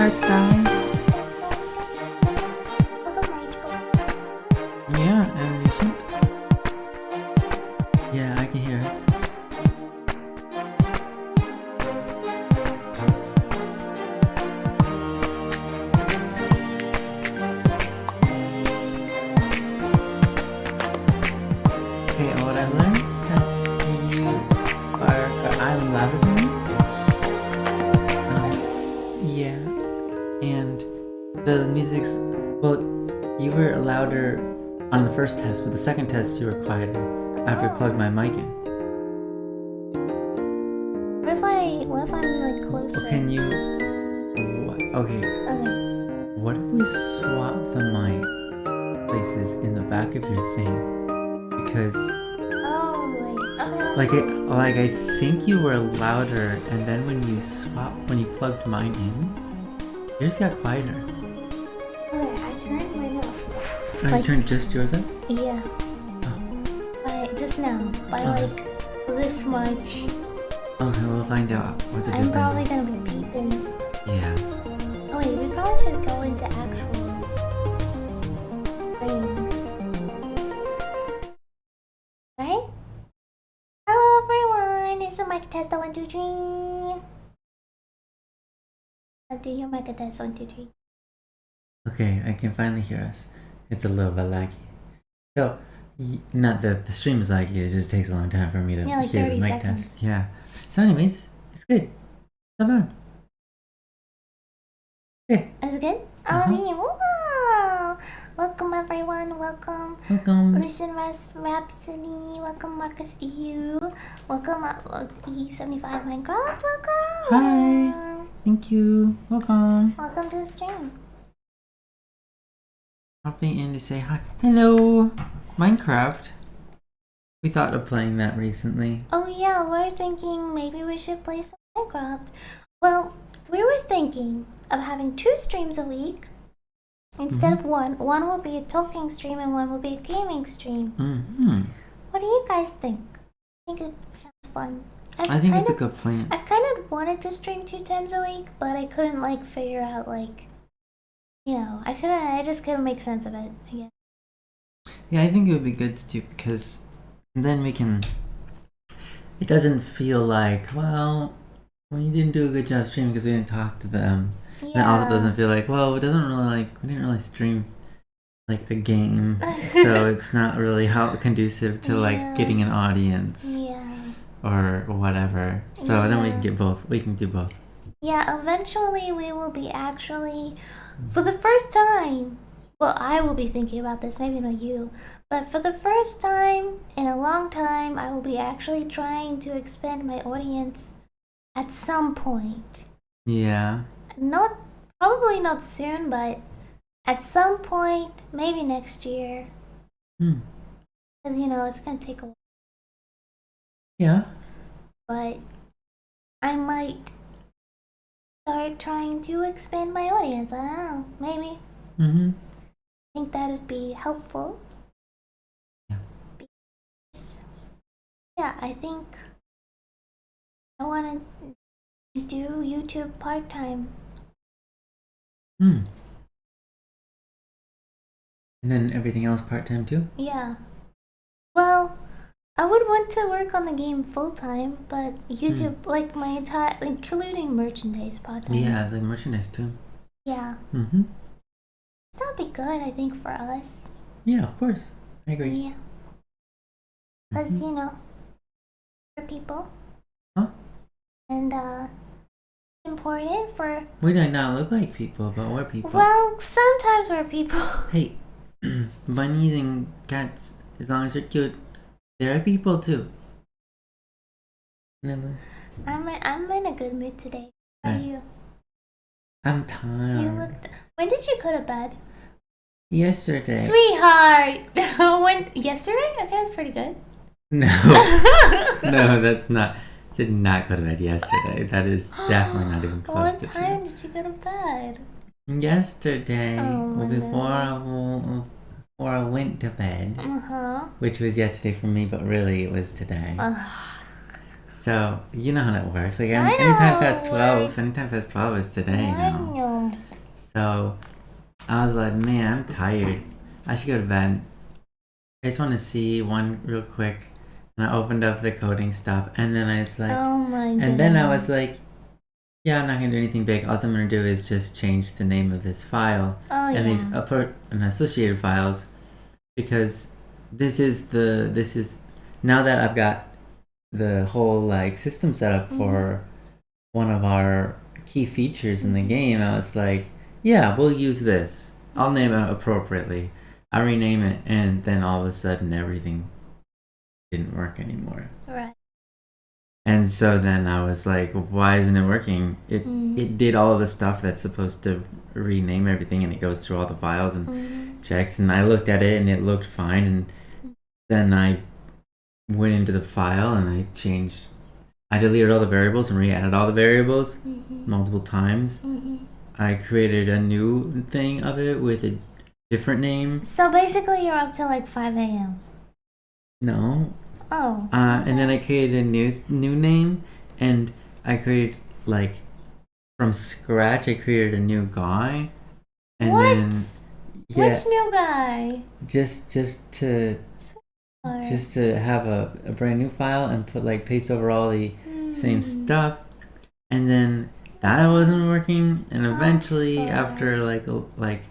hearts, guys. Yeah, Elimination. Yeah, I can hear us. Okay, what I learned is that I'm louder than you. Yeah, and the music's, well, you were louder on the first test, but the second test you were quieter after I plugged my mic in. What if I'm like closer? Well, can you, okay, what if we swap the mic places in the back of your thing? Because right. Okay. like I think you were louder, and then when you plugged mine in, yours got quieter. Okay, I turned mine up. Oh, you turned just yours up? Yeah. Oh. Just now. By like this much. Okay, we'll find out what the difference I'm probably is. gonna be peeping. Yeah. Oh wait, we probably should go into actual frame. Right? Hello everyone! It's a mic test 1, 2, 3. I'll do your mic test 1, 2, 3. Okay, I can finally hear us. It's a little bit laggy. So, not that the stream is laggy, it just takes a long time for me to like hear the 30 mic seconds. test. Yeah. So anyways, it's good. It's not bad. Okay. Is it good? Wow! Welcome everyone, welcome. Welcome. Listen Rhapsody, welcome Marcus EU, welcome E75 Minecraft, welcome! Hi. Thank you. Welcome. Welcome to the stream. Hopping in to say hi. Hello. Minecraft. We thought of playing that recently. Oh yeah, we're thinking maybe we should play some Minecraft. Well, we were thinking of having 2 streams a week instead of one. One will be a talking stream and one will be a gaming stream. What do you guys think? I think it sounds fun. I think it's a good plan. I've kind of wanted to stream 2 times a week, but I couldn't like figure out like, you know, I just couldn't make sense of it, I guess. Yeah, I think it would be good to do, because then we can, it doesn't feel like, well, you didn't do a good job streaming because we didn't talk to them. Yeah. And it also doesn't feel like, well, it doesn't really like, we didn't really stream like a game, so it's not really how conducive to like getting an audience. Yeah. Or whatever. So then we can get both. We can do both. Yeah, eventually we will be actually, for the first time, well, I will be thinking about this, maybe not you, but for the first time in a long time, I will be actually trying to expand my audience at some point. Yeah. Probably not soon, but at some point, maybe next year. Because, you know, it's going to take a while. Yeah. But I might start trying to expand my audience. I don't know. Maybe. I think that would be helpful. Yeah. Because, yeah, I think I want to do YouTube part-time. And then everything else part-time too? Yeah. Well, I would want to work on the game full-time, but YouTube, like my entire, including merchandise part-time. Yeah, it's like merchandise too. Yeah. So that'd be good, I think, for us. Yeah, of course. I agree. Yeah. Because, you know, for people. Huh? And, important for... We do not look like people, but we're people. Well, sometimes we're people. Hey, bunnies and cats, as long as they're cute, they're people too. I'm in a good mood today. How are you? I'm tired. You looked... When did you go to bed? Yesterday. Sweetheart! Yesterday? Okay, that's pretty good. No. No, that's not. Did not go to bed yesterday. That is definitely not even close to true. What time did you go to bed? Yesterday. Oh, well, no. before I went to bed. Which was yesterday for me, but really it was today. So you know how that works. Like I know anytime how past it 12, anytime past 12 is today I now. know. So I was like, man, I'm tired. I should go to bed. I just want to see one real quick. And I opened up the coding stuff, and then I was like, Oh my goodness. and then I was like, yeah, I'm not gonna do anything big. All I'm gonna do is just change the name of this file and these and associated files, because this is now that I've got the whole like system set up for one of our key features in the game. I was like, yeah, we'll use this. I'll name it appropriately. I rename it, and then all of a sudden everything didn't work anymore. Right. And so then I was like, why isn't it working? It did all of the stuff that's supposed to rename everything, and it goes through all the files and checks, and I looked at it and it looked fine, and then I went into the file and I deleted all the variables and re-added all the variables multiple times. I created a new thing of it with a different name. So basically you're up till like 5 a.m. No. Oh. And then I created a new name, and I created like from scratch. I created a new guy, and what? then Which new guy? Just to have a brand new file and put like paste over all the same stuff, and then that wasn't working, and eventually after like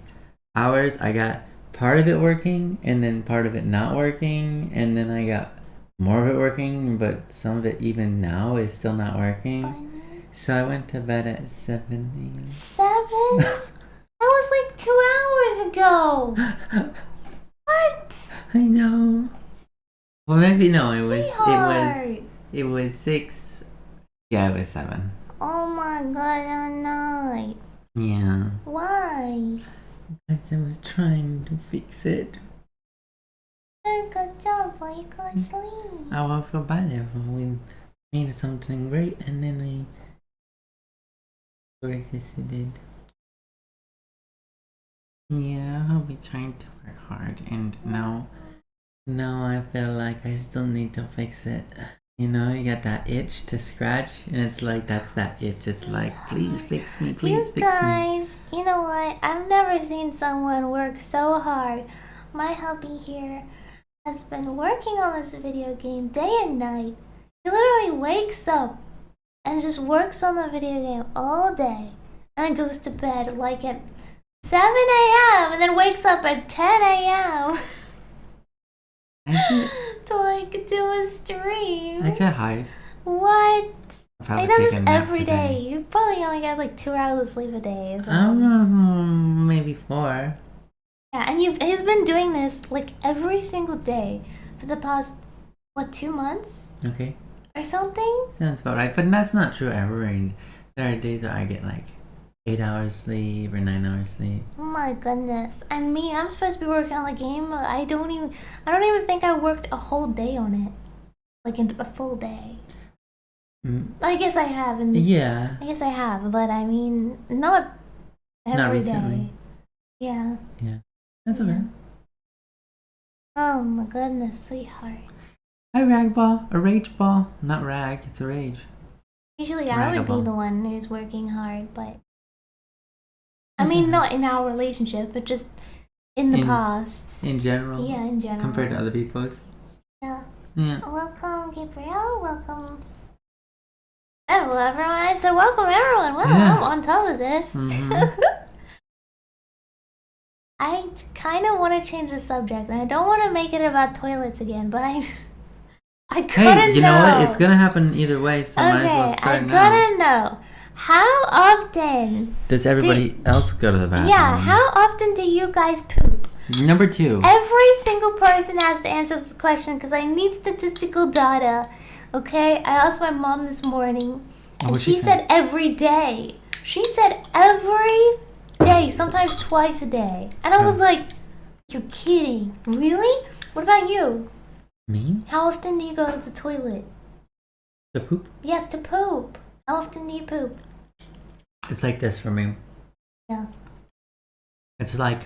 hours I got part of it working and then part of it not working, and then I got more of it working, but some of it even now is still not working. So I went to bed at 7 a.m. 7? That was like 2 hours ago. What? I know. Well, maybe no. Sweetheart. It was 6. Yeah, it was 7. Oh my god, at night. Yeah. Why? Because I was trying to fix it. Good job, boy. You go to sleep. I won't feel bad if we made something great and then I resisted. Yeah, I'll be trying to work hard, and now I feel like I still need to fix it. You know, you got that itch to scratch, and it's like that's that itch. It's like, please fix me, please fix me. You guys, you know what? I've never seen someone work so hard. My hubby here has been working on this video game day and night. He literally wakes up and just works on the video game all day, and then goes to bed like at 7 a.m. and then wakes up at 10 a.m. to like do a stream. I try hard. What? He does this every day. Today. You probably only get like 2 hours of sleep a day. Or something. Maybe 4. Yeah, and he's been doing this like every single day for the past 2 months? Okay. Or something? Sounds about right, but that's not true ever. And there are days that I get like 8 hours sleep or 9 hours sleep. Oh my goodness. And me, I'm supposed to be working on the game, but I don't even think I worked a whole day on it. Like a full day. I guess I have. Yeah. I guess I have, but I mean, not every day. Yeah. Yeah. That's okay. Oh my goodness, sweetheart. Hi, rag ball. A rage ball. Not rag, it's a rage. Usually I would be the one who's working hard, but I mean, not in our relationship, but just in the past. In general? Yeah, in general. Compared to other people's? Yeah. Yeah. Welcome, Gabriel. Welcome. Oh, everyone. I said welcome, everyone. Well, yeah. I'm on top of this. I kind of want to change the subject, and I don't want to make it about toilets again, but I gotta know. Hey, you know what? It's gonna happen either way, so might as well start now. I gotta know. How often does everybody else go to the bathroom? Yeah, how often do you guys poop? Number 2. Every single person has to answer this question because I need statistical data. Okay? I asked my mom this morning, and she said every day. She said every day, sometimes twice a day. And I was like, you're kidding. Really? What about you? Me? How often do you go to the toilet? To poop? Yes, to poop. How often do you poop? It's like this for me. Yeah. It's like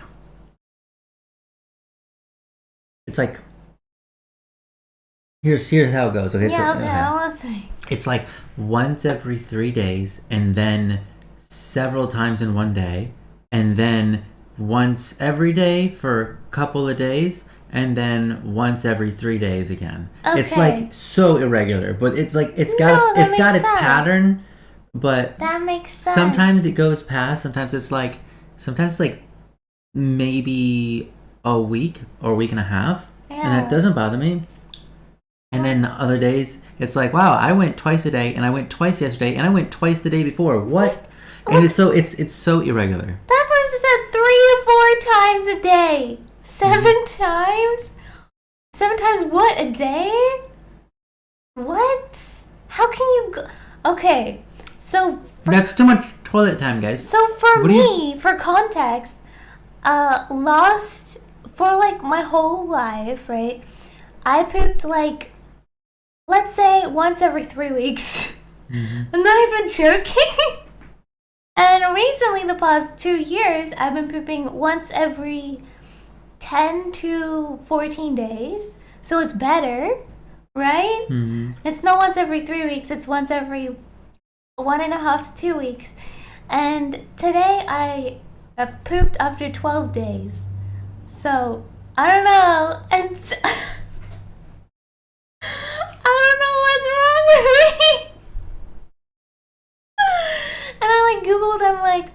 here's how it goes. Okay. Yeah, so, okay. I want to say. it's like once every 3 days, and then several times in one day, and then once every day for a couple of days, and then once every 3 days again. Okay. It's like so irregular, but it's like it's got its pattern, but that makes sense. Sometimes it goes past. Sometimes it's like maybe a week or a week and a half, and that doesn't bother me. And then other days, it's like, wow, I went twice a day, and I went twice yesterday, and I went twice the day before. What? And it's so irregular. That person said 3 to 4 times a day. 7 times? 7 times what, a day? What? How can you go? Okay, so... That's too much toilet time, guys. So for me, for context, for like my whole life, right? I pooped like, let's say once every 3 weeks. Mm-hmm. I'm not even joking. And recently, the past 2 years, I've been pooping once every 10 to 14 days. So it's better, right? Mm-hmm. It's not once every 3 weeks. It's once every 1.5 to 2 weeks. And today, I have pooped after 12 days. So, I don't know. And I don't know what's wrong with me. And I like Googled, I'm like,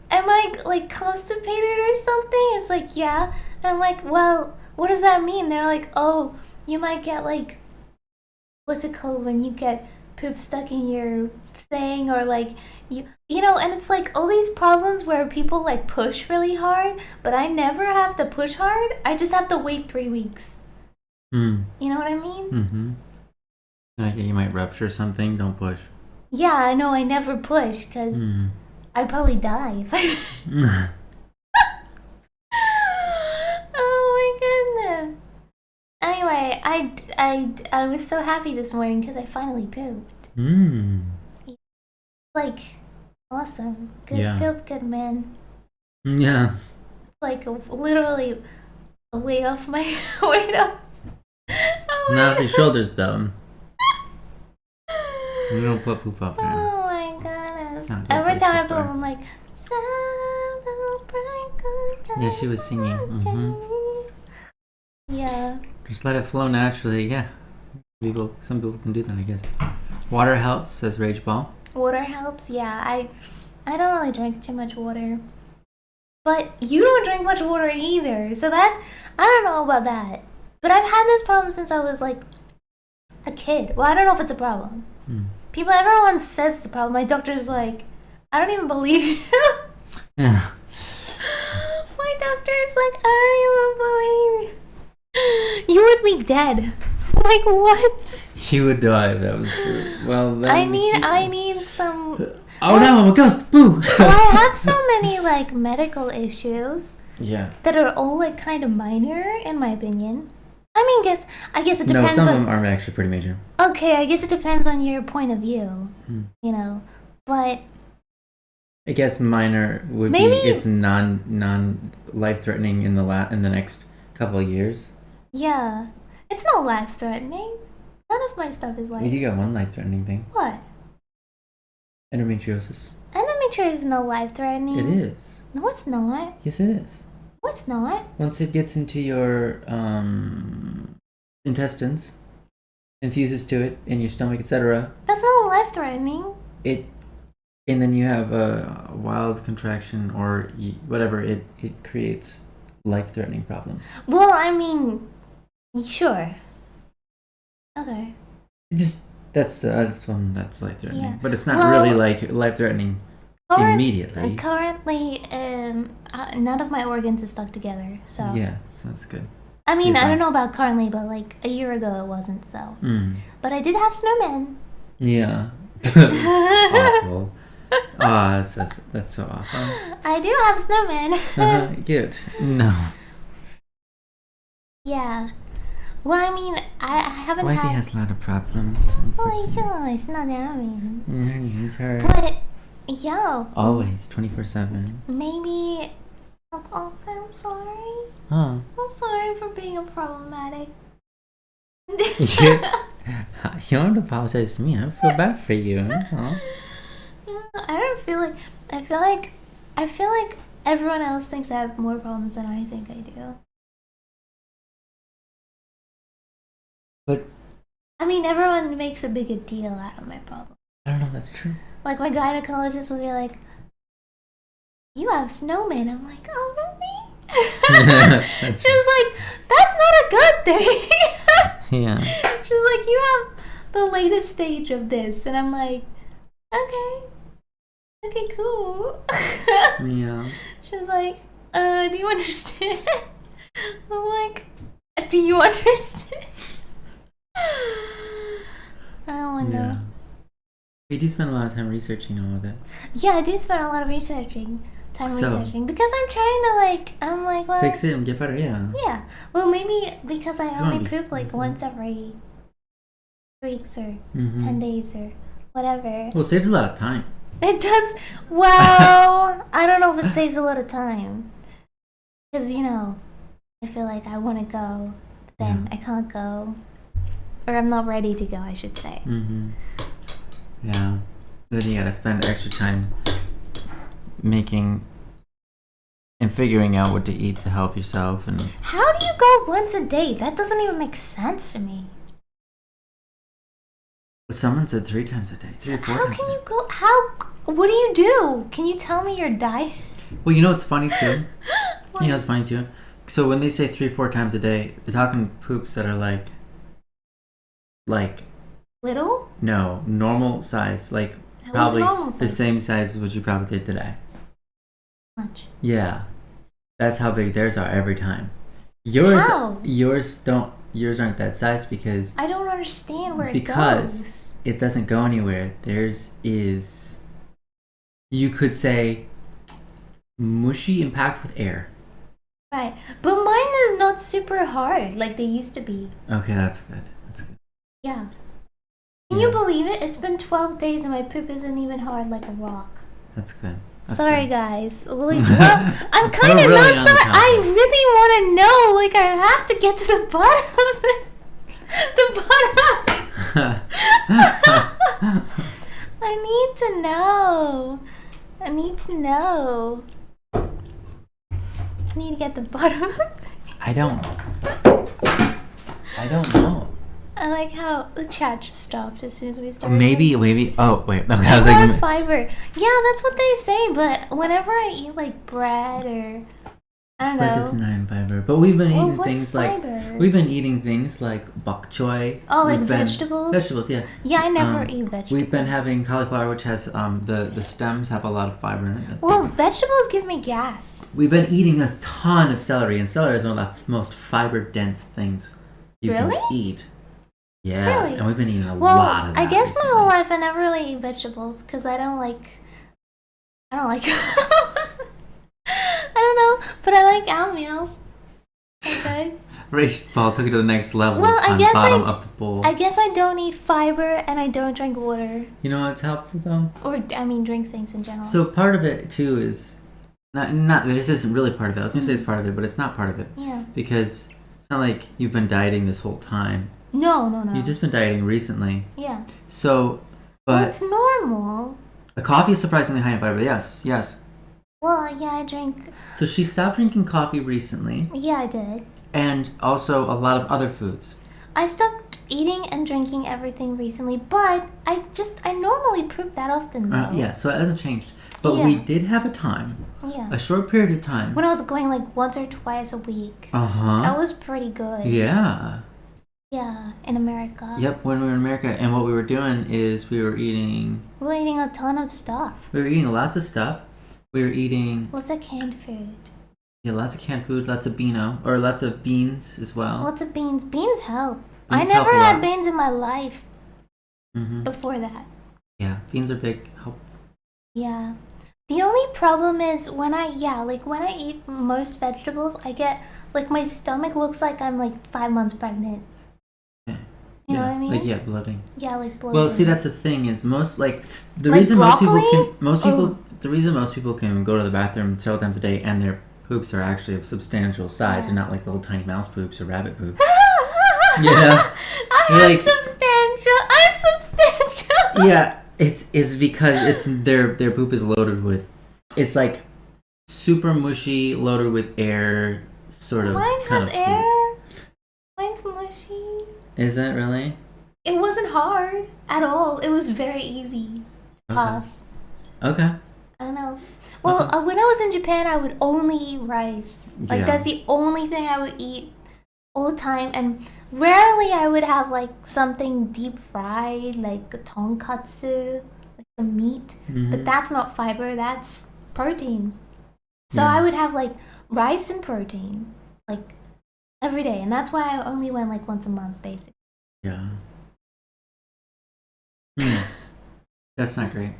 am I like constipated or something? It's like, yeah. And I'm like, well, what does that mean? They're like, oh, you might get like, what's it called when you get poop stuck in your thing, or like, you know, and it's like all these problems where people like push really hard, but I never have to push hard. I just have to wait 3 weeks. You know what I mean? Mm-hmm. Like you might rupture something, don't push. Yeah, I know, I never push, because I'd probably die if I... Oh my goodness. Anyway, I was so happy this morning because I finally pooped. Like, awesome. Good, yeah. Feels good, man. Yeah. Like, literally a weight off my... weight off... Not your shoulders, though. You don't put poop up there. Oh my goodness. Every time I poop, I'm like, yeah, she was singing. Mm-hmm. Yeah. Just let it flow naturally. Yeah. Some people can do that, I guess. Water helps, says Rage Ball. Water helps, yeah. I don't really drink too much water. But you don't drink much water either. So that's, I don't know about that. But I've had this problem since I was like a kid. Well, I don't know if it's a problem. Everyone says it's a problem. My doctor's like, I don't even believe you. Yeah. My doctor's like, I don't even believe you. You would be dead. Like, what? You would die if that was true. Well, then I need some... Oh no, I'm a ghost! Boo! Well, I have so many, like, medical issues. Yeah. That are all, like, kind of minor, in my opinion. I mean, I guess it depends on... No, some of them are actually pretty major. Okay, I guess it depends on your point of view. You know, but... I guess minor would be it's non life-threatening in the next couple of years. Yeah. It's not life-threatening. None of my stuff is life-threatening. You got one life-threatening thing. What? Endometriosis. Endometriosis is not life-threatening. It is. No, it's not. Yes, it is. No, it's not. Once it gets into your intestines, infuses to it in your stomach, etc. That's not life-threatening. And then you have a wild contraction or whatever. It creates life-threatening problems. Well, I mean, sure. Okay. That's one that's life-threatening, yeah. But it's not really like life-threatening immediately. Currently, none of my organs is stuck together, so yeah, so that's good. I mean, I don't know about currently, but like a year ago it wasn't so. But I did have snowmen. Yeah, that's awful. That's so awful. I do have snowmen. Good. No. Yeah. Well, I mean, I haven't Wifey has a lot of problems. Oh, yeah, it's not that mean. Yeah, it's her. But, yo. Always, 24/7. Maybe... Okay, I'm sorry. Huh. I'm sorry for being a problematic. You don't have to apologize to me. I feel bad for you. That's all. I don't feel like. I feel like everyone else thinks I have more problems than I think I do. But I mean, everyone makes a bigger deal out of my problem. I don't know if that's true. Like my gynecologist will be like, "You have snowmen." I'm like, "Oh, really?" She was like, "That's not a good thing." Yeah. She's like, "You have the latest stage of this," and I'm like, "Okay, cool." Yeah. She was like, "Do you understand?" I'm like, "Do you understand?" I don't know. Yeah. You do spend a lot of time researching all of it. Yeah, I do spend a lot of researching because I'm like, well, Fix it and get better. Yeah. Yeah. Well, maybe because I only poop like once every weeks or 10 days or whatever. Well, it saves a lot of time. It does. Well, I don't know if it saves a lot of time. Because, I feel like I want to go, but then I can't go. Or I'm not ready to go, I should say. Mm-hmm. Yeah. Then you gotta spend extra time making and figuring out what to eat to help yourself. And how do you go once a day? That doesn't even make sense to me. Someone said 3 times a day. 3 or 4 times. How can you go? What do you do? Can you tell me your diet? Well, you know what's funny too? So when they say 3 or 4 times a day, they're talking poops that are like little? No, normal size. Like probably the same size as what you probably did today. Much. Yeah. That's how big theirs are every time. Yours aren't that size because I don't understand where it goes. Because it doesn't go anywhere. Theirs is, you could say, mushy and packed with air. Right. But mine are not super hard like they used to be. Okay, that's good. Yeah. Can you believe it? It's been 12 days and my poop isn't even hard like a rock. That's good. Sorry, guys. Well, I'm kind of not sorry. I really want to know. Like, I have to get to the bottom of it. The bottom. I need to know. I need to get the bottom of it. I don't know. I like how the chat just stopped as soon as we started. Maybe. Oh, wait. Okay, I was like, fiber. Yeah, that's what they say. But whenever I eat like bread or I don't know. Bread is high in fiber. But we've been eating things like bok choy. Oh, like vegetables. Vegetables, yeah. Yeah, I never eat vegetables. We've been having cauliflower, which has the stems have a lot of fiber in it. Vegetables give me gas. We've been eating a ton of celery, and celery is one of the most fiber-dense things you can eat. Yeah, really? And we've been eating a lot of that. I guess recently. My whole life I never really eat vegetables because I don't like I don't know, but I like oatmeals. Okay. Paul took it to the next level. Well, of the bowl. I guess I don't eat fiber and I don't drink water. You know what's helpful though? Or drink things in general. So part of it too is not this isn't really part of it. I was gonna say it's part of it, but it's not part of it. Yeah. Because it's not like you've been dieting this whole time. No. You've just been dieting recently. Yeah. So, but it's normal. The coffee is surprisingly high in fiber. Yes. Well, yeah, I drink. So she stopped drinking coffee recently. Yeah, I did. And also a lot of other foods. I stopped eating and drinking everything recently, but I normally poop that often though. Yeah, so it hasn't changed. But we did have a time. Yeah. A short period of time. When I was going like once or twice a week. Uh-huh. That was pretty good. Yeah. Yeah, in America. Yep, when we were in America. And what we were doing is we were eating a ton of stuff. We were eating lots of stuff. We were eating lots of canned food. Yeah, lots of canned food, lots of lots of beans as well. Lots of beans. Beans help. I never had beans in my life before that. Yeah, beans are big help. Yeah. The only problem is when I eat most vegetables, I get my stomach looks like I'm 5 months pregnant. You know what I mean? Bloating. Yeah, bloating. Well, see, that's the thing is the reason most people can go to the bathroom several times a day and their poops are actually of substantial size. They're not like little tiny mouse poops or rabbit poops. I have substantial I'm substantial. Yeah, it's because their poop is loaded with. It's like super mushy, loaded with air, sort of. Mine has air. Mine's mushy. Is that really? It wasn't hard at all. It was very easy to pass. Okay. I don't know. Well, when I was in Japan, I would only eat rice. Like, that's the only thing I would eat all the time. And rarely I would have, like, something deep fried, like a tonkatsu, like some meat. Mm-hmm. But that's not fiber, that's protein. So I would have, like, rice and protein, like, every day. And that's why I only went, like, once a month, basically. Yeah. That's not great.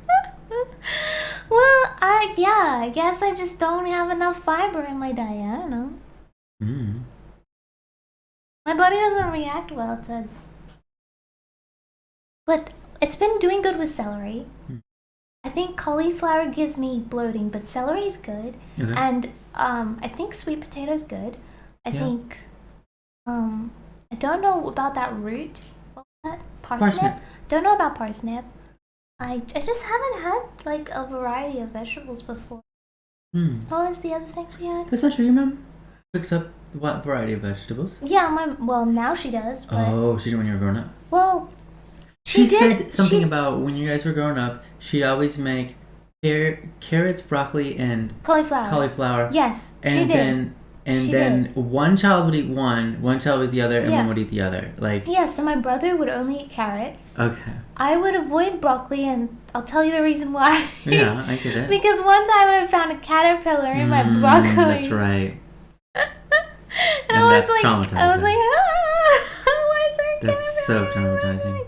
Well, I guess I just don't have enough fiber in my diet. I don't know. My body doesn't react well to... But it's been doing good with celery. I think cauliflower gives me bloating, but celery is good. Okay. And I think sweet potato is good. I think... I don't know about that root. What was that? Parsnip? Don't know about parsnip. I just haven't had, like, a variety of vegetables before. What was the other things we had? That's not true. Your mom picks up what variety of vegetables? Yeah, now she does. But, she did when you were growing up? Well, she said something about when you guys were growing up, she'd always make carrots, broccoli, and cauliflower. Yes, she did. And then one child would eat one child would eat the other, and one would eat the other. So my brother would only eat carrots. Okay. I would avoid broccoli, and I'll tell you the reason why. Yeah, I get it. Because one time I found a caterpillar in my broccoli. That's right. and that's traumatizing. I was like, why is there a That's so traumatizing.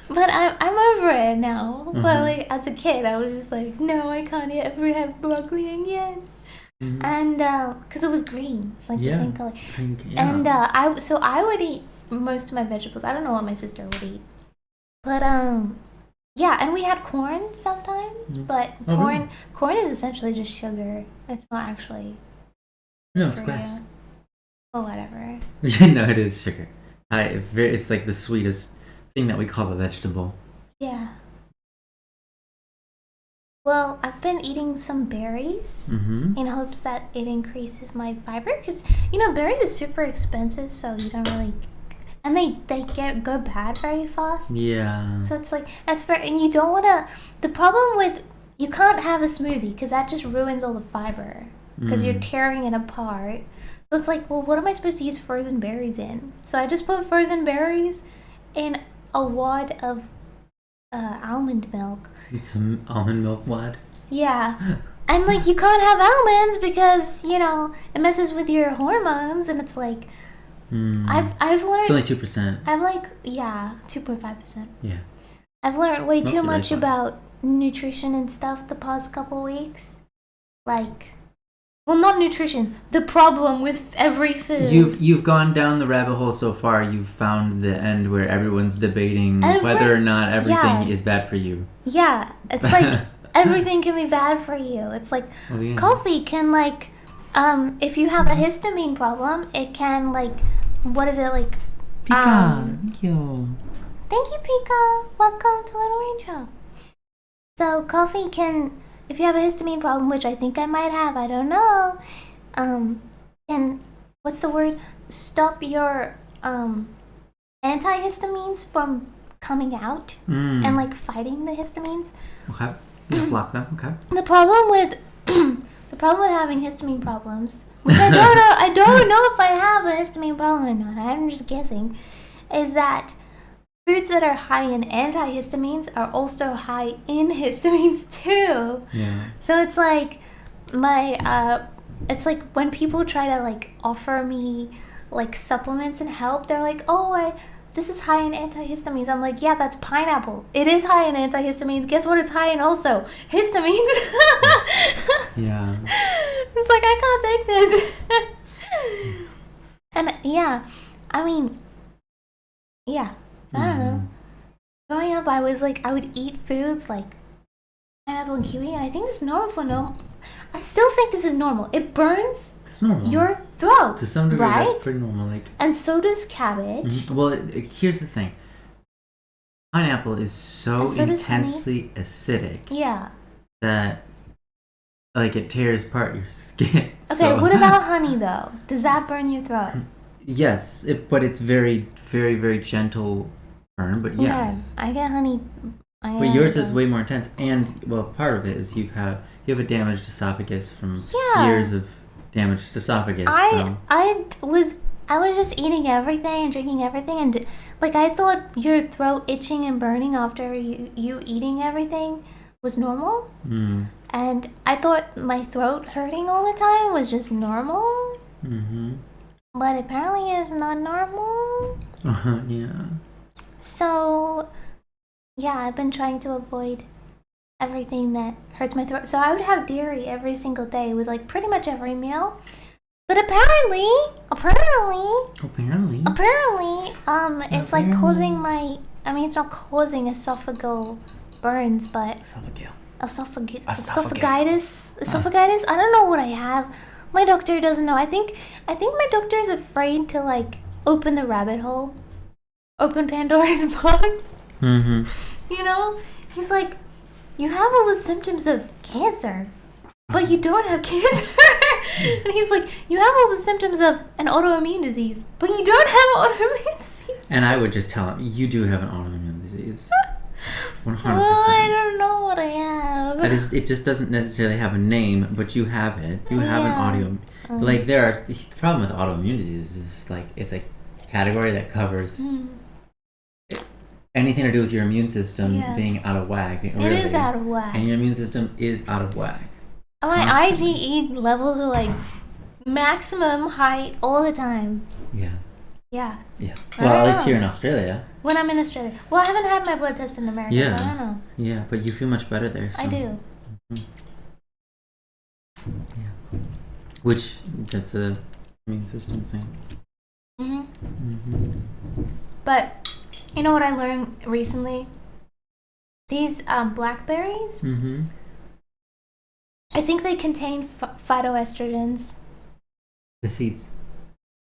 But I'm over it now. Mm-hmm. But like as a kid, I was just like, no, I can't ever have broccoli again. Mm-hmm. And because it was green, it's like the same color. Pink, yeah. And I would eat most of my vegetables. I don't know what my sister would eat, but and we had corn sometimes. But corn is essentially just sugar. It's not actually. No, it's grass. Oh, whatever. No, it is sugar. It's like the sweetest thing that we call a vegetable. Yeah. Well, I've been eating some berries in hopes that it increases my fiber because, berries are super expensive, so you don't really... And they go bad very fast. Yeah. So it's like, and you don't want to... The problem with... You can't have a smoothie because that just ruins all the fiber because you're tearing it apart. So it's like, well, what am I supposed to use frozen berries in? So I just put frozen berries in a wad of... almond milk. It's an almond milk wad? Yeah. And like you can't have almonds because, it messes with your hormones and it's like I've learned it's only 2%. I've 2.5%. Yeah. I've learned way too much about nutrition and stuff the past couple weeks. Well, not nutrition. The problem with every food. You've gone down the rabbit hole so far. You've found the end where everyone's debating whether or not everything is bad for you. Yeah, it's like everything can be bad for you. It's like coffee can if you have a histamine problem, it can what is it like? Pika, thank you. Thank you, Pika. Welcome to Little Rainbow. So coffee can. If you have a histamine problem, which I think I might have, I don't know, and what's the word? Stop your antihistamines from coming out and fighting the histamines. Okay, block them. Okay. The problem with having histamine problems, which I don't know if I have a histamine problem or not. I'm just guessing, is that foods that are high in antihistamines are also high in histamines too. Yeah. So it's like it's like when people try to offer me supplements and help, they're like, oh, this is high in antihistamines. I'm like, yeah, that's pineapple. It is high in antihistamines. Guess what? It's high in also histamines. Yeah. It's like I can't take this. And I mean, yeah. I don't know. Growing up, I would eat foods like pineapple and kiwi, and I think this is normal for I still think this is normal. It burns your throat. To some degree, right? That's pretty normal. And so does cabbage. Well, here's the thing. pineapple is so intensely acidic. Yeah. That like it tears apart your skin. Okay, what about honey though? Does that burn your throat? Yes, but it's very, very, very gentle burn. But yes, I get honey. But yours is way more intense, and well, part of it is you have a damaged esophagus from years of damaged esophagus. I was just eating everything and drinking everything, and like I thought your throat itching and burning after you eating everything was normal. And I thought my throat hurting all the time was just normal. But apparently it's not normal. Yeah. So, yeah, I've been trying to avoid everything that hurts my throat. So I would have dairy every single day with like pretty much every meal. But apparently, it's like causing it's not causing esophageal burns, but esophagitis. I don't know what I have. My doctor doesn't know. I think my doctor is afraid to like open the rabbit hole, open Pandora's box. You know, he's like, you have all the symptoms of cancer, but you don't have cancer. And he's like, you have all the symptoms of an autoimmune disease, but you don't have autoimmune disease. And I would just tell him, you do have an autoimmune disease. 100%. Well, I don't know what I have. It just doesn't necessarily have a name, but you have it. You have an autoimmune. Like the problem with autoimmune disease is like it's a category that covers anything to do with your immune system being out of whack. Really. It is out of whack. And your immune system is out of whack. My IgE levels are like maximum height all the time. Yeah. Yeah. Yeah. Well, at least here in Australia. When I'm in Australia. Well, I haven't had my blood test in America, so I don't know. Yeah, but you feel much better there. So. I do. Yeah. Which, that's a immune system thing. But, you know what I learned recently? These blackberries, I think they contain phytoestrogens. The seeds.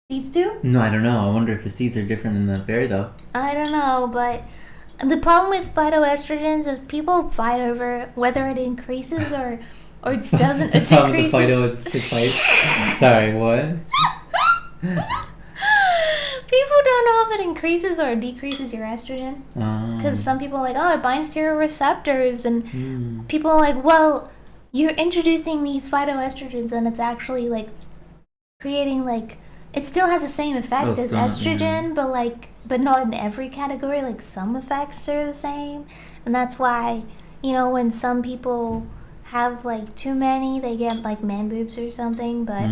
Seeds do? No, I don't know. I wonder if the seeds are different than the berry, though. I don't know, but the problem with phytoestrogens is people fight over whether it increases or doesn't. It decreases. Sorry, what? People don't know if it increases or decreases your estrogen. Because some people are like, oh, it binds to your receptors. And people are like, well, you're introducing these phytoestrogens and it's actually like creating like... It still has the same effect as estrogen, but not in every category. Like some effects are the same, and that's why, you know, when some people have like too many, they get like man boobs or something. But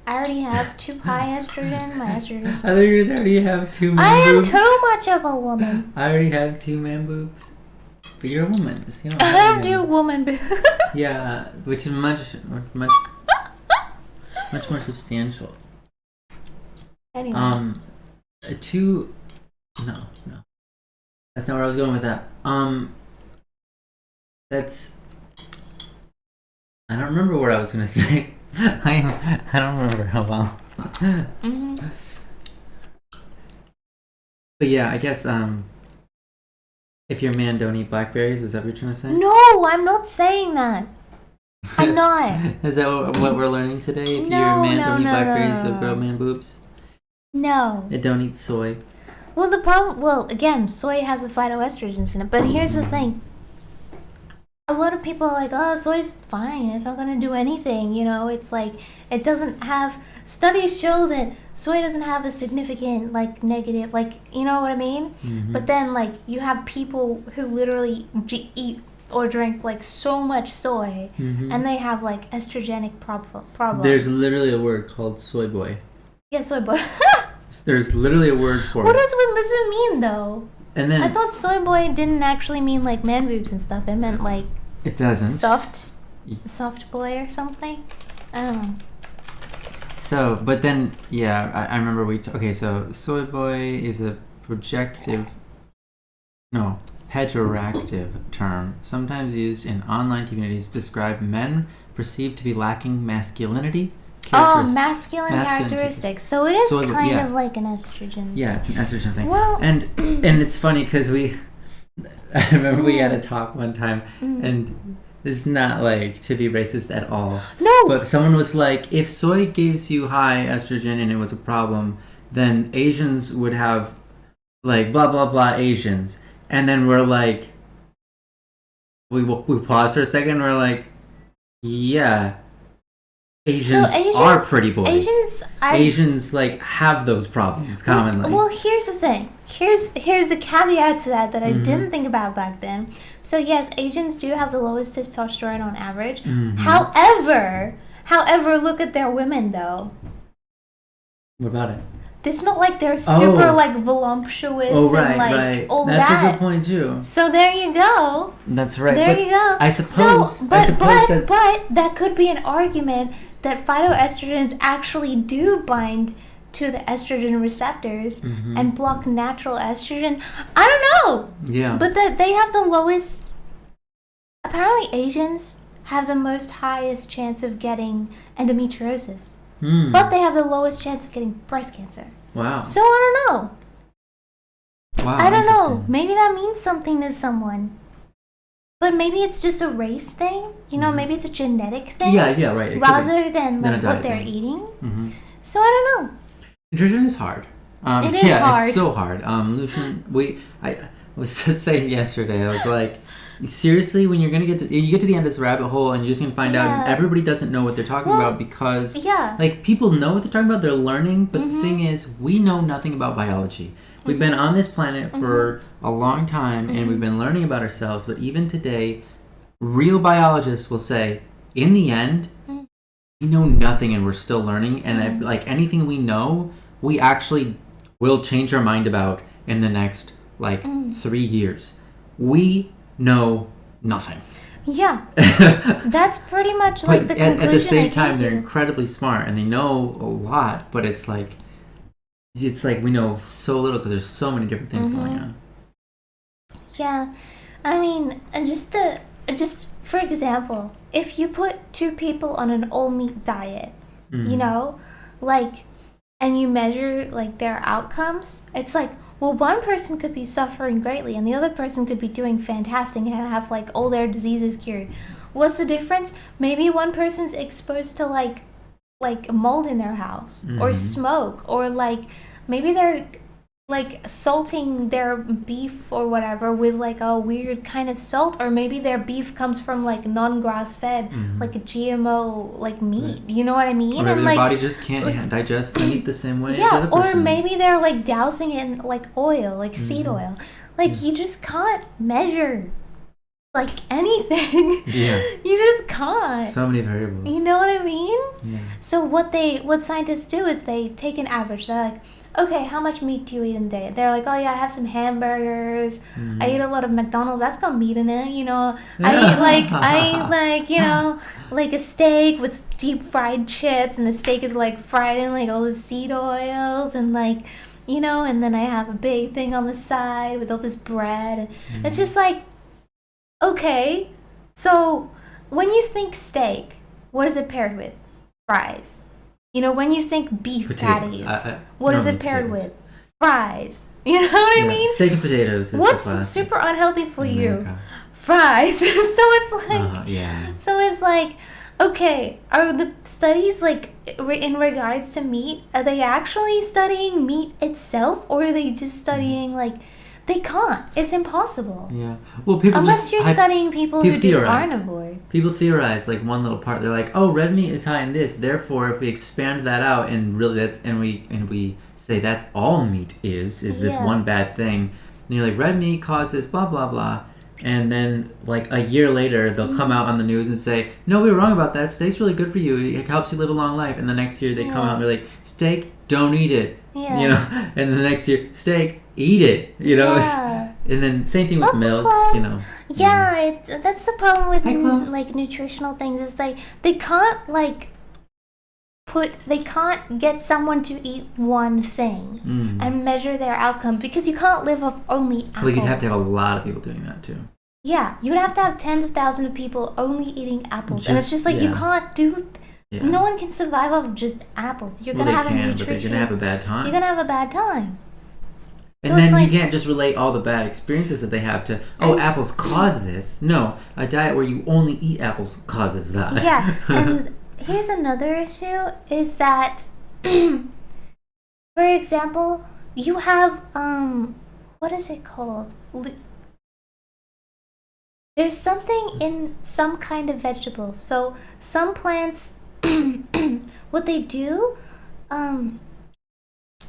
I already have too high estrogen. My estrogen is... I thought you guys already have two man boobs. I am too much of a woman. I already have two man boobs. But you're a woman. So you don't I have two woman boobs. Yeah, which is much more substantial. Anyway. No. That's not where I was going with that. I don't remember what I was going to say. I don't remember how well. But yeah, I guess, if you're a man, don't eat blackberries. Is that what you're trying to say? No, I'm not saying that. I'm not. Is that what we're learning today? If you're a man, don't eat blackberries, so grow man boobs? No. And don't eat soy. Well, again, soy has the phytoestrogens in it. But here's the thing. A lot of people are like, oh, soy's fine. It's not going to do anything. You know, it's like, it doesn't have... Studies show that soy doesn't have a significant, like, negative, like, you know what I mean? But then, like, you have people who literally eat or drink, like, so much soy, and they have, like, estrogenic problems. There's literally a word called soy boy. Yeah, soy boy. There's literally a word for it. What does it mean, though? And then I thought soy boy didn't actually mean, like, man boobs and stuff. It meant, like... It doesn't. Soft boy or something? I don't know. So, but then, yeah, I remember okay, so soy boy is a pejorative term, sometimes used in online communities to describe men perceived to be lacking masculinity. Oh, masculine characteristics. So it is kind of like an estrogen. Yeah, it's an estrogen thing. Well, and it's funny because I remember we had a talk one time, and this is not like to be racist at all. No. But someone was like, if soy gives you high estrogen and it was a problem, then Asians would have like blah blah blah Asians. And then we're like, we pause for a second. And we're like, yeah. Asians are pretty boys. Asians like have those problems commonly. Well, here's the thing. Here's the caveat to that I didn't think about back then. So yes, Asians do have the lowest testosterone on average. However, look at their women though. What about it? It's not like they're super like voluptuous and like all that. That's a good point too. So there you go. That's right. There you go. I suppose. But that could be an argument that phytoestrogens actually do bind to the estrogen receptors and block natural estrogen. I don't know. Yeah. But that they have the lowest. Apparently, Asians have the highest chance of getting endometriosis. But they have the lowest chance of getting breast cancer. Wow. So I don't know. Wow. I don't know. Maybe that means something to someone. But maybe it's just a race thing. You know, maybe it's a genetic thing. Yeah, right. Rather than like what they're eating. So I don't know. Nutrition is hard. It is hard. It's so hard. Lucian, I was just saying yesterday, I was like, seriously, when you get to the end of this rabbit hole and you're just gonna find out, and everybody doesn't know what they're talking about because like people know what they're talking about, they're learning, but the thing is, we know nothing about biology. We've been on this planet for a long time, and we've been learning about ourselves, but even today, real biologists will say, in the end, we know nothing and we're still learning, and like anything we know, we actually will change our mind about in the next 3 years. We know nothing. Yeah. That's pretty much like the conclusion. At the same time, they're incredibly smart and they know a lot, but it's like we know so little because there's so many different things going on. Yeah. I mean, just for example, if you put two people on an all meat diet, you know, like, and you measure like their outcomes, it's like, well, one person could be suffering greatly and the other person could be doing fantastic and have like all their diseases cured. What's the difference? Maybe one person's exposed to like mold in their house or smoke, or like maybe they're like salting their beef or whatever with like a weird kind of salt, or maybe their beef comes from like non-grass fed like a GMO like meat. You know what I mean? Or maybe and your like body just can't digest the meat the same way as the yeah, other person. or maybe they're like dousing it in like oil, like seed oil. Like you just can't measure like anything. Yeah. You just can't. So many variables. You know what I mean? Yeah. So what scientists do is they take an average. They're like, okay, how much meat do you eat in a day? They're like, oh yeah, I have some hamburgers. I eat a lot of McDonald's. That's got meat in it, you know. I eat like, you know, like a steak with deep fried chips, and the steak is like fried in like all the seed oils, and like, you know, and then I have a big thing on the side with all this bread. It's just like, okay, so when you think steak, what is it paired with? Fries. You know, when you think beef patties, what is it paired with? Fries. You know what I mean? Steak and potatoes. What's super unhealthy for you? Fries. So it's like, so it's like, okay, are the studies like in regards to meat? Are they actually studying meat itself, or are they just studying like? They can't. It's impossible. Yeah. Well, people unless you're studying people who do carnivore. People theorize like one little part. They're like, "Oh, red meat is high in this. Therefore, if we expand that out and really we say that's all meat is this one bad thing." And you're like, "Red meat causes blah blah blah." And then like a year later, they'll come out on the news and say, "No, we were wrong about that. Steak's really good for you. It helps you live a long life." And the next year they come out and they're like, "Steak, don't eat it." Yeah. You know. And the next year, steak, eat it. You know. Yeah. And then same thing with milk. You know. Yeah, that's the problem with like nutritional things, is they can't like they can't get someone to eat one thing and measure their outcome, because you can't live off only apples. Well, you'd have to have a lot of people doing that too. Yeah, you would have to have tens of thousands of people only eating apples, and it's just like you can't do. No one can survive off just apples. You're gonna have a nutrition. But they're gonna have a bad time. You're gonna have a bad time. And then you can't just relate all the bad experiences that they have to, apples cause this. No, a diet where you only eat apples causes that. Yeah, and here's another issue is that, for example, you have, what is it called? There's something in some kind of vegetables. So some plants, what they do,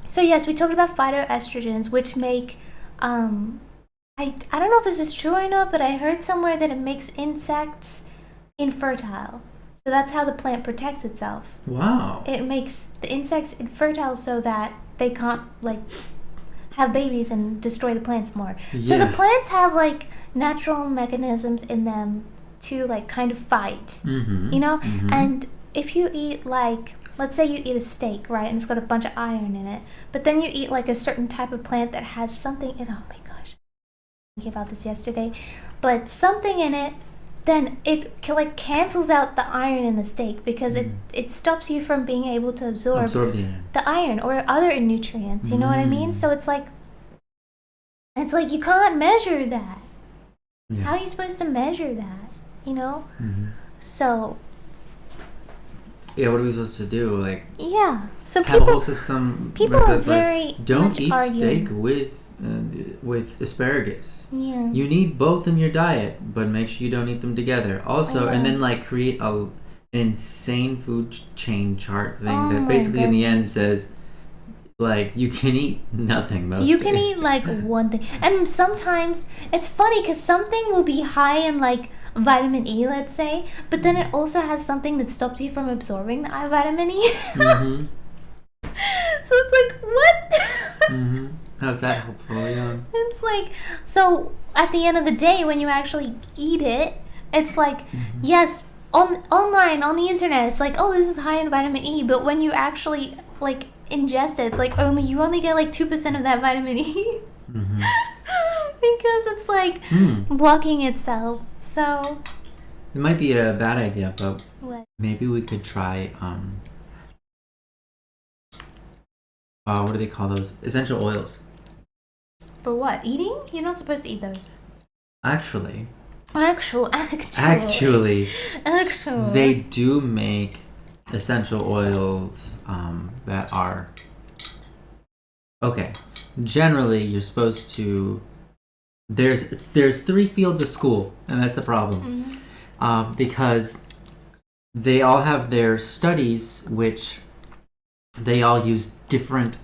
so yes, we talked about phytoestrogens, which make, I don't know if this is true or not, but I heard somewhere that it makes insects infertile. So that's how the plant protects itself. Wow. It makes the insects infertile so that they can't, like, have babies and destroy the plants more. Yeah. So the plants have, like, natural mechanisms in them to, like, kind of fight, you know? And if you eat, like, let's say you eat a steak, right, and it's got a bunch of iron in it, but then you eat, like, a certain type of plant that has something in, oh my gosh, I was thinking about this yesterday, but something in it, then it, like, cancels out the iron in the steak because it stops you from being able to absorb the iron or other nutrients, you know what I mean? So it's like you can't measure that. Yeah. How are you supposed to measure that, you know? So... yeah, what are we supposed to do? Like, yeah, so have a whole system people that are says, very like, don't much eat arguing. steak with asparagus. Yeah, you need both in your diet, but make sure you don't eat them together. Also, and then like create an insane food chain chart thing that basically in the end says, like, you can eat nothing mostly. You can eat like one thing, and sometimes it's funny because something will be high in like vitamin E, let's say, but then it also has something that stops you from absorbing the vitamin E. So it's like, what? How's that helpful? Yeah. It's like, so at the end of the day, when you actually eat it, it's like, yes, online on the internet, it's like, oh, this is high in vitamin E, but when you actually like ingest it, it's like you only get like 2% of that vitamin E. Because it's like blocking itself. So it might be a bad idea, but what? Maybe we could try what do they call those? Essential oils. For what? Eating? You're not supposed to eat those. Actually, they do make essential oils that are okay. Generally, you're supposed to. There's 3 fields of school, and that's a problem, because they all have their studies, which they all use different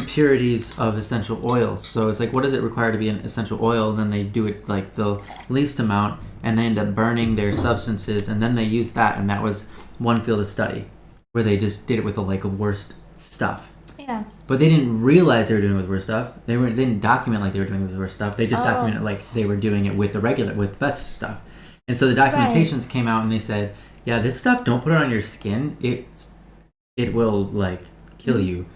purities of essential oils. So it's like, what does it require to be an essential oil? And then they do it like the least amount, and they end up burning their substances, and then they use that, and that was one field of study where they just did it with the worst stuff. Yeah. But they didn't realize they were doing it with worse stuff. They didn't document like they were doing it with worse stuff. They just documented like they were doing it with with best stuff. And so the documentations came out and they said, yeah, this stuff, don't put it on your skin. It will like kill you.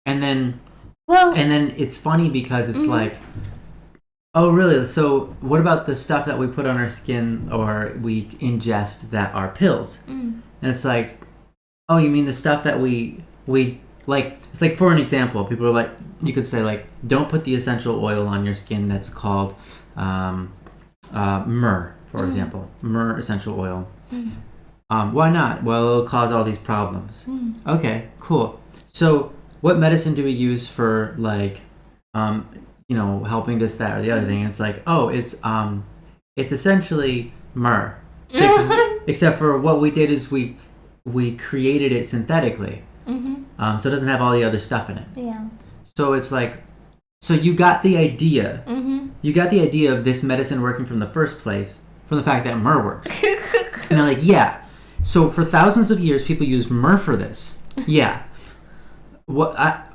And then it's funny because it's like, oh really? So what about the stuff that we put on our skin or we ingest that are pills? And it's like, oh, you mean the stuff that we like, it's like, for an example, people are like, you could say like, don't put the essential oil on your skin that's called myrrh, for example, myrrh essential oil. Why not? Well, it'll cause all these problems. Okay, cool. So what medicine do we use for like, helping this, that, or the other thing? And it's like, oh, it's essentially myrrh, except for what we did is we created it synthetically. So it doesn't have all the other stuff in it. Yeah. So it's like, so you got the idea. You got the idea of this medicine working from the first place from the fact that myrrh works. And they're like, yeah. So for thousands of years, people used myrrh for this. Yeah. Why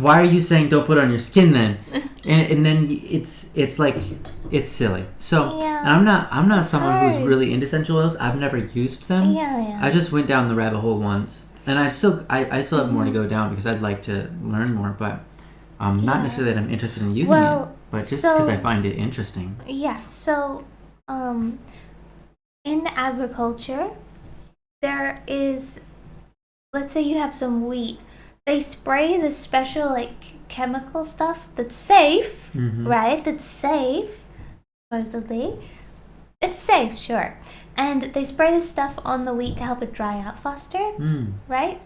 are you saying don't put it on your skin then? And then it's like, it's silly. So and I'm not someone who's really into essential oils. I've never used them. Yeah. I just went down the rabbit hole once. And I still have more to go down because I'd like to learn more, but not necessarily that I'm interested in using it, but just because I find it interesting. Yeah. So, in agriculture, there is, let's say you have some wheat. They spray this special chemical stuff that's safe, Mm-hmm. right? That's safe, supposedly. It's safe, sure. And they spray this stuff on the wheat to help it dry out faster, right?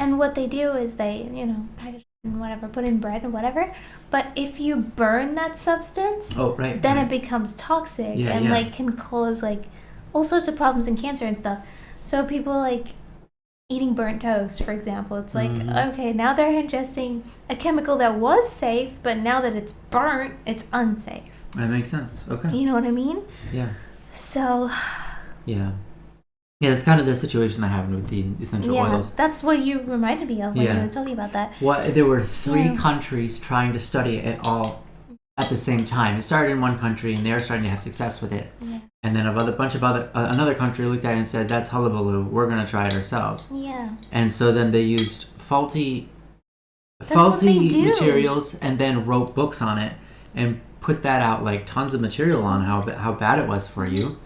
And what they do is they, package it and whatever, put in bread and whatever. But if you burn that substance, then it becomes toxic and like can cause like all sorts of problems and cancer and stuff. So people like eating burnt toast, for example, it's like, okay, now they're ingesting a chemical that was safe, but now that it's burnt, it's unsafe. That makes sense. Okay. You know what I mean? Yeah. So. Yeah. Yeah, it's kind of the situation that happened with the essential oils. That's what you reminded me of when you were talking about that. There were 3 countries trying to study it all at the same time. It started in one country, and they were starting to have success with it. Yeah. And then another country looked at it and said, "That's hullabaloo. We're going to try it ourselves." Yeah. And so then they used faulty materials, and then wrote books on it, and put that out like tons of material on how bad it was for you.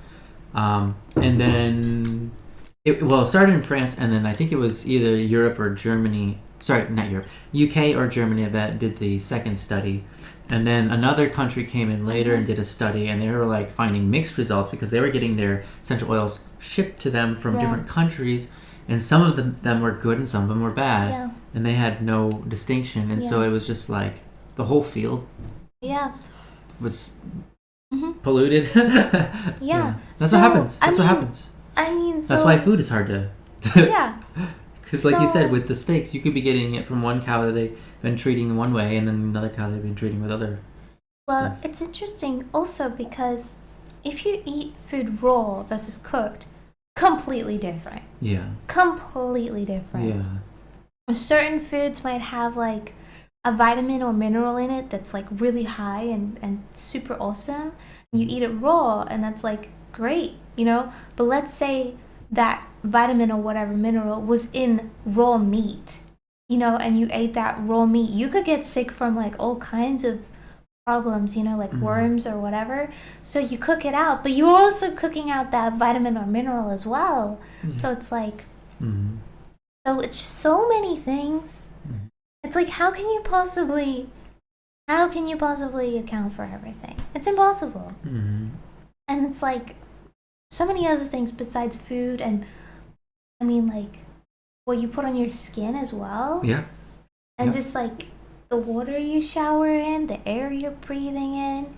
And then it started in France, and then I think it was either Europe or Germany. Sorry, not Europe. UK or Germany that did the second study. And then another country came in later and did a study, and they were like finding mixed results because they were getting their essential oils shipped to them from different countries, and some of them were good and some of them were bad, and they had no distinction. And so it was just like the whole field was polluted. That's what happens. What happens. I mean, so that's why food is hard to. Because, like you said, with the steaks, you could be getting it from one cow that they've been treating one way, and then another cow they've been treating with other. Well, it's interesting also because if you eat food raw versus cooked, completely different. Yeah. Completely different. Yeah. Certain foods might have like a vitamin or mineral in it that's like really high and super awesome. You eat it raw, and that's like great, But let's say that vitamin or whatever mineral was in raw meat, and you ate that raw meat, you could get sick from like all kinds of problems, like worms or whatever. So you cook it out, but you're also cooking out that vitamin or mineral as well. So it's like, so it's just so many things. It's like, how can you possibly account for everything? It's impossible. And it's like so many other things besides food, and I mean like what you put on your skin as well. Yeah. And just like the water you shower in, the air you're breathing in,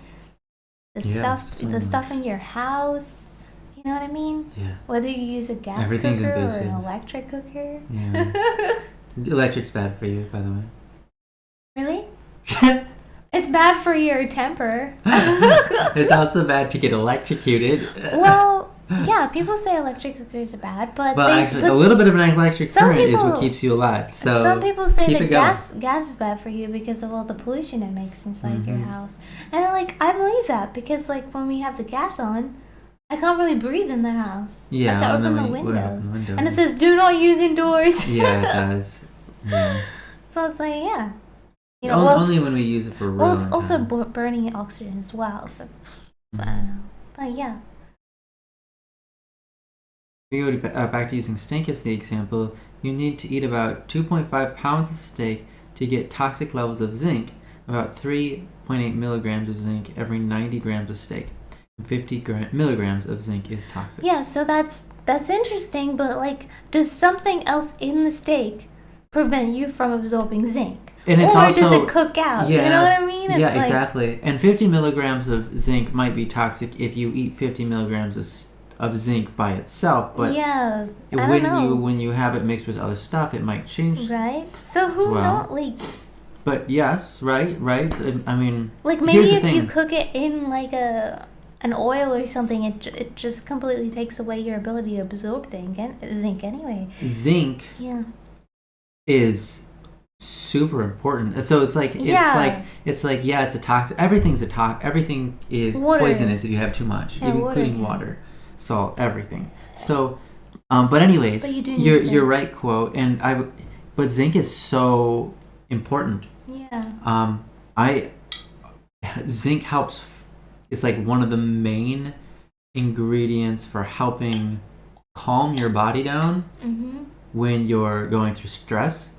the stuff in your house. You know what I mean? Yeah. Whether you use a gas cooker or an electric cooker. Yeah. Electric's bad for you, by the way. Really? It's bad for your temper. It's also bad to get electrocuted. Well, yeah, people say electric cookers are bad, but actually, a little bit of an electric current is what keeps you alive. So some people say that gas is bad for you because of all the pollution it makes inside your house. And I believe that because when we have the gas on, I can't really breathe in the house. Yeah, I have to open the windows. And it says, "Do not use indoors." Yeah, it does. Yeah. So it's like, yeah. Only when we use it for real. Well, it's also burning oxygen as well, so I don't know. But yeah. If you go back to using steak as the example, you need to eat about 2.5 pounds of steak to get toxic levels of zinc, about 3.8 milligrams of zinc every 90 grams of steak. 50 milligrams of zinc is toxic. Yeah, so that's interesting, but does something else in the steak prevent you from absorbing zinc? And it's or does it cook out? Yeah, you know what I mean? It's exactly. And 50 milligrams of zinc might be toxic if you eat 50 milligrams of zinc by itself, but when you have it mixed with other stuff, it might change. Right. So who knows? But yes, right. I mean, maybe if you cook it in an oil or something, it just completely takes away your ability to absorb zinc anyway. Zinc. Yeah. Is super important. So it's a toxic. Everything's a toxic. Everything is poisonous if you have too much, including water, salt, everything. So, but anyways, you're right, quote. But zinc is so important. Yeah. Zinc helps. It's one of the main ingredients for helping calm your body down when you're going through stress.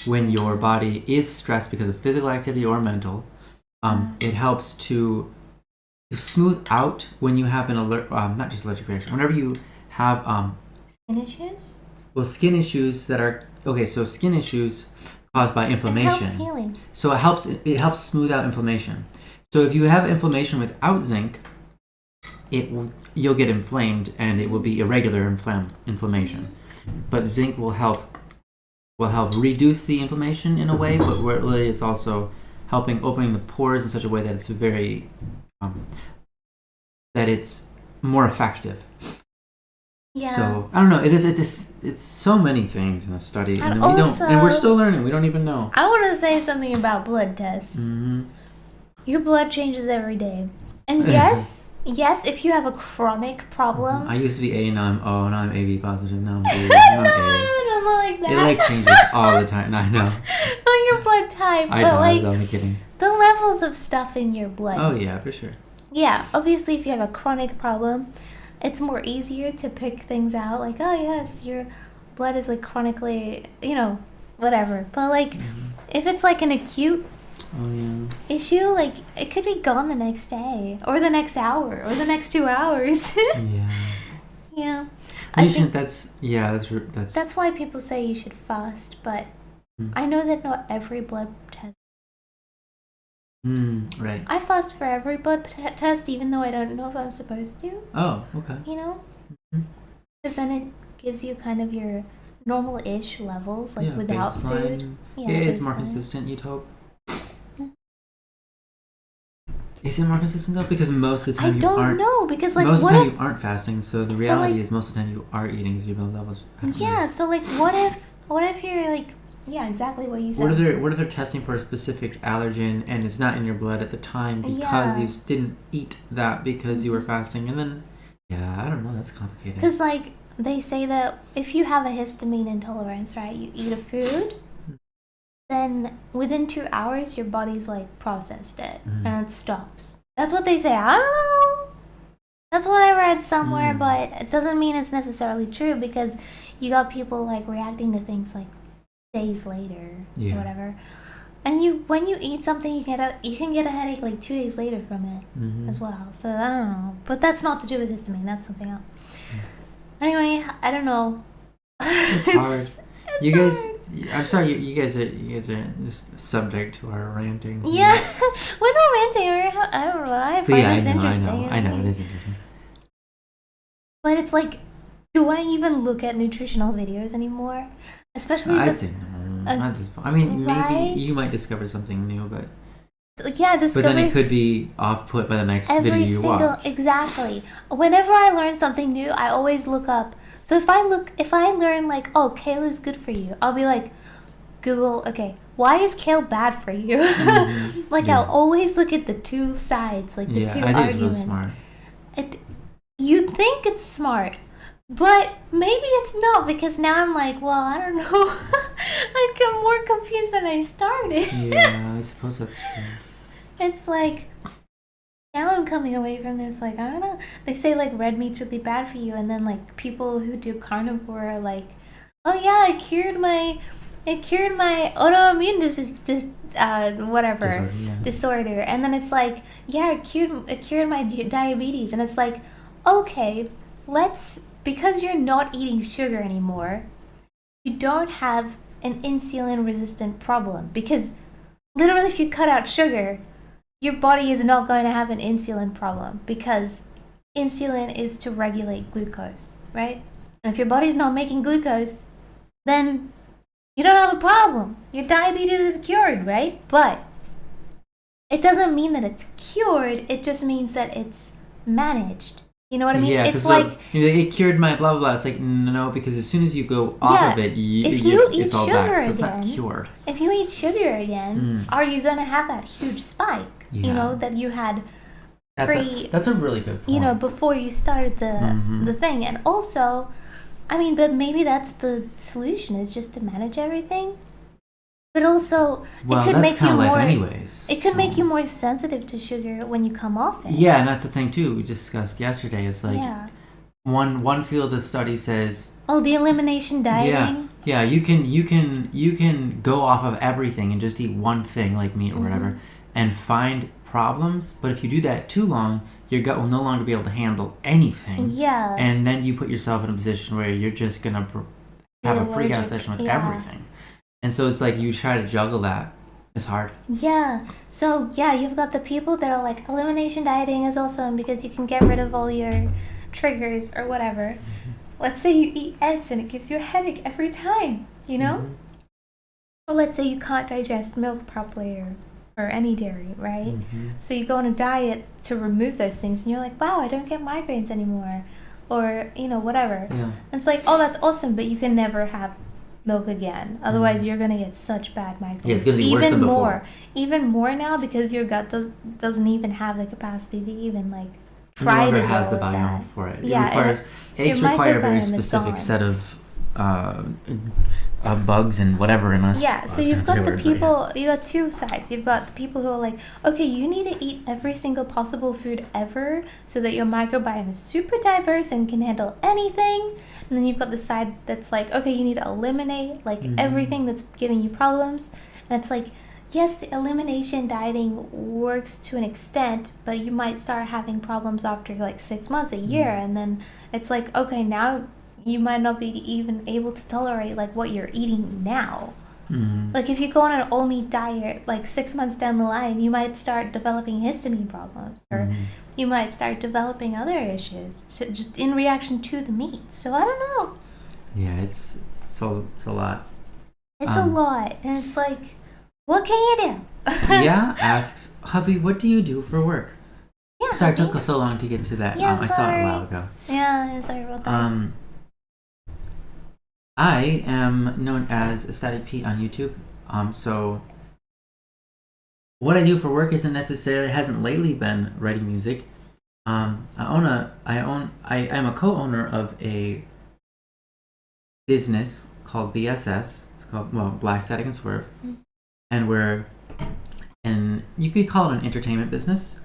when your body is stressed because of physical activity or mental. It helps to smooth out when you have an not just allergic reaction. Whenever you have skin issues. Well, skin issues that are so skin issues caused by inflammation. It helps healing. So it helps smooth out inflammation. So if you have inflammation without zinc, you'll get inflamed and it will be irregular inflammation. But zinc will help reduce the inflammation in a way, but really it's also helping opening the pores in such a way that it's very that it's more effective. Yeah. So I don't know. It's so many things in the study, and we're still learning. We don't even know. I want to say something about blood tests. Mm-hmm. Your blood changes every day, and yes, if you have a chronic problem. I used to be A, now I'm O, now I'm AB positive, now I'm B, now I'm A. Not like that. It changes all the time. I know. Not your blood type, I know. I was only kidding. The levels of stuff in your blood. Oh yeah, for sure. Yeah, obviously, if you have a chronic problem, it's more easier to pick things out. Like, oh yes, your blood is like chronically, whatever. But if it's like an acute issue, like it could be gone the next day, or the next hour, or the next 2 hours. Yeah. Yeah. That's why people say you should fast, but I know that not every blood test. Right. I fast for every blood test, even though I don't know if I'm supposed to. Oh, okay. Because then it gives you kind of your normal-ish levels, without baseline. food. Yeah, it's more consistent, you'd hope. Is it more consistent though? Because most of the time you aren't fasting, so the reality is most of the time you are eating, so your blood levels. Yeah. So what if you're exactly what you said. What if they're testing for a specific allergen and it's not in your blood at the time because you didn't eat that because you were fasting, and then I don't know, that's complicated. Because they say that if you have a histamine intolerance, right, you eat a food, then within 2 hours your body's processed it and it stops. That's what they say. I don't know. That's what I read somewhere, but it doesn't mean it's necessarily true, because you got people reacting to things days later or whatever. And when you eat something, you can get a headache 2 days later from it as well. So I don't know, but that's not to do with histamine. That's something else. Anyway, I don't know. It's hard. You guys, I'm sorry. You guys are just subject to our ranting. Yeah, we're not ranting. I don't know. I find this interesting. I know it is interesting. But it's do I even look at nutritional videos anymore? Especially I'd say no, not this point. I mean, maybe you might discover something new, but but then it could be off-put by the next video you watch. Exactly. Whenever I learn something new, I always look up. So if I learn kale is good for you, I'll be Google, okay, why is kale bad for you? I'll always look at the two sides, the two arguments. I think it's really smart. You think it's smart, but maybe it's not, because now I'm well, I don't know. I'm more confused than I started. Yeah, I suppose that's true. It's now I'm coming away from this, I don't know. They say red meat's really bad for you, and then people who do carnivore are oh yeah, it cured my autoimmune disorder, and then it's it cured my diabetes, and it's okay, because you're not eating sugar anymore, you don't have an insulin resistant problem, because literally if you cut out sugar, your body is not going to have an insulin problem, because insulin is to regulate glucose, right? And if your body's not making glucose, then you don't have a problem. Your diabetes is cured, right? But it doesn't mean that it's cured. It just means that it's managed. You know what I mean? Yeah, it's it cured my blah blah blah. It's no, because as soon as you go off of it, it's all back. So it's not cured. If you eat sugar again, are you gonna have that huge spike? Yeah. That you had that's a really good point. Before you started the thing. And also, but maybe that's the solution, is just to manage everything. But also, it could make you more. It could make you more sensitive to sugar when you come off it. Yeah, and that's the thing too. We discussed yesterday. It's one field of study says Oh, the elimination dieting. Yeah. You can go off of everything and just eat one thing like meat or whatever, and find problems. But if you do that too long, your gut will no longer be able to handle anything. Yeah. And then you put yourself in a position where you're just gonna have a freak out session with everything. And so it's like you try to juggle that. It's hard. Yeah. So yeah, you've got the people that are like, elimination dieting is awesome because you can get rid of all your triggers or whatever. Let's say you eat eggs and it gives you a headache every time, you know? Or let's say you can't digest milk properly or any dairy, right? So you go on a diet to remove those things and you're like, wow, I don't get migraines anymore. Or, you know, whatever. Yeah. And it's like, oh, that's awesome, but you can never have milk again. Otherwise, you're going to get such bad migraines. Yeah, it's going to be worse than before. Even more now because your gut doesn't even have the capacity to even, like, try to deal with that. Has the biome for it. Yeah, eggs require a very specific set of bugs and whatever in us. Yeah, so you've got the people, you got two sides. You've got the people who are like, okay, you need to eat every single possible food ever so that your microbiome is super diverse and can handle anything. And then you've got the side that's like, okay, you need to eliminate like everything that's giving you problems. And it's like, yes, the elimination dieting works to an extent, but you might start having problems after like 6 months, a year. And then it's like, okay, now you might not be even able to tolerate like what you're eating now. Like if you go on an all meat diet, like 6 months down the line, you might start developing histamine problems, or you might start developing other issues just in reaction to the meat. So I don't know. Yeah, it's a lot. It's a lot, and it's like, what can you do? Yeah asks, hubby, what do you do for work? Yeah, sorry, it took us so long to get to that. Yeah, I saw it a while ago. Yeah, sorry about that. I am known as Static Pete on YouTube. So what I do for work hasn't lately been writing music. I am a co-owner of a business called BSS. It's called Black Static and Swerve, and you could call it an entertainment business.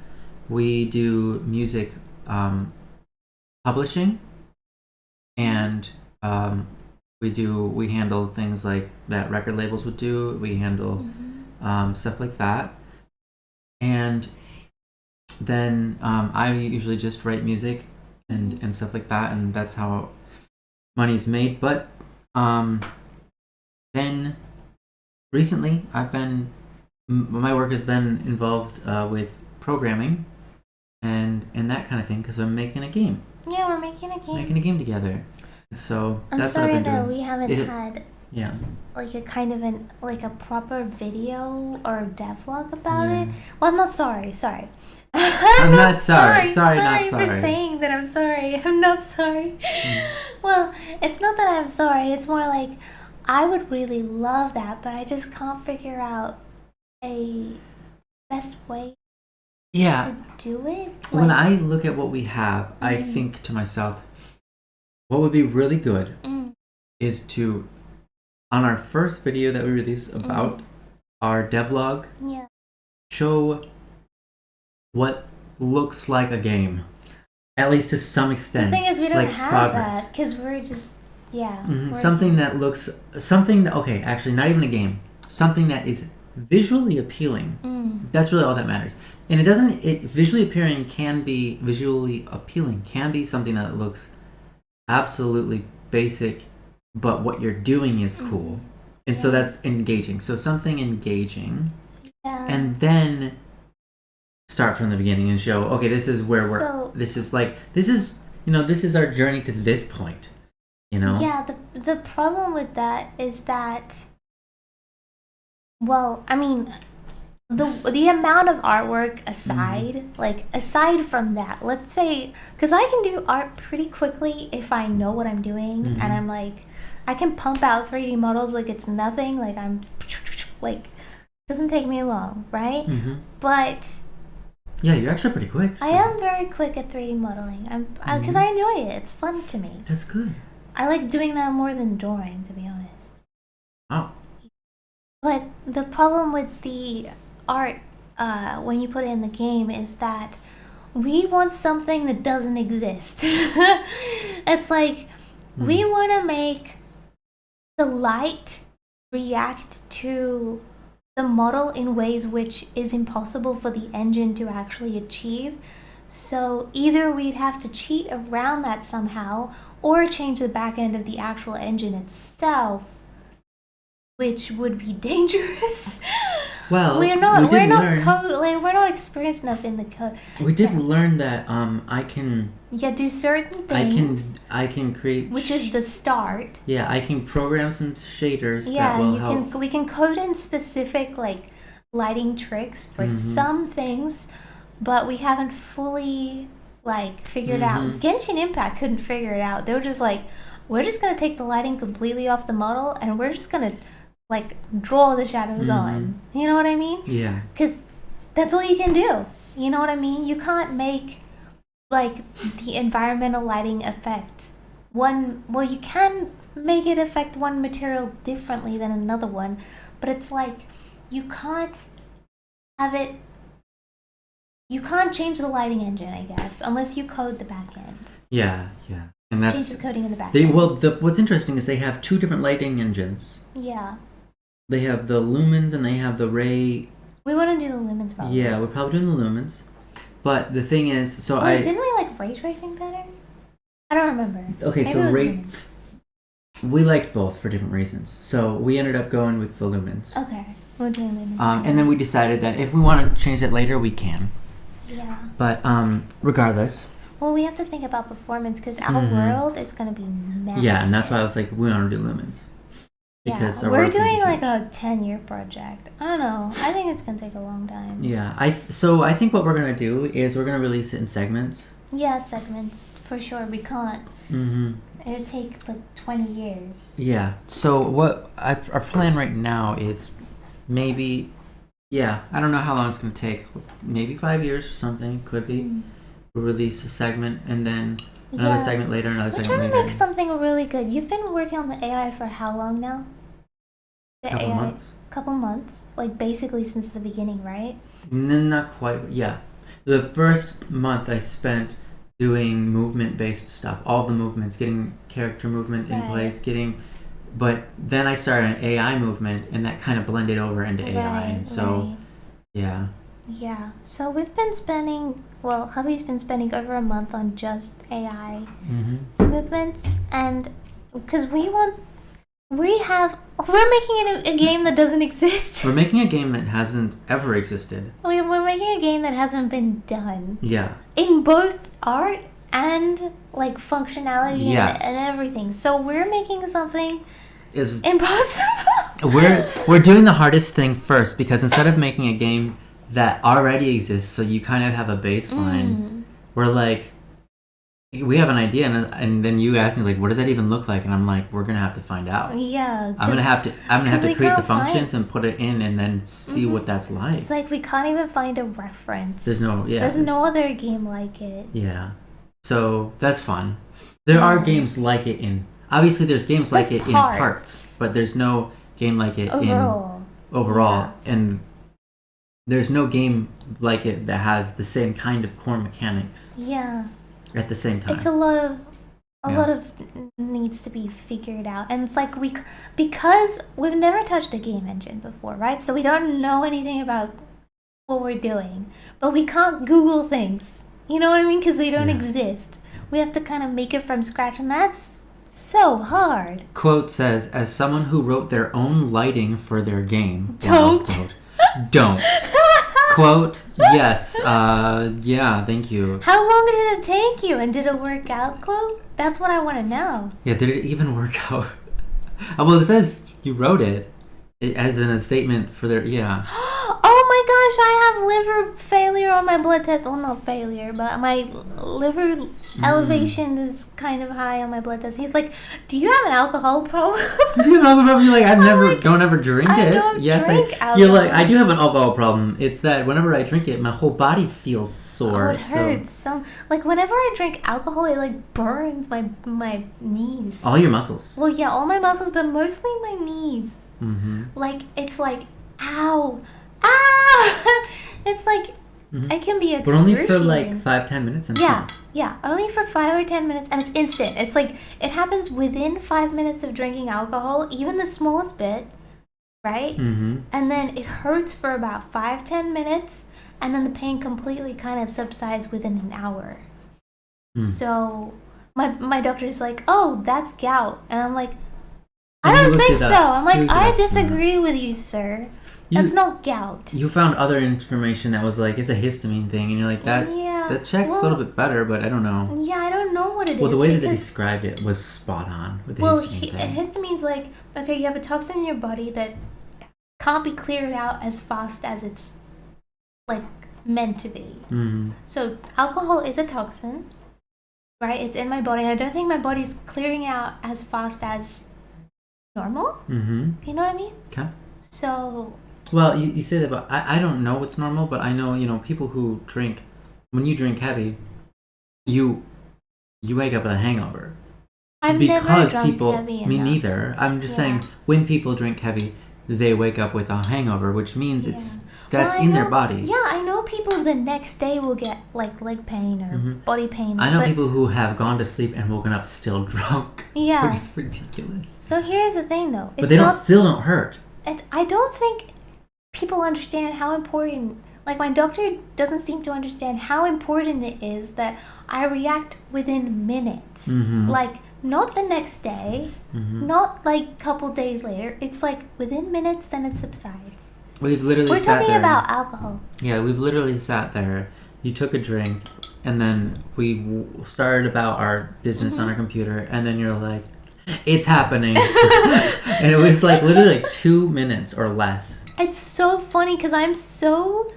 We do music publishing, and we handle things like that record labels would do. We handle stuff like that, and then I usually just write music and stuff like that, and that's how money's made. But then recently, my work has been involved with programming and that kind of thing because I'm making a game. Yeah, we're making a game. Making a game together. So that's sorry what I've been that doing. we haven't had Yeah. like a kind of a proper video or devlog about it. Well, I'm not sorry. I'm not sorry. Sorry for saying that I'm sorry. I'm not sorry. Well, it's not that I'm sorry. It's more like I would really love that, but I just can't figure out a best way to do it. Like, when I look at what we have, I think to myself, what would be really good is to, on our first video that we release about our devlog, show what looks like a game, at least to some extent. The thing is, we don't have that because we're just something that looks actually not even a game, something that is visually appealing. That's really all that matters. And visually appealing can be something that looks absolutely basic, but what you're doing is cool. And so that's engaging. So something engaging. Yeah. And then start from the beginning and show, okay, this is where this is our journey to this point. Yeah, the problem with that is that, well, I mean, the amount of artwork aside from that, let's say, because I can do art pretty quickly if I know what I'm doing, and I'm like, I can pump out 3D models like it's nothing, like I'm like, it doesn't take me long, right? But yeah, you're actually pretty quick. I am very quick at 3D modeling. Because I enjoy it. It's fun to me. That's good. I like doing that more than drawing, to be honest. Oh. But the problem with the art, when you put it in the game, is that we want something that doesn't exist. It's like, We want to make the light react to the model in ways which is impossible for the engine to actually achieve. So either we'd have to cheat around that somehow or change the back end of the actual engine itself, which would be dangerous. Well, we're not experienced enough in the code. We did learn that I can do certain things. I can create, which is the start. Yeah, I can program some shaders that will help. We can code in specific lighting tricks for some things, but we haven't fully figured out. Genshin Impact couldn't figure it out. They were just we're just gonna take the lighting completely off the model and we're just gonna draw the shadows on. You know what I mean? Yeah. Because that's all you can do. You know what I mean? You can't make the environmental lighting affect you can make it affect one material differently than another one, but it's you can't have it. You can't change the lighting engine, I guess, unless you code the back end. Yeah, and that's change the coding in the back end. What's interesting is they have two different lighting engines. Yeah. They have the lumens and they have the ray. We want to do the lumens probably. Yeah, we're probably doing the lumens. But the thing is, didn't we like ray tracing better? I don't remember. Okay, maybe we liked both for different reasons. So we ended up going with the lumens. Okay, we're doing lumens. And then we decided that if we want to change it later, we can. Yeah. But regardless. Well, we have to think about performance because our world is going to be massive. Yeah, and that's why I was we want to do lumens. Because we're doing a 10-year project. I don't know. I think it's going to take a long time. Yeah. I think what we're going to do is we're going to release it in segments. Yeah, segments. For sure. We can't. It'll take 20 years. Yeah. So what our plan right now is maybe, I don't know how long it's going to take. Maybe 5 years or something. Could be. We'll release a segment and then another segment later, another segment later. We're trying to make something really good. You've been working on the AI for how long now? Couple months. Basically since the beginning, right? Not quite. Yeah. The first month I spent doing movement-based stuff. All the movements, getting character movement in place, but then I started an AI movement and that kind of blended over into AI. And so, yeah. Yeah. So we've been spending, hubby's been spending over a month on just AI movements, and because we're making a game that doesn't exist. We're making a game that hasn't ever existed. We're making a game that hasn't been done. Yeah. In both art and functionality and everything. So we're making something impossible. We're doing the hardest thing first because instead of making a game that already exists, so you kind of have a baseline. We're we have an idea, and then you ask me what does that even look like, and I'm we're gonna have to find out. Yeah, I'm gonna have to create the functions and put it in, and then see what that's like. It's we can't even find a reference. There's no other game like it. Yeah, so that's fun. There are games like it obviously there's games like it in parts, but there's no game like it overall, and there's no game like it that has the same kind of core mechanics. Yeah. At the same time. It's a lot of needs to be figured out. And it's because we've never touched a game engine before, right? So we don't know anything about what we're doing. But we can't Google things. You know what I mean? Because they don't exist. We have to kind of make it from scratch, and that's so hard. Quote says, as someone who wrote their own lighting for their game. Don't. Don't. Quote, yes. Thank you. How long did it take you, and did it work out, quote? That's what I want to know. Yeah, did it even work out? Well, it says you wrote it as in a statement for their, Oh my gosh, I have liver failure on my blood test. Well, not failure, but my liver elevation is kind of high on my blood test. He's like, do you have an alcohol problem? Do you have an alcohol problem? You're don't ever drink it. I don't drink alcohol. You're I do have an alcohol problem. It's that whenever I drink it, my whole body feels sore. Oh, it hurts. So, whenever I drink alcohol, it burns my knees. All your muscles. Well, yeah, all my muscles, but mostly my knees. It's ow. Ah! It's it can be excruciating. But only for 5-10 minutes. Yeah. Yeah, only for 5 or 10 minutes, and it's instant. It's like it happens within 5 minutes of drinking alcohol, even the smallest bit, right? Mm-hmm. And then it hurts for about 5-10 minutes, and then the pain completely kind of subsides within an hour. So my doctor's like, oh, that's gout. And I'm like, I don't think so. I'm like, I disagree with you, sir. That's not gout. You found other information that was like, it's a histamine thing. And you're like, that checks a little bit better, but I don't know. Yeah, I don't know what it is. Well, the way that they described it was spot on with the histamine thing. Histamine's like, okay, you have a toxin in your body that can't be cleared out as fast as it's like meant to be. Mm-hmm. So alcohol is a toxin, right? It's in my body. I don't think my body's clearing out as fast as normal. Mm-hmm. You know what I mean? Okay. So... Well, you say that, but I don't know what's normal, but I know, people who drink, when you drink heavy, you wake up with a hangover. I've never drunk heavy enough. Me neither. I'm just saying, when people drink heavy, they wake up with a hangover, which means that's in their body. Yeah, I know people the next day will get like leg pain or body pain. I know people who have gone to sleep and woken up still drunk. Yeah. Which is ridiculous. So here's the thing though. But they still don't hurt. I don't think people understand how important, like my doctor doesn't seem to understand how important it is that I react within minutes. Mm-hmm. Like not the next day, not like couple days later. It's like within minutes, then it subsides. We're talking about alcohol. Yeah, we've literally sat there. You took a drink, and then we started about our business on our computer, and then you're like, it's happening. And it was like literally like 2 minutes or less. It's so funny because I'm so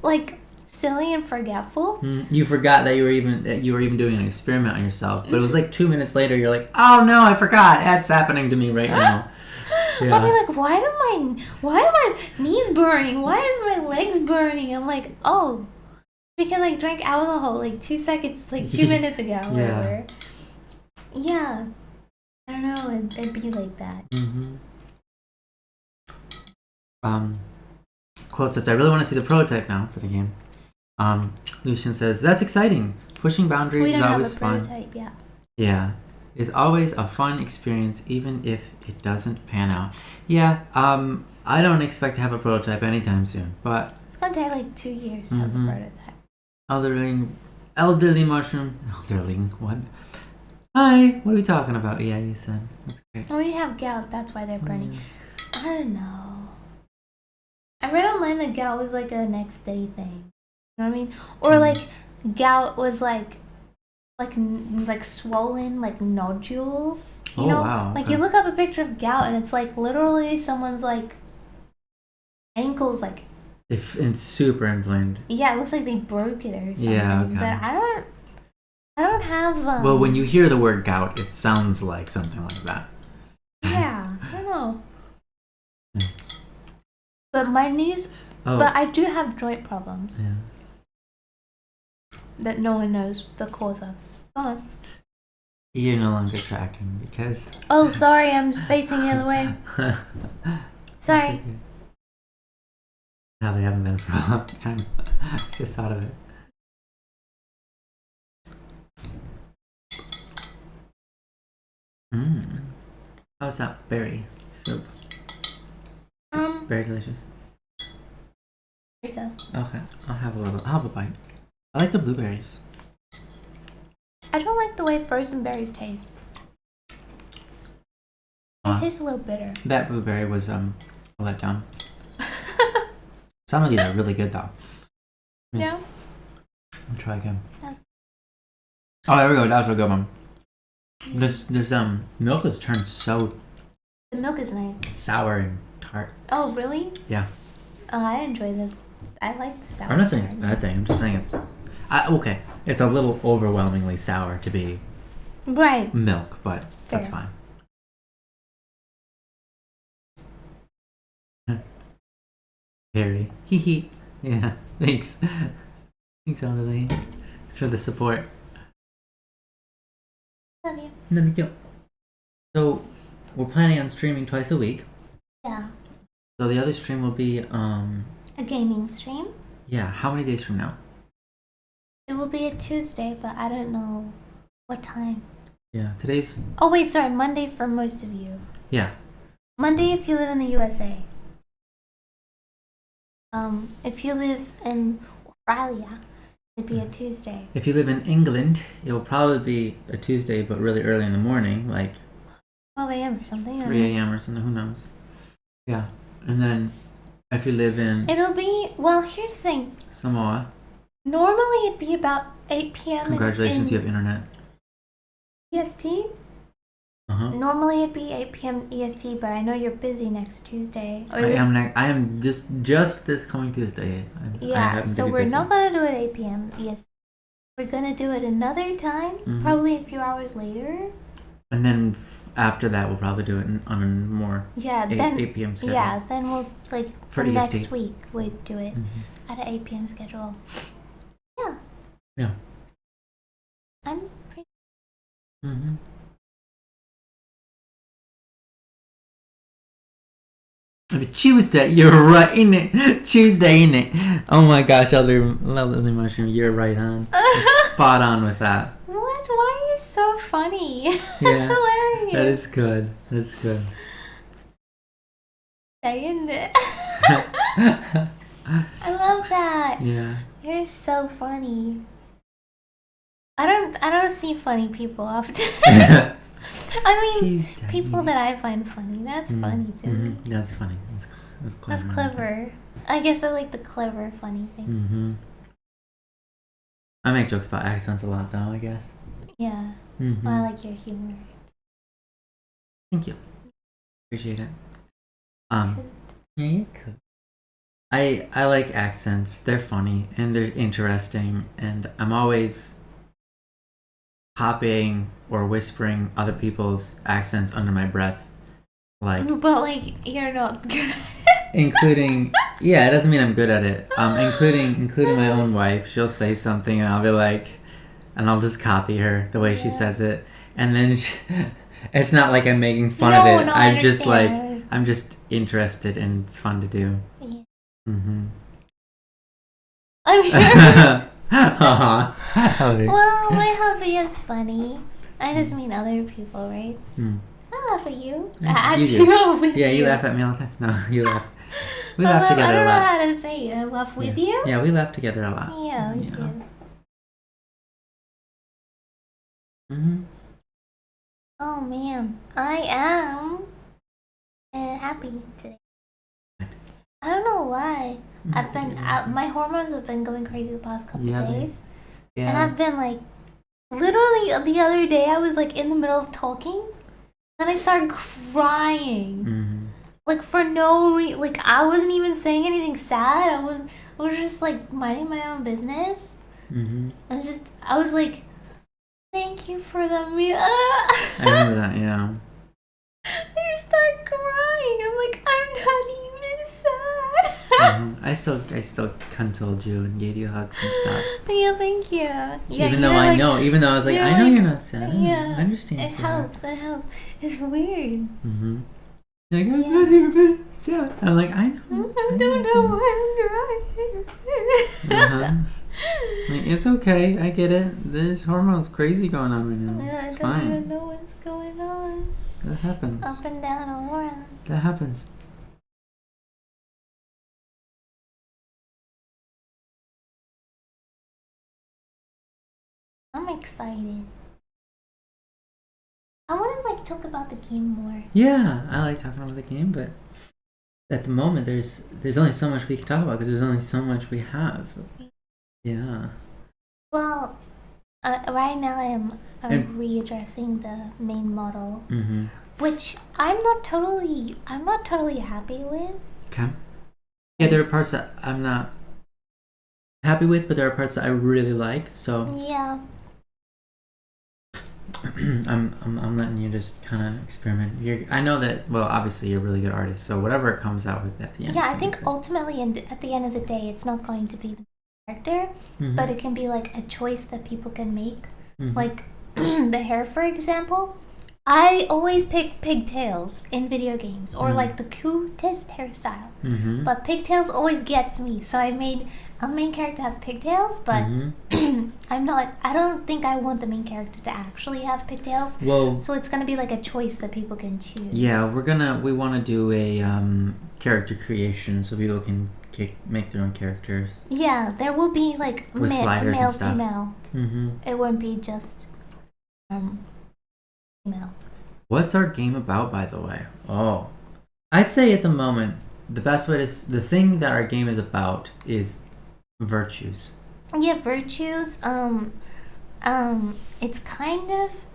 like silly and forgetful. You forgot that you were even doing an experiment on yourself, but it was like 2 minutes later. You're like, oh no, I forgot. That's happening to me right now. Yeah. I'll be like, why are my knees burning? Why is my legs burning? I'm like, oh, because I drank alcohol like 2 seconds, like 2 minutes ago, whatever. Yeah. I don't know. It'd be like that. Mm-hmm. Quote says, I really want to see the prototype now for the game. Lucian says, that's exciting. Pushing boundaries is always fun. Prototype, yeah. Yeah. It's always a fun experience, even if it doesn't pan out. Yeah, I don't expect to have a prototype anytime soon, but... It's going to take like 2 years to have a prototype. Elderly mushroom... Elderly, what? Hi, what are we talking about? Yeah, you said. That's great. Well, you have gout, that's why they're burning. I don't know. I read online that gout was like a next day thing. You know what I mean? Or like gout was like swollen like nodules. You know? Wow. Like you look up a picture of gout and it's like literally someone's like ankles like it's super inflamed. Yeah, it looks like they broke it or something. Yeah, okay. But I don't have well, when you hear the word gout, it sounds like something like that. Yeah, I don't know. But my knees but I do have joint problems. Yeah. That no one knows the cause of. Go on. You're no longer tracking because... Oh, sorry, I'm just facing the other way. Sorry. No, they haven't been for a long time. Just thought of it. How's that berry soup? Very delicious. There you go. Okay, I'll have a bite. I like the blueberries. I don't like the way frozen berries taste. They taste a little bitter. That blueberry was a letdown. Some of these are really good though. Yeah. I'll try again. Oh, there we go. That was a good one. This milk has turned so... The milk is nice. Sour and tart. Oh, really? Yeah. I enjoy I like the sour. I'm not saying it's a bad thing. I'm just saying it's... okay. It's a little overwhelmingly sour to be... Right. Milk, but Fair. That's fine. Harry. Hee hee. Yeah. Thanks. Thanks, Elderly. Thanks for the support. Love you. No big deal. So, we're planning on streaming twice a week. Yeah. So the other stream will be a gaming stream. Yeah. How many days from now? It will be a Tuesday, but I don't know what time. Yeah, today's... Oh, wait, sorry. Monday for most of you. Yeah. Monday if you live in the USA. If you live in Australia, it'd be a Tuesday. If you live in England, it will probably be a Tuesday, but really early in the morning, like 12 a.m. or something. 3 a.m. or something, who knows. Yeah. And then if you live in... It'll be, well, here's the thing. Samoa. Normally it'd be about 8 p.m. Congratulations, you have internet. EST? Uh-huh. Normally it'd be 8 p.m. EST, but I know you're busy next Tuesday. I am just this coming Tuesday. So we're not going to do it 8 p.m. EST. We're going to do it another time, probably a few hours later. And then after that, we'll probably do it on a more 8 p.m. schedule. Yeah, then we'll, like, For the EST. next week, we'll do it at an 8 p.m. schedule. Yeah. Yeah. I'm pretty... Mm-hmm. Tuesday, you're right, innit? Tuesday, innit? Oh my gosh, lovely mushroom, you're right on. You're spot on with that. What? Why are you so funny? That's Yeah, hilarious. That is good. That's good. Stay in it. I love that. Yeah. You're so funny. I don't see funny people often. I mean, Tuesday. people that I find funny. That's funny to me. That's funny. That's clever. That's clever. I guess I like the clever, funny thing. I make jokes about accents a lot, though, I guess. Yeah. Well, I like your humor. Thank you. Appreciate it. Yeah, you could. I like accents. They're funny and they're interesting, and I'm always copying or whispering other people's accents under my breath, like. But like you're not good at it. Including, yeah, it doesn't mean I'm good at it. Including my own wife. She'll say something and I'll be like, and I'll just copy her the way she says it, and then it's not like I'm making fun of it. I'm just like, I'm just interested and it's fun to do. Yeah. I'm here. Well, my hubby is funny. I just mean other people, right? I laugh at you. Yeah, you laugh at me all the time. No, you laugh. We laugh together a lot. I don't know how to say it. I laugh with you? Yeah, we laugh together a lot. Yeah, we do. Oh man, I am happy today. I don't know why. I've been my hormones have been going crazy the past couple days, and I've been like, literally the other day I was like in the middle of talking, and I started crying, like for no reason. Like I wasn't even saying anything sad. I was just like minding my own business. I was like, thank you for the meal. I remember that. Yeah. I just started crying. I'm like, I'm not even sad. I still consoled you and gave you hugs and stuff. Yeah, thank you. Yeah, even though I was like, I know you're not sad. Yeah, I understand. It helps. It's weird. Like, I'm not even sad. I'm like, I know. I don't know why I'm crying. Like, it's okay. I get it. There's hormones crazy going on right now. Yeah, it's I don't fine. even know what's going on. That happens. Up and down all around. That happens. I'm excited. I want to like talk about the game more. Yeah, I like talking about the game, but at the moment there's only so much we can talk about because there's only so much we have. Yeah. Well, right now I'm readdressing the main model, which I'm not totally happy with. Okay. Yeah, there are parts that I'm not happy with, but there are parts that I really like. So yeah. I'm letting you just kind of experiment. I know that. Well, obviously you're a really good artist, so whatever it comes out with at the end. Yeah, I think ultimately, at the end of the day, it's not going to be the character, but it can be like a choice that people can make. Like the hair, for example. I always pick pigtails in video games, or like the cutest hairstyle. But pigtails always gets me, so I made a main character have pigtails, but I don't think I want the main character to actually have pigtails. Well, so it's gonna be like a choice that people can choose. Yeah, we want to do a character creation so people can make their own characters. Yeah, there will be like with sliders male, and stuff. female. It won't be just female. What's our game about, by the way? Oh, I'd say at the moment the best way to the thing that our game is about is virtues. Yeah, virtues. It's kind of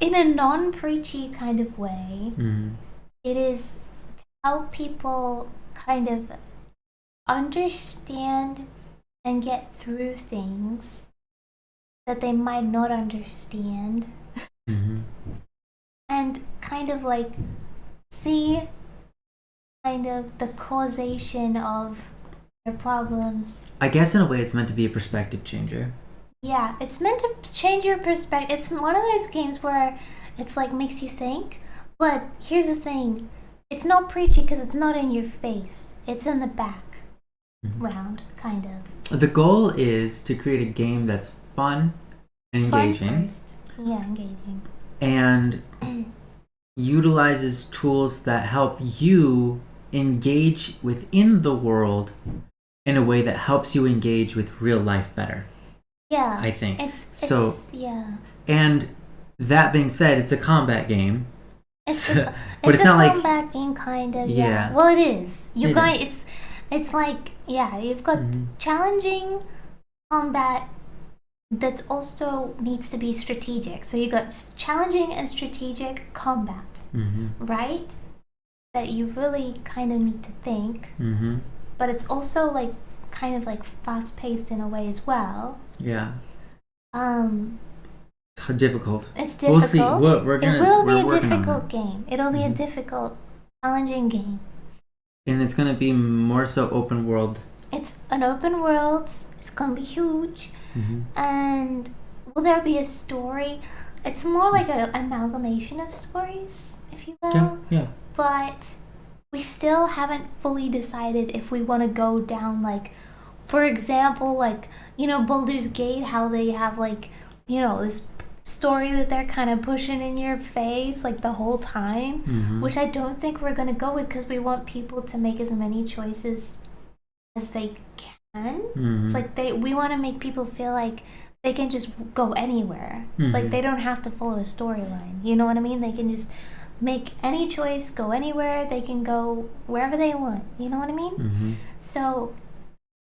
in a non-preachy kind of way. It is to help people kind of understand and get through things that they might not understand. And kind of like see kind of the causation of their problems. I guess in a way it's meant to be a perspective changer. Yeah, it's meant to change your perspective. It's one of those games where it's like makes you think. But here's the thing. It's not preachy because it's not in your face. It's in the background, kind of. The goal is to create a game that's fun and engaging. Fun first. Yeah, engaging. And utilizes tools that help you engage within the world in a way that helps you engage with real life better. Yeah. I think. Yeah. And that being said, it's a combat game. It's but it's not a combat game, kind of. Yeah. Well, it is. You guys, it's like, yeah, you've got challenging combat that's also needs to be strategic. So you got challenging and strategic combat, right? That you really kind of need to think. But it's also like kind of like fast paced in a way as well. Yeah. It's difficult. It's difficult. We'll see. It will be a difficult game. It'll be a difficult, challenging game. And it's going to be more so open world. It's an open world. It's going to be huge. And will there be a story? It's more like an amalgamation of stories, if you will. Yeah. But we still haven't fully decided if we want to go down, like, for example, like, Baldur's Gate, how they have, like, this story that they're kind of pushing in your face, like, the whole time, which I don't think we're going to go with because we want people to make as many choices as they can. It's like we want to make people feel like they can just go anywhere. Like, they don't have to follow a storyline. You know what I mean? They can just make any choice, go anywhere. They can go wherever they want. You know what I mean? So,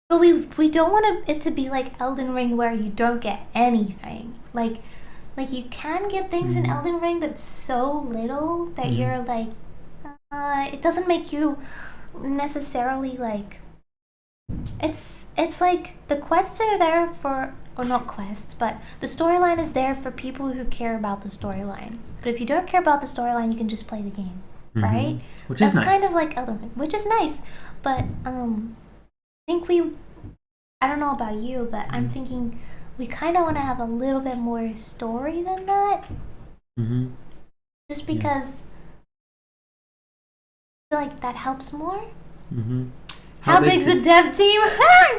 but we don't want it to be like Elden Ring where you don't get anything. Like you can get things in Elden Ring, but so little that you're like, it doesn't make you necessarily like. It's like the quests are there for, or not quests, but the storyline is there for people who care about the storyline. But if you don't care about the storyline, you can just play the game, right? Which That's is nice. kind of like Elden Ring, which is nice. But I think I don't know about you, but I'm thinking we kind of want to have a little bit more story than that. Just because I feel like that helps more. How big's the dev team?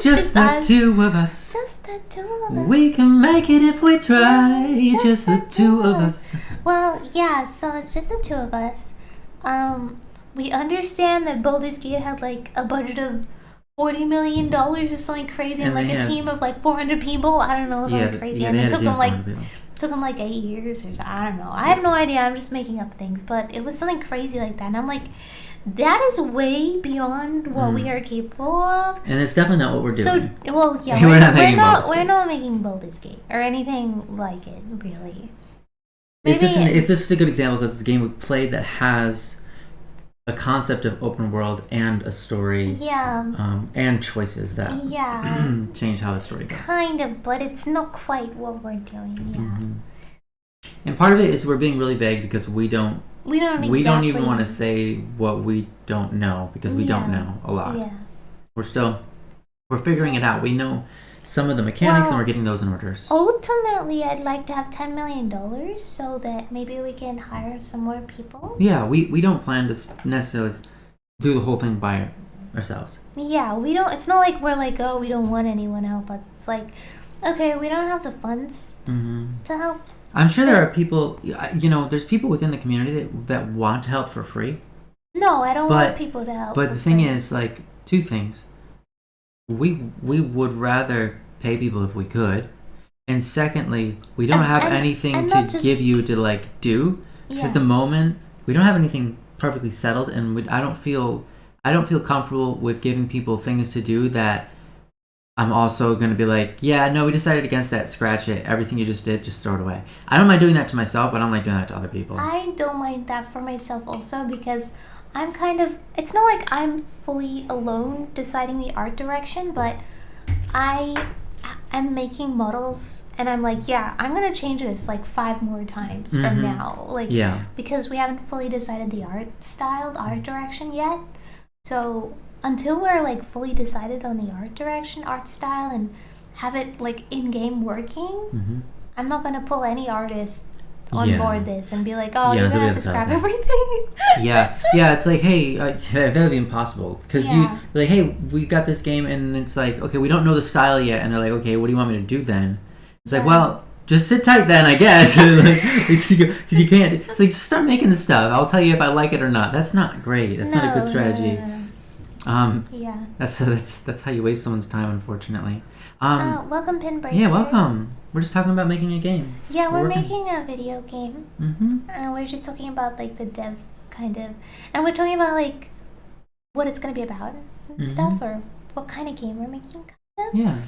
Just the two of us. Just the two of us. We can make it if we try. Just the two of us. Well, yeah, so it's just the two of us. We understand that Baldur's Gate had like a budget of $40 million or something crazy, and like a team of like 400 people. I don't know, something crazy. And it took them like 8 years or so. I don't know. I have no idea. I'm just making up things, but it was something crazy like that. And I'm like, that is way beyond what we are capable of. And it's definitely not what we're doing. So, well, yeah, we're not making Baldur's Gate or anything like it, really. Maybe it's just a good example because it's a game we played that has a concept of open world and a story. Yeah. And choices that change how the story goes. Kind of, but it's not quite what we're doing, yeah. And part of it is we're being really vague because we don't even want to say what we don't know because we don't know a lot. Yeah. We're figuring it out. We know some of the mechanics, and we're getting those in orders. Ultimately, I'd like to have $10 million so that maybe we can hire some more people. Yeah, we don't plan to necessarily do the whole thing by ourselves. Yeah, we don't. It's not like we're like, oh, we don't want anyone to help us. It's like, okay, we don't have the funds to help. I'm sure there are people, there's people within the community that want to help for free. No, I don't want people to help. But the thing is, like, two things. We would rather pay people if we could. And secondly, we don't have anything to give you to, like, do. Because at the moment, we don't have anything perfectly settled. And I don't feel comfortable with giving people things to do that I'm also going to be like, yeah, no, we decided against that. Scratch it. Everything you just did, just throw it away. I don't mind doing that to myself, but I don't like doing that to other people. I don't mind that for myself also because I'm kind of... It's not like I'm fully alone deciding the art direction, but I'm making models and I'm like, yeah, I'm going to change this like 5 more times from now. Like, because we haven't fully decided the art style, the art direction yet. So until we're like fully decided on the art direction, art style, and have it like in-game working, I'm not going to pull any artist on board this and be like, oh, you're going to have to scrap everything. It's like, hey, that would be impossible. Because you're like, hey, we got this game, and it's like, okay, we don't know the style yet. And they're like, okay, what do you want me to do then? It's like, well, just sit tight then, I guess. Because you can't. It's like, just start making the stuff. I'll tell you if I like it or not. That's not great. That's not a good strategy. That's how you waste someone's time, unfortunately. Welcome, Pinbreaker. Yeah, welcome. We're just talking about making a game. Yeah, we're making a video game. And we're just talking about like the dev kind of, and we're talking about like what it's gonna be about and stuff, or what kind of game we're making. Kind of. Yeah.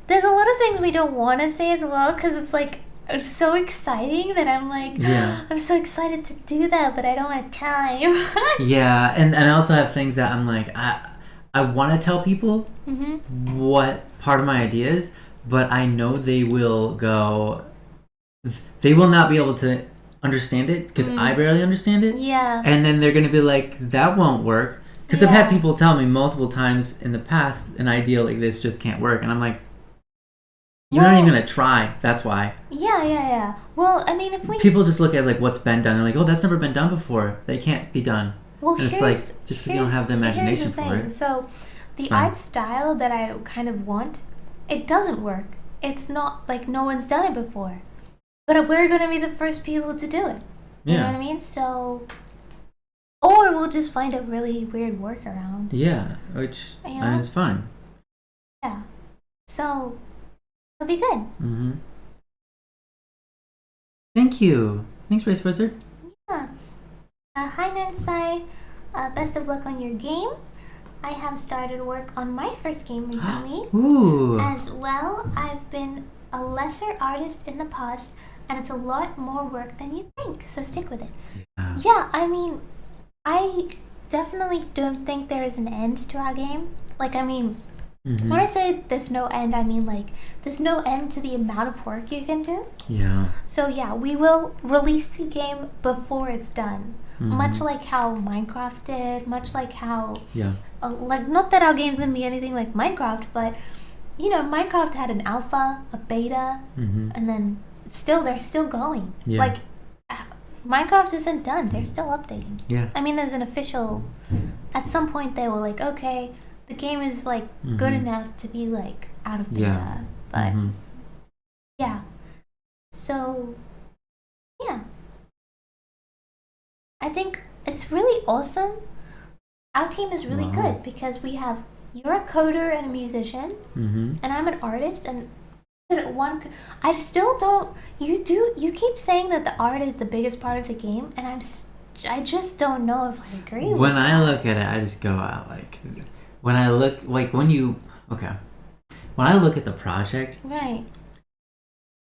There's a lot of things we don't want to say as well because it's like so exciting that I'm like, I'm so excited to do that, but I don't have time. Yeah, and I also have things that I'm like, I want to tell people what part of my idea is, but I know they will not be able to understand it because I barely understand it. Yeah. And then they're going to be like, that won't work. Because I've had people tell me multiple times in the past, an idea like this just can't work. And I'm like, you're not even going to try. That's why. Yeah. Well, I mean, if we... People just look at like what's been done. They're like, oh, that's never been done before. They can't be done. Well, and it's like, just because you don't have the imagination for it. So, the art style that I kind of want, it doesn't work. It's not like no one's done it before. But we're going to be the first people to do it. You know what I mean? So, or we'll just find a really weird workaround. Yeah, which, I mean, it's fine. Yeah. So, it'll be good. Thank you. Thanks, Race Wizard. Yeah. Hi, nyansai. Best of luck on your game. I have started work on my first game recently. Ooh. As well, I've been a lesser artist in the past, and it's a lot more work than you think, so stick with it. Yeah, I mean, I definitely don't think there is an end to our game. Like, I mean, when I say there's no end, I mean, like, there's no end to the amount of work you can do. Yeah. So, yeah, we will release the game before it's done. Much like how Minecraft did, much like how... like, not that our game's gonna be anything like Minecraft, but, you know, Minecraft had an alpha, a beta, and then they're still going. Like, Minecraft isn't done. They're still updating. Yeah. I mean, there's an official... At some point, they were like, okay, the game is, like, good enough to be, like, out of beta. But, yeah. So, yeah. I think it's really awesome. Our team is really good because you're a coder and a musician, and I'm an artist, and I still don't. You keep saying that the art is the biggest part of the game, and I just don't know if I agree. When I look at it, I just go out like, when I look at the project, right,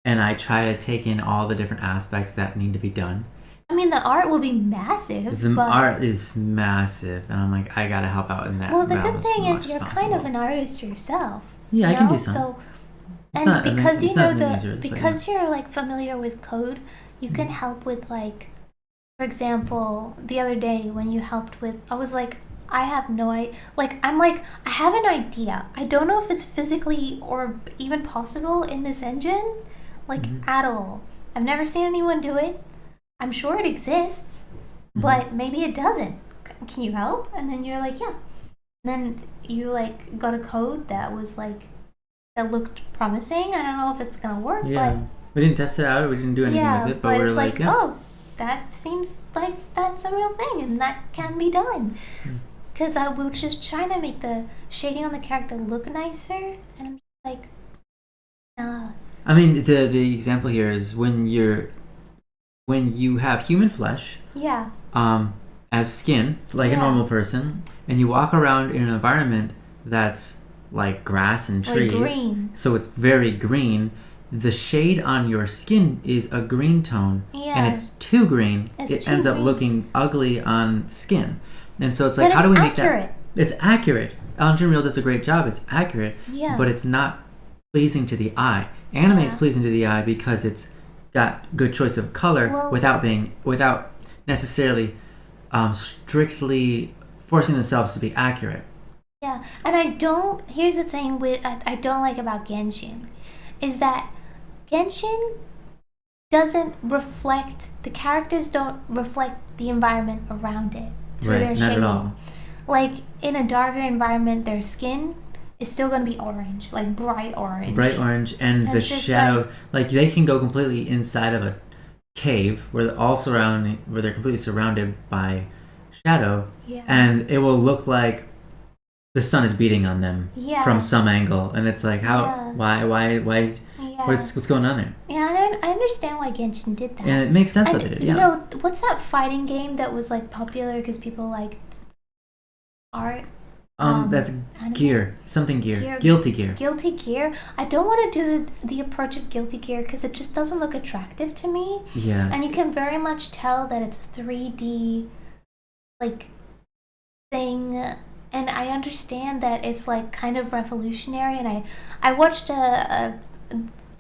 and I try to take in all the different aspects that need to be done. I mean, the art will be massive. The art is massive, and I'm like, I gotta help out in that. Well, the good thing is you're kind of an artist yourself. Yeah, I can do some. So, because you're like familiar with code, you can help with like, for example, the other day when you helped with, I was like, I have no idea. I'm like, I have an idea. I don't know if it's physically or even possible in this engine, at all. I've never seen anyone do it. I'm sure it exists, but maybe it doesn't. Can you help? And then you're like, yeah. And then you got a code that was that looked promising. I don't know if it's gonna work, but we didn't test it out, or we didn't do anything with it, but we're it's oh, that seems like that's a real thing and that can be done. Because I was just trying to make the shading on the character look nicer, and I'm just like, nah. I mean, the example here is when you have human flesh, as skin, like a normal person, and you walk around in an environment that's like grass and trees, green. So it's very green. The shade on your skin is a green tone, and it's too green. It ends up looking ugly on skin, and so it's like, how do we make that? It's accurate. Unreal does a great job. It's accurate, but it's not pleasing to the eye. Anime is pleasing to the eye because it's got good choice of color without necessarily strictly forcing themselves to be accurate. Yeah, and here's the thing I don't like about Genshin, is that Genshin doesn't reflect, the characters don't reflect the environment around it through their shading. Not at all. In a darker environment, their skin is still going to be orange, bright orange. Bright orange, and the shadow, they can go completely inside of a cave where they're completely surrounded by shadow, and it will look like the sun is beating on them from some angle, and it's like, why what's going on there? Yeah, I understand why Genshin did that, and it makes sense what they did. You know, what's that fighting game that was popular because people liked art? That's anime? Gear. Something gear. Guilty Gear. Guilty Gear. I don't want to do the approach of Guilty Gear because it just doesn't look attractive to me. Yeah. And you can very much tell that it's 3D, thing. And I understand that it's kind of revolutionary. And I watched their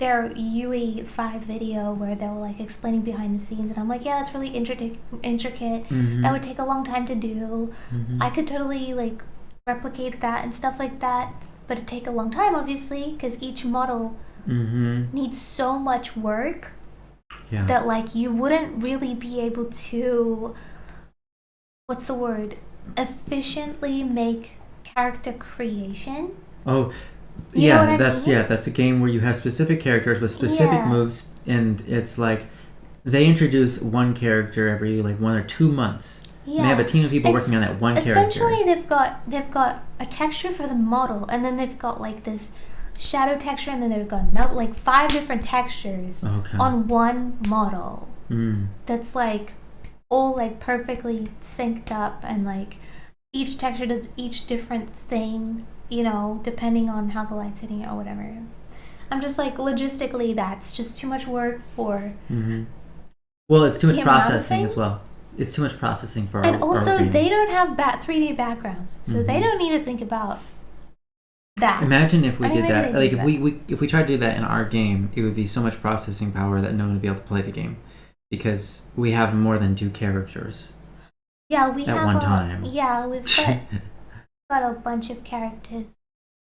UE5 video where they were explaining behind the scenes, and I'm like, yeah, that's really intricate. That would take a long time to do. I could totally replicate that and stuff like that, but it'd take a long time, obviously, because each model needs so much work that you wouldn't really be able to, what's the word, efficiently make character creation. Oh, you know what I mean? That's a game where you have specific characters with specific moves, and it's they introduce one character every 1 or 2 months. Yeah. They have a team of people working on that one character. Essentially, they've got a texture for the model, and then they've got this shadow texture, and then they've got 5 different textures on one model. That's all perfectly synced up, and each texture does each different thing, depending on how the light's hitting it or whatever. I'm just logistically, that's just too much work for. Well, it's too much processing as well. It's too much processing for and also they don't have 3D backgrounds, so they don't need to think about that. Imagine if we did that. If we tried to do that in our game, it would be so much processing power that no one would be able to play the game, because we have more than 2 characters. Yeah, we at have one time. Yeah, we've got a bunch of characters,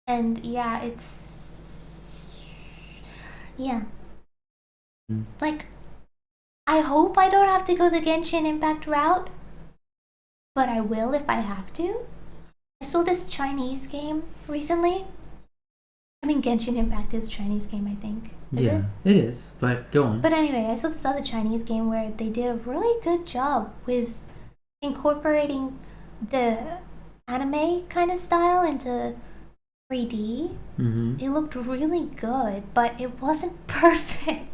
and it's I hope I don't have to go the Genshin Impact route, but I will if I have to. I saw this Chinese game recently. I mean, Genshin Impact is a Chinese game, I think. Is it is, but go on. But anyway, I saw this other Chinese game where they did a really good job with incorporating the anime kind of style into 3D. It looked really good, but it wasn't perfect.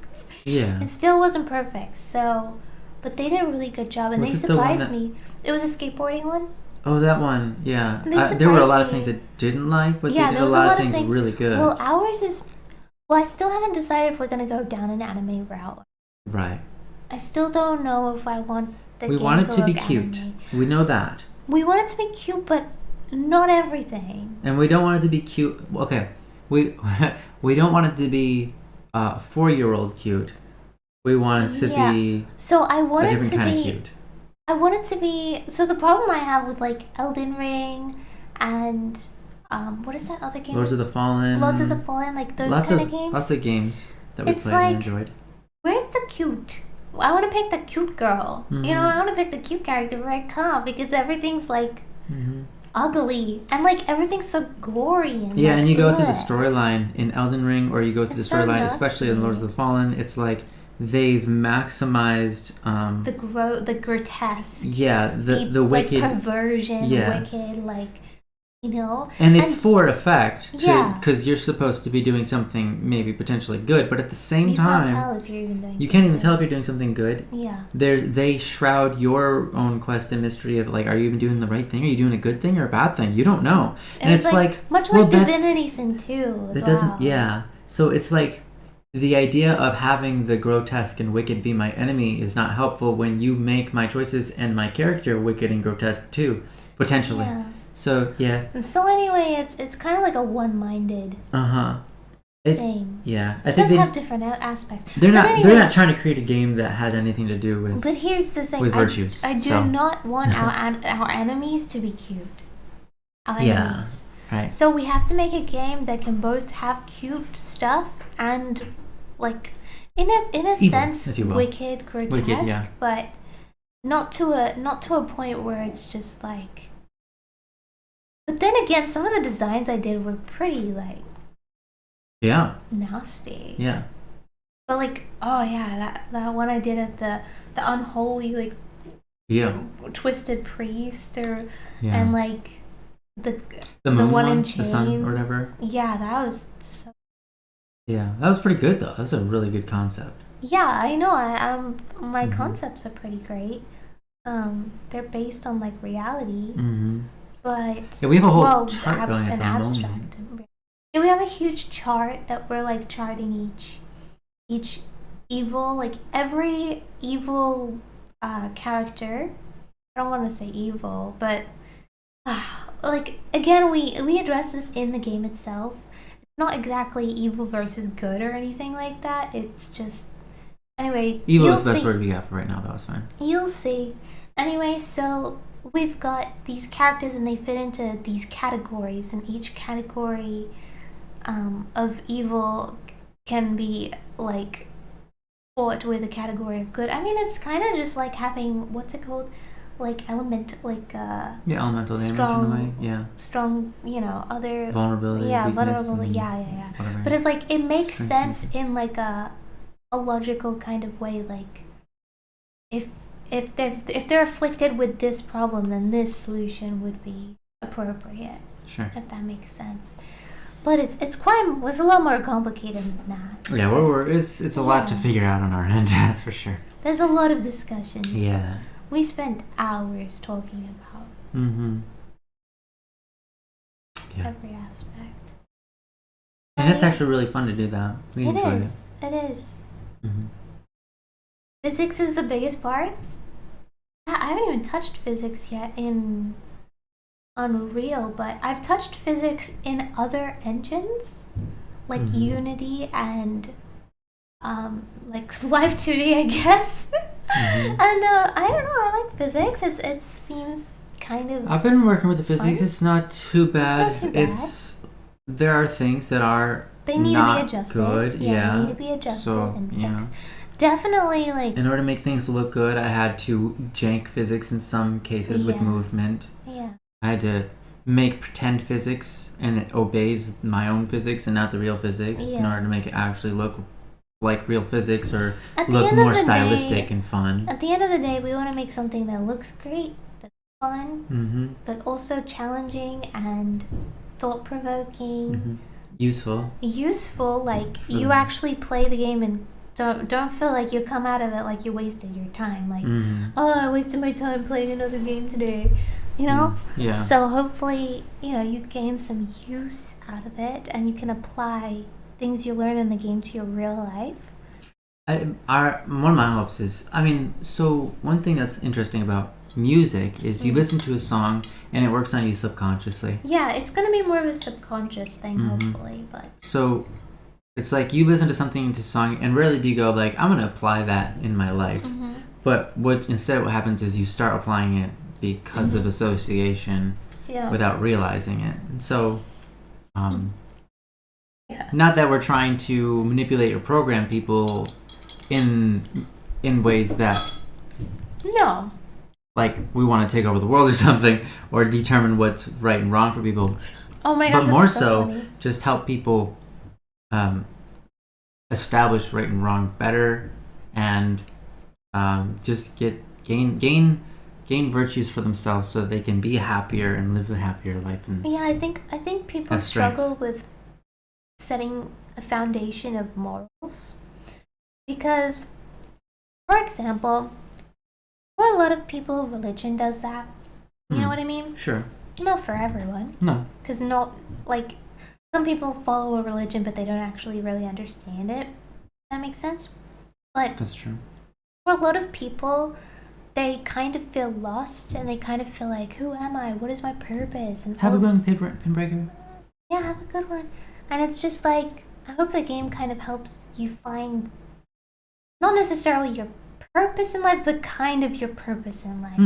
Yeah. It still wasn't perfect, but they did a really good job, and they surprised me. It was a skateboarding one. Oh, that one, yeah. There were a lot of things I didn't like, but they did a lot of things really good. Well, ours is... Well, I still haven't decided if we're going to go down an anime route. Right. I still don't know if I want the game to look We want it to be cute. Anime. We know that. We want it to be cute, but not everything. And we don't want it to be cute... Okay. We don't want it to be 4-year-old cute. We want it to be so I want a it different to kind be of cute. I want it to be. So the problem I have with like Elden Ring and what is that other game? Lords of the Fallen. Like those kind of games. Lots of games that we played and enjoyed. Where's the cute? I want to pick the cute girl. Mm-hmm. You know, I want to pick the cute character, but I can't because everything's like ugly and like everything's so gory. And and you go through the storyline in Elden Ring, or you go through the storyline, especially in Lords of the Fallen. It's like they've maximized the grotesque. Yeah, the wicked, like perversion, wicked, like. You know, and it's for effect, because you're supposed to be doing something maybe potentially good, but at the same time, you can't even tell if you're doing something good. Yeah, they shroud your own quest and mystery of like, are you even doing the right thing? Are you doing a good thing or a bad thing? You don't know, and it's like much like Divinity Sin 2. It doesn't. Yeah, so it's like the idea of having the grotesque and wicked be my enemy is not helpful when you make my choices and my character wicked and grotesque too, potentially. Yeah. So So anyway, it's kind of like a one-minded thing. Yeah, I think it does have different aspects. They're not trying to create a game that has anything to do with. But here's the thing: with virtues. I do not want our enemies to be cute. Our enemies. Right. So we have to make a game that can both have cute stuff and like in a evil, sense wicked, grotesque, but not to a point where it's just like. But then again, some of the designs I did were pretty like nasty. Yeah. But like, that one I did of the unholy like twisted priest and like the one in chains, the sun or whatever. Yeah, that was so. Yeah, that was pretty good though. That's a really good concept. Yeah, I know. My concepts are pretty great. They're based on like reality. Mm-hmm. But we have a whole chart going at the abstract. moment. Yeah, we have a huge chart that we're like charting each evil, like every evil character. I don't want to say evil, but like again, we address this in the game itself. It's not exactly evil versus good or anything like that. It's just anyway. Evil is the best word we got for right now. That was fine. You'll see. Anyway, so. We've got these characters and they fit into these categories, and each category of evil can be like fought with a category of good. I mean, it's kind of just like having what's it called, like elemental elemental damage in a way. Strong, other vulnerability. Vulnerability. Yeah. Whatever. But it makes sense in like a logical kind of way. Like if they're afflicted with this problem, then this solution would be appropriate. Sure. If that makes sense. But it's a lot more complicated than that. Yeah, it's a lot to figure out on our end. That's for sure. There's a lot of discussions. Yeah. We spent hours talking about. Every aspect. And it's actually really fun to do that. We enjoy it. It is. Mm-hmm. Physics is the biggest part. I haven't even touched physics yet in Unreal, but I've touched physics in other engines, like Unity and like Live 2D, I guess. And I don't know, I like physics. It seems kind of. I've been working with the physics. Fun. It's not too bad. It's not too bad. There are things that are they need not to be adjusted. Good. Yeah, they need to be adjusted and fixed. Definitely, like... In order to make things look good, I had to jank physics in some cases with movement. Yeah. I had to make pretend physics, and it obeys my own physics and not the real physics in order to make it actually look like real physics or look more stylistic and fun. At the end of the day, we want to make something that looks great, that's fun, but also challenging and thought-provoking. Useful, like you actually play the game and don't feel like you come out of it like you wasted your time. Like, I wasted my time playing another game today. Yeah. So hopefully, you gain some use out of it and you can apply things you learn in the game to your real life. One of my hopes is, so one thing that's interesting about music is you listen to a song and it works on you subconsciously. Yeah, it's going to be more of a subconscious thing, hopefully. But so it's like you listen to something into a song and rarely do you go like, I'm going to apply that in my life. But what happens is you start applying it because of association without realizing it. And so, not that we're trying to manipulate or program people in ways that like we want to take over the world or something, or determine what's right and wrong for people. Oh my gosh, but more so so just help people establish right and wrong better, and just gain virtues for themselves so they can be happier and live a happier life. And I think people struggle with setting a foundation of morals, because, for example, for a lot of people, religion does that. You know what I mean? Sure. Not for everyone. No. Because some people follow a religion, but they don't actually really understand it. That makes sense? But that's true. For a lot of people, they kind of feel lost, and they kind of feel like, who am I? What is my purpose? And have a good one, Pinbreaker. Yeah, have a good one. And it's just like, I hope the game kind of helps you find not necessarily your purpose in life, but kind of your purpose in life.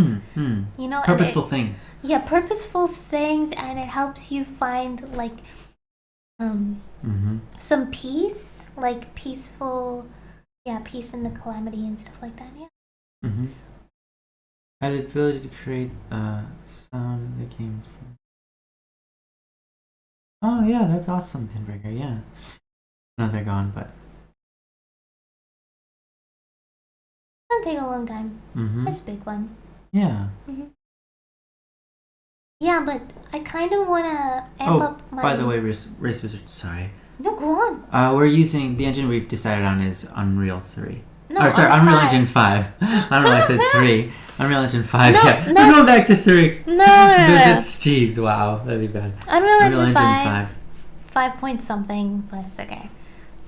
You know, purposeful things. Yeah, purposeful things, and it helps you find like some peace, like peaceful, peace in the calamity and stuff like that. Yeah. I had the ability to create sound in the game. Oh yeah, that's awesome, Pinbreaker. Yeah. No, they're gone, but it'll take a long time. That's a big one. Yeah. Yeah, but I kind of want to amp up my... by the way, Race Wizard, sorry. No, go on. We're using... The engine we've decided on is Unreal 3. No, Unreal Engine 5. I don't know why I said 3. Unreal Engine 5, yeah. No. We're going back to 3. No. Jeez, wow. That'd be bad. Unreal Engine 5. 5 point something, but it's okay.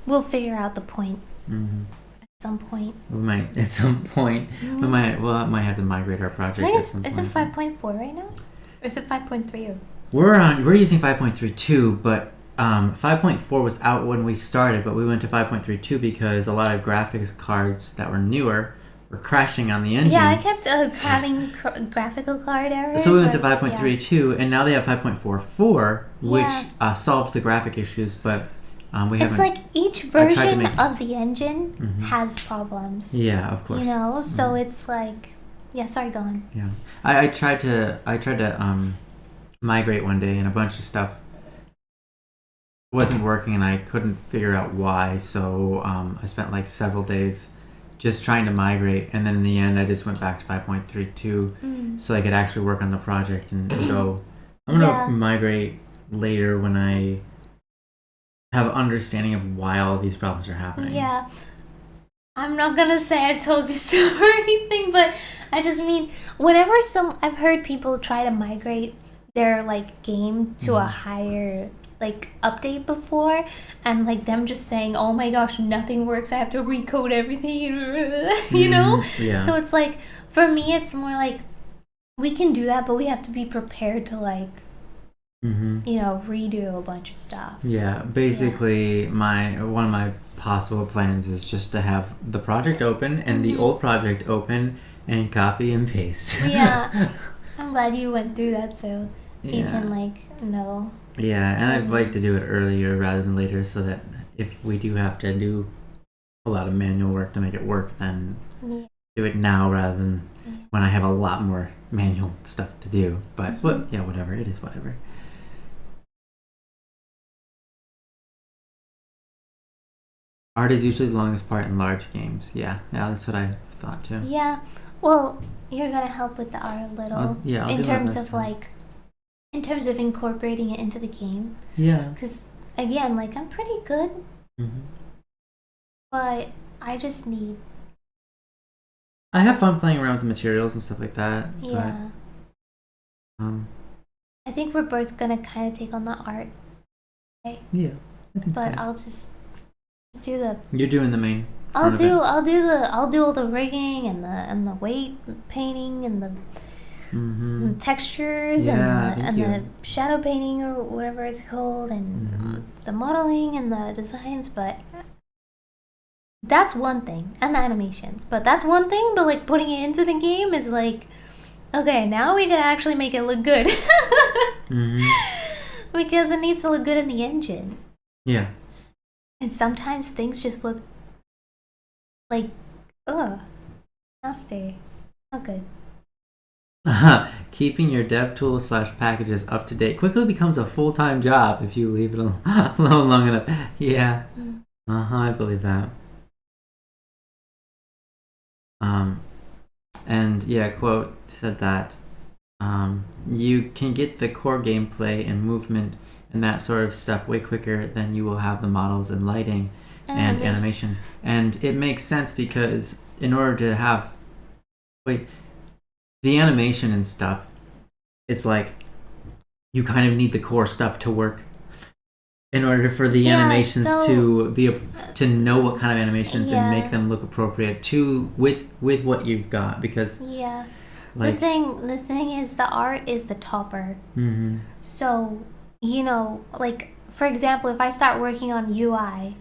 We'll figure out the point. At some point. We might, at some point. We might have to migrate our project. I think is it 5.4 right now? Or is it 5.3? We're using 5.32, but 5.4 was out when we started, but we went to 5.32 because a lot of graphics cards that were newer were crashing on the engine. Yeah, I kept having graphical card errors. So we went to 5.32, and now they have 5.44, which solved the graphic issues, but we haven't... It's like each version of the engine has problems. Yeah, of course. You know, so it's like... Yeah, sorry, go on. Yeah. I tried to migrate one day, and a bunch of stuff wasn't working, and I couldn't figure out why, so I spent like several days just trying to migrate, and then in the end I just went back to 5.32 so I could actually work on the project and go. I'm gonna migrate later when I have an understanding of why all of these problems are happening. Yeah. I'm not gonna say I told you so or anything, but I just mean whenever I've heard people try to migrate their like game to a higher like update before, and like them just saying, oh my gosh, nothing works, I have to recode everything, you know? So it's like, for me it's more like we can do that, but we have to be prepared to like you know, redo a bunch of stuff. Yeah, basically one of my possible plans is just to have the project open and the old project open and copy and paste. Yeah. I'm glad you went through that so you can like know. Yeah, and I'd like to do it earlier rather than later, so that if we do have to do a lot of manual work to make it work, then do it now rather than when I have a lot more manual stuff to do. But whatever, it is whatever. Art is usually the longest part in large games. Yeah, that's what I thought too. Yeah, well, you're gonna help with the art a little. In terms of like, in terms of incorporating it into the game. Yeah. Because again, like I'm pretty good, but I just need. I have fun playing around with the materials and stuff like that. Yeah. But, I think we're both gonna kind of take on the art. Okay? Yeah, I think but so. I'll just do the. You're doing the main. I'll do all the rigging and the weight painting and the textures and the shadow painting or whatever it's called and the modeling and the designs, but That's one thing, and the animations. But that's one thing, but like putting it into the game is like, okay, now we can actually make it look good. Because it needs to look good in the engine. Yeah. And sometimes things just look like, ugh, nasty. Not good. Keeping your dev tools / packages up to date quickly becomes a full-time job if you leave it alone long enough. Yeah. I believe that. And yeah, quote said that you can get the core gameplay and movement and that sort of stuff way quicker than you will have the models and lighting and animation. And it makes sense because in order to have the animation and stuff, it's like you kind of need the core stuff to work in order for the animations to be to know what kind of animations and make them look appropriate to with what you've got, because like, the thing is the art is the topper. So like for example, if I start working on UI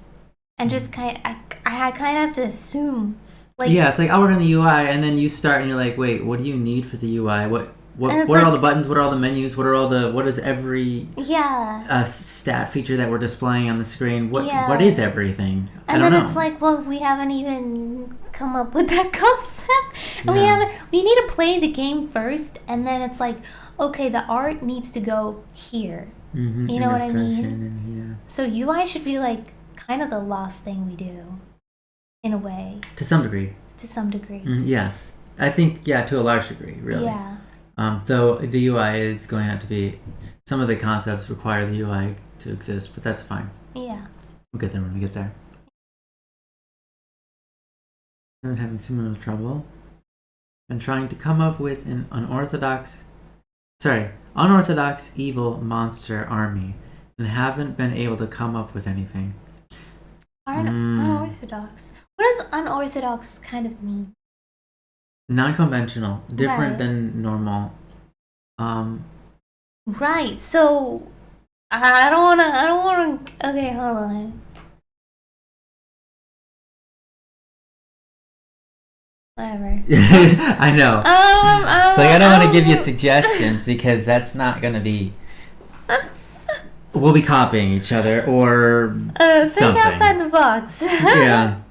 and just I kind of have to assume like, it's like I'll work on the UI and then you start and you're like, wait, what do you need for the UI? What are all the buttons? What are all the menus? What is every stat feature that we're displaying on the screen? What is everything? And then it's like, well, we haven't even come up with that concept. And we need to play the game first, and then it's like, okay, the art needs to go here. You know what I mean? So UI should be like kind of the last thing we do, in a way. To some degree. Yes. I think, to a large degree, really. Yeah. Though the UI is going to have to be, some of the concepts require the UI to exist, but that's fine. Yeah. We'll get there when we get there. I'm having similar trouble. I'm trying to come up with an unorthodox evil monster army and haven't been able to come up with anything. Unorthodox. What does unorthodox kind of mean? Non-conventional, different than normal. Right. So I don't wanna okay, hold on. Whatever. I know. It's like I don't want to give you suggestions because that's not gonna be. We'll be copying each other or think outside the box. Yeah.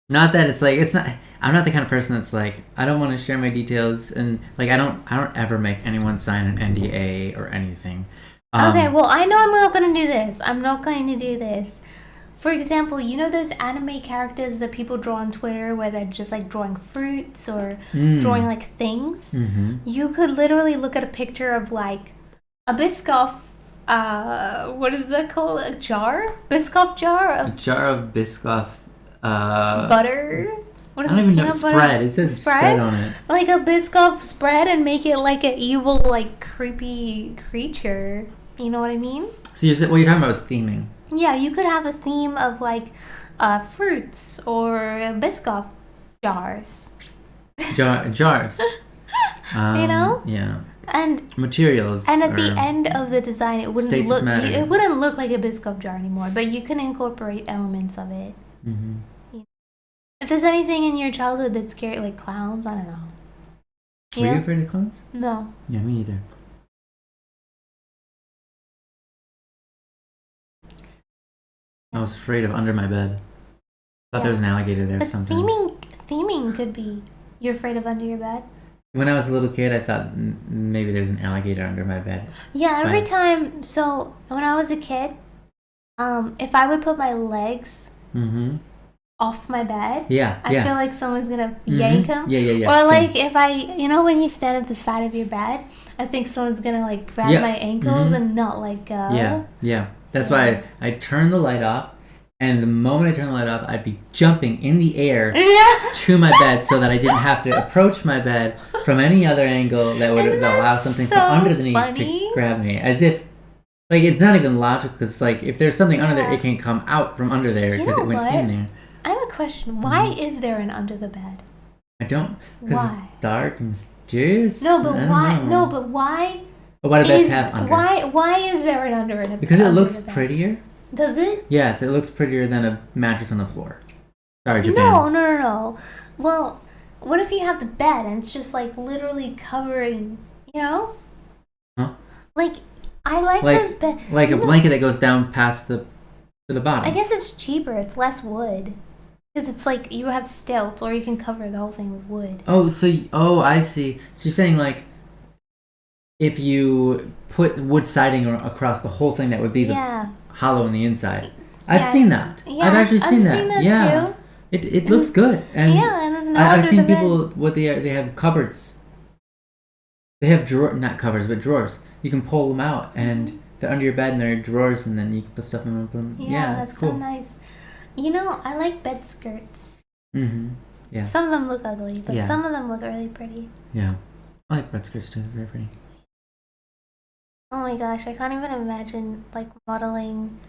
Not that it's like, it's not. I'm not the kind of person that's like, I don't want to share my details, and like I don't ever make anyone sign an NDA or anything. Okay, well, I know I'm not going to do this. I'm not going to do this. For example, you know those anime characters that people draw on Twitter where they're just like drawing fruits or drawing like things? You could literally look at a picture of like a Biscoff, what is that called? A jar? Biscoff jar? A jar of Biscoff butter? What is I don't even know. Spread. It says spread on it. Like a Biscoff spread and make it like an evil, like creepy creature. You know what I mean? So what you're talking about is theming. Yeah, you could have a theme of like fruits or Biscoff jars. Jars. You know? Yeah. And materials. And at the end of the design, it wouldn't look like a Biscoff jar anymore. But you can incorporate elements of it. If there's anything in your childhood that scared, like clowns, I don't know. Were you afraid of clowns? No. Yeah, me neither. I was afraid of under my bed. Thought there was an alligator there sometimes. Theming could be you're afraid of under your bed. When I was a little kid, I thought maybe there was an alligator under my bed. Yeah, every time. So when I was a kid, if I would put my legs off my bed, I feel like someone's gonna yank them. Or like if when you stand at the side of your bed, I think someone's gonna like grab my ankles and not let go. Yeah. That's why I turned the light off, and the moment I turned the light off, I'd be jumping in the air to my bed so that I didn't have to approach my bed from any other angle that would allow something from underneath to grab me. As if, like, it's not even logical, because it's like, if there's something under there, it can come out from under there because it went in there. I have a question. Why is there an under the bed? I don't. Because it's dark and mysterious. No, but why? No, but why? But why do beds have under? Why is there an under in a bed? Because it looks prettier. Does it? Yes, it looks prettier than a mattress on the floor. Sorry, Japan. No. Well, what if you have the bed and it's just like literally covering, you know? Huh? Like, I like those beds. Like a blanket that goes down past to the bottom. I guess it's cheaper. It's less wood. Because it's like you have stilts, or you can cover the whole thing with wood. Oh, I see. So you're saying like if you put wood siding across the whole thing, that would be the hollow on the inside. I've seen that. Yeah, I've actually seen that. Too. It looks good. And and there's no I've seen people they have cupboards. They have not cupboards, but drawers. You can pull them out, and they're under your bed, and they're drawers, and then you can put stuff in them. Yeah, that's cool. So nice. You know, I like bed skirts. Mm-hmm. Yeah. Some of them look ugly, but some of them look really pretty. Yeah. I like bed skirts too. They're very pretty. Oh my gosh, I can't even imagine like modeling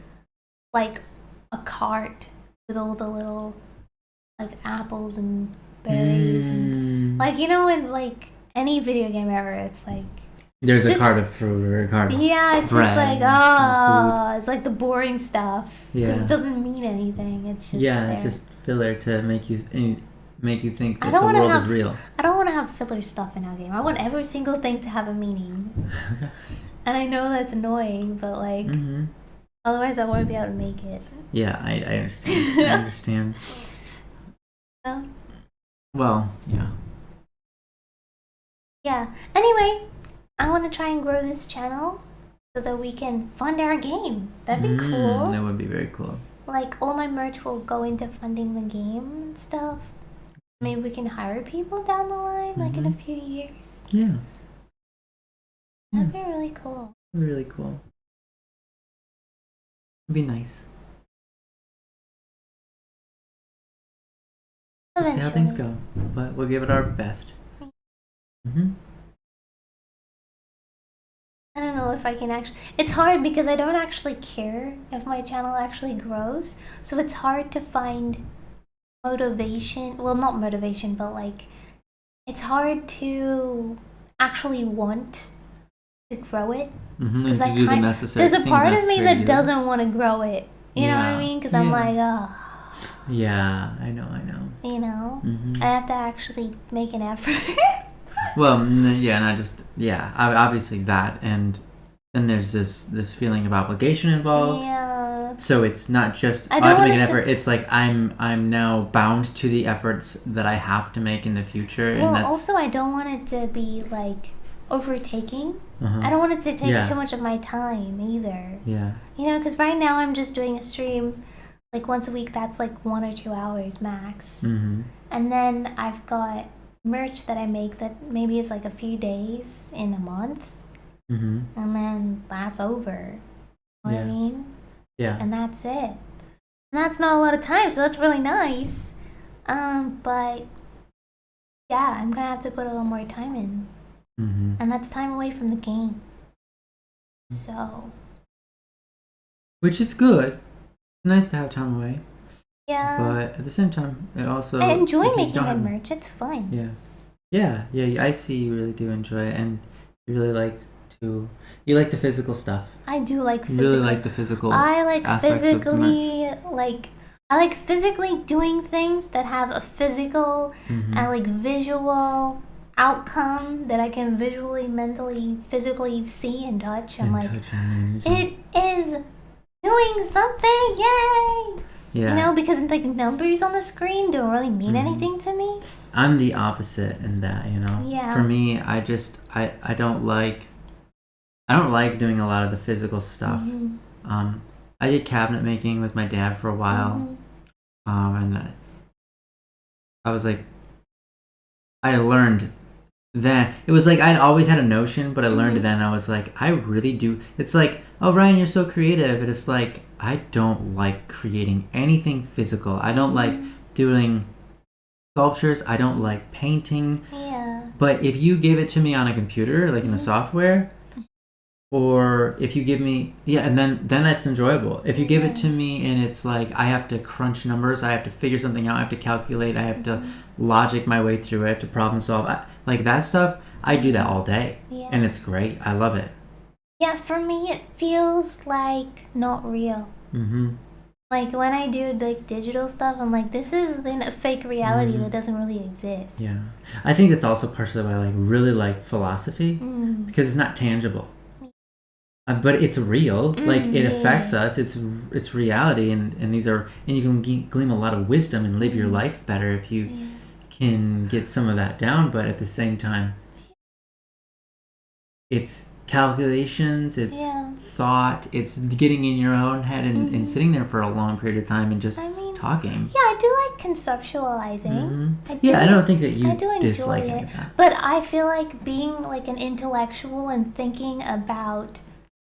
like a cart with all the little like apples and berries and like, you know, in like any video game ever, it's like there's a cart of fruit or a cart of it's just like it's like the boring stuff because it doesn't mean anything. It's just it's just filler to make you think that the world is real. I don't want to have filler stuff in our game. I want every single thing to have a meaning. Okay. And I know that's annoying, but like otherwise I won't be able to make it. Yeah, I understand. I understand. Well, yeah. Yeah. Anyway, I want to try and grow this channel so that we can fund our game. That'd be cool. That would be very cool. Like, all my merch will go into funding the game and stuff. Maybe we can hire people down the line, like in a few years. Yeah. That'd be really cool. Really cool. It'd be nice. We'll see how things go, but we'll give it our best. I don't know if I can actually... It's hard because I don't actually care if my channel actually grows. So it's hard to find motivation. Well, not motivation, but like... It's hard to actually want to grow it. Because there's a part of me that doesn't want to grow it. You know what I mean? Because I'm like, oh... Yeah, I know. You know? I have to actually make an effort. Well, not just obviously that, and then there's this feeling of obligation involved. Yeah. So it's not just I have to make an effort. It's like I'm now bound to the efforts that I have to make in the future. Well, and also I don't want it to be like overtaking. I don't want it to take too much of my time either. Yeah. You know, because right now I'm just doing a stream like once a week. That's like 1 or 2 hours max. And then I've got merch that I make that maybe is like a few days in a month, and then that's over. You know what I mean? Yeah. And that's it. And that's not a lot of time, so that's really nice. But yeah, I'm gonna have to put a little more time in, and that's time away from the game. So, which is good. It's nice to have time away. Yeah. But at the same time, it also... I enjoy making my merch. It's fun. Yeah. I see you really do enjoy it. And you really like to... You like the physical stuff. I do like physical. You really like the physical I like physically... Like, I like physically doing things that have a physical and like visual outcome that I can visually, mentally, physically see and touch. I'm like, it is doing something. Yay! Yeah. You know, because like numbers on the screen don't really mean anything to me. I'm the opposite in that, you know. Yeah. For me, I don't like doing a lot of the physical stuff. I did cabinet making with my dad for a while, and I was like, I learned then. It was like I'd always had a notion, but I learned then. I was like, I really do. It's like, oh, Ryan, you're so creative. But it's like, I don't like creating anything physical. I don't like doing sculptures. I don't like painting. Yeah. But if you give it to me on a computer, like in a software, or if you give me, and then that's enjoyable. If you give it to me and it's like I have to crunch numbers, I have to figure something out, I have to calculate, I have to logic my way through it, I have to problem solve. Like that stuff, I do that all day. Yeah. And it's great. I love it. Yeah, for me, it feels like not real. Like when I do like digital stuff, I'm like, this is then a fake reality that doesn't really exist. Yeah, I think it's also partially why I like really like philosophy because it's not tangible, but it's real. Like it affects us. It's reality, and these are, and you can glean a lot of wisdom and live your life better if you can get some of that down. But at the same time, it's calculations, it's thought, it's getting in your own head and sitting there for a long period of time and just talking. Yeah, I do like conceptualizing. I don't think that you I do dislike enjoy any it. of that. But I feel like being like an intellectual and thinking about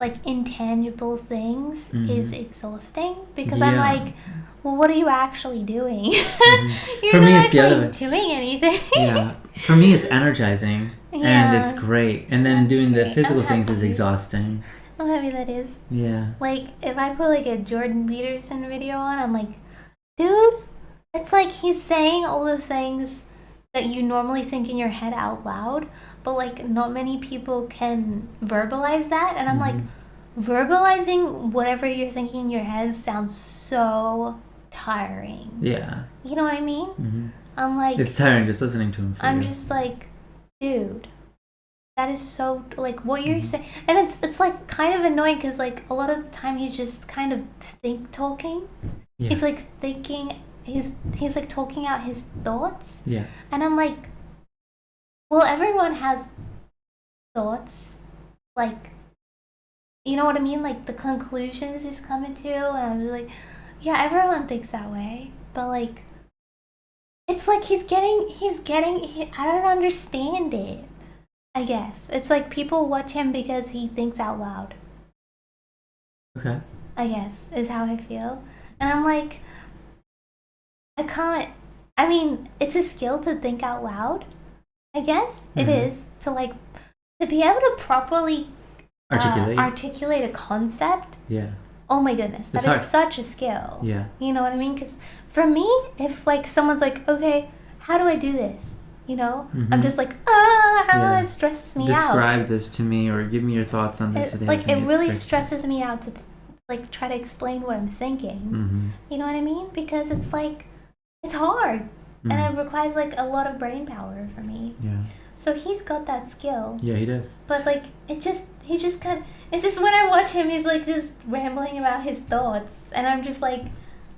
like intangible things is exhausting because I'm like, well, what are you actually doing? You're For not me, it's actually doing anything. For me, it's energizing and it's great. And then doing the physical things is exhausting. I'm happy that is. Yeah. Like, if I put like a Jordan Peterson video on, I'm like, dude, it's like he's saying all the things that you normally think in your head out loud, but like not many people can verbalize that. And I'm like, verbalizing whatever you're thinking in your head sounds so tiring. Yeah. You know what I mean? I'm like, it's tiring just listening to him. I'm just like, dude, that is so like what you're saying, and it's like kind of annoying because like a lot of the time he's just kind of talking. He's like thinking, he's like talking out his thoughts. Yeah. And I'm like, well, everyone has thoughts, like, you know what I mean, like the conclusions he's coming to, and I'm like, yeah, everyone thinks that way, but like, it's like he's getting I don't understand it. I guess it's like people watch him because he thinks out loud. Okay. I guess is how I feel, and I'm like, I mean, it's a skill to think out loud. I guess it is to be able to properly articulate a concept. Yeah. Oh my goodness, that is such a skill. Yeah. You know what I mean? Because for me, if like someone's like, okay, how do I do this? You know, I'm just like, it stresses me out. Describe this to me, or give me your thoughts on this. It really stresses me out to like try to explain what I'm thinking. You know what I mean? Because it's like, it's hard, and it requires like a lot of brain power for me. Yeah. So he's got that skill. Yeah, he does. But like, it's just when I watch him, he's like just rambling about his thoughts, and I'm just like,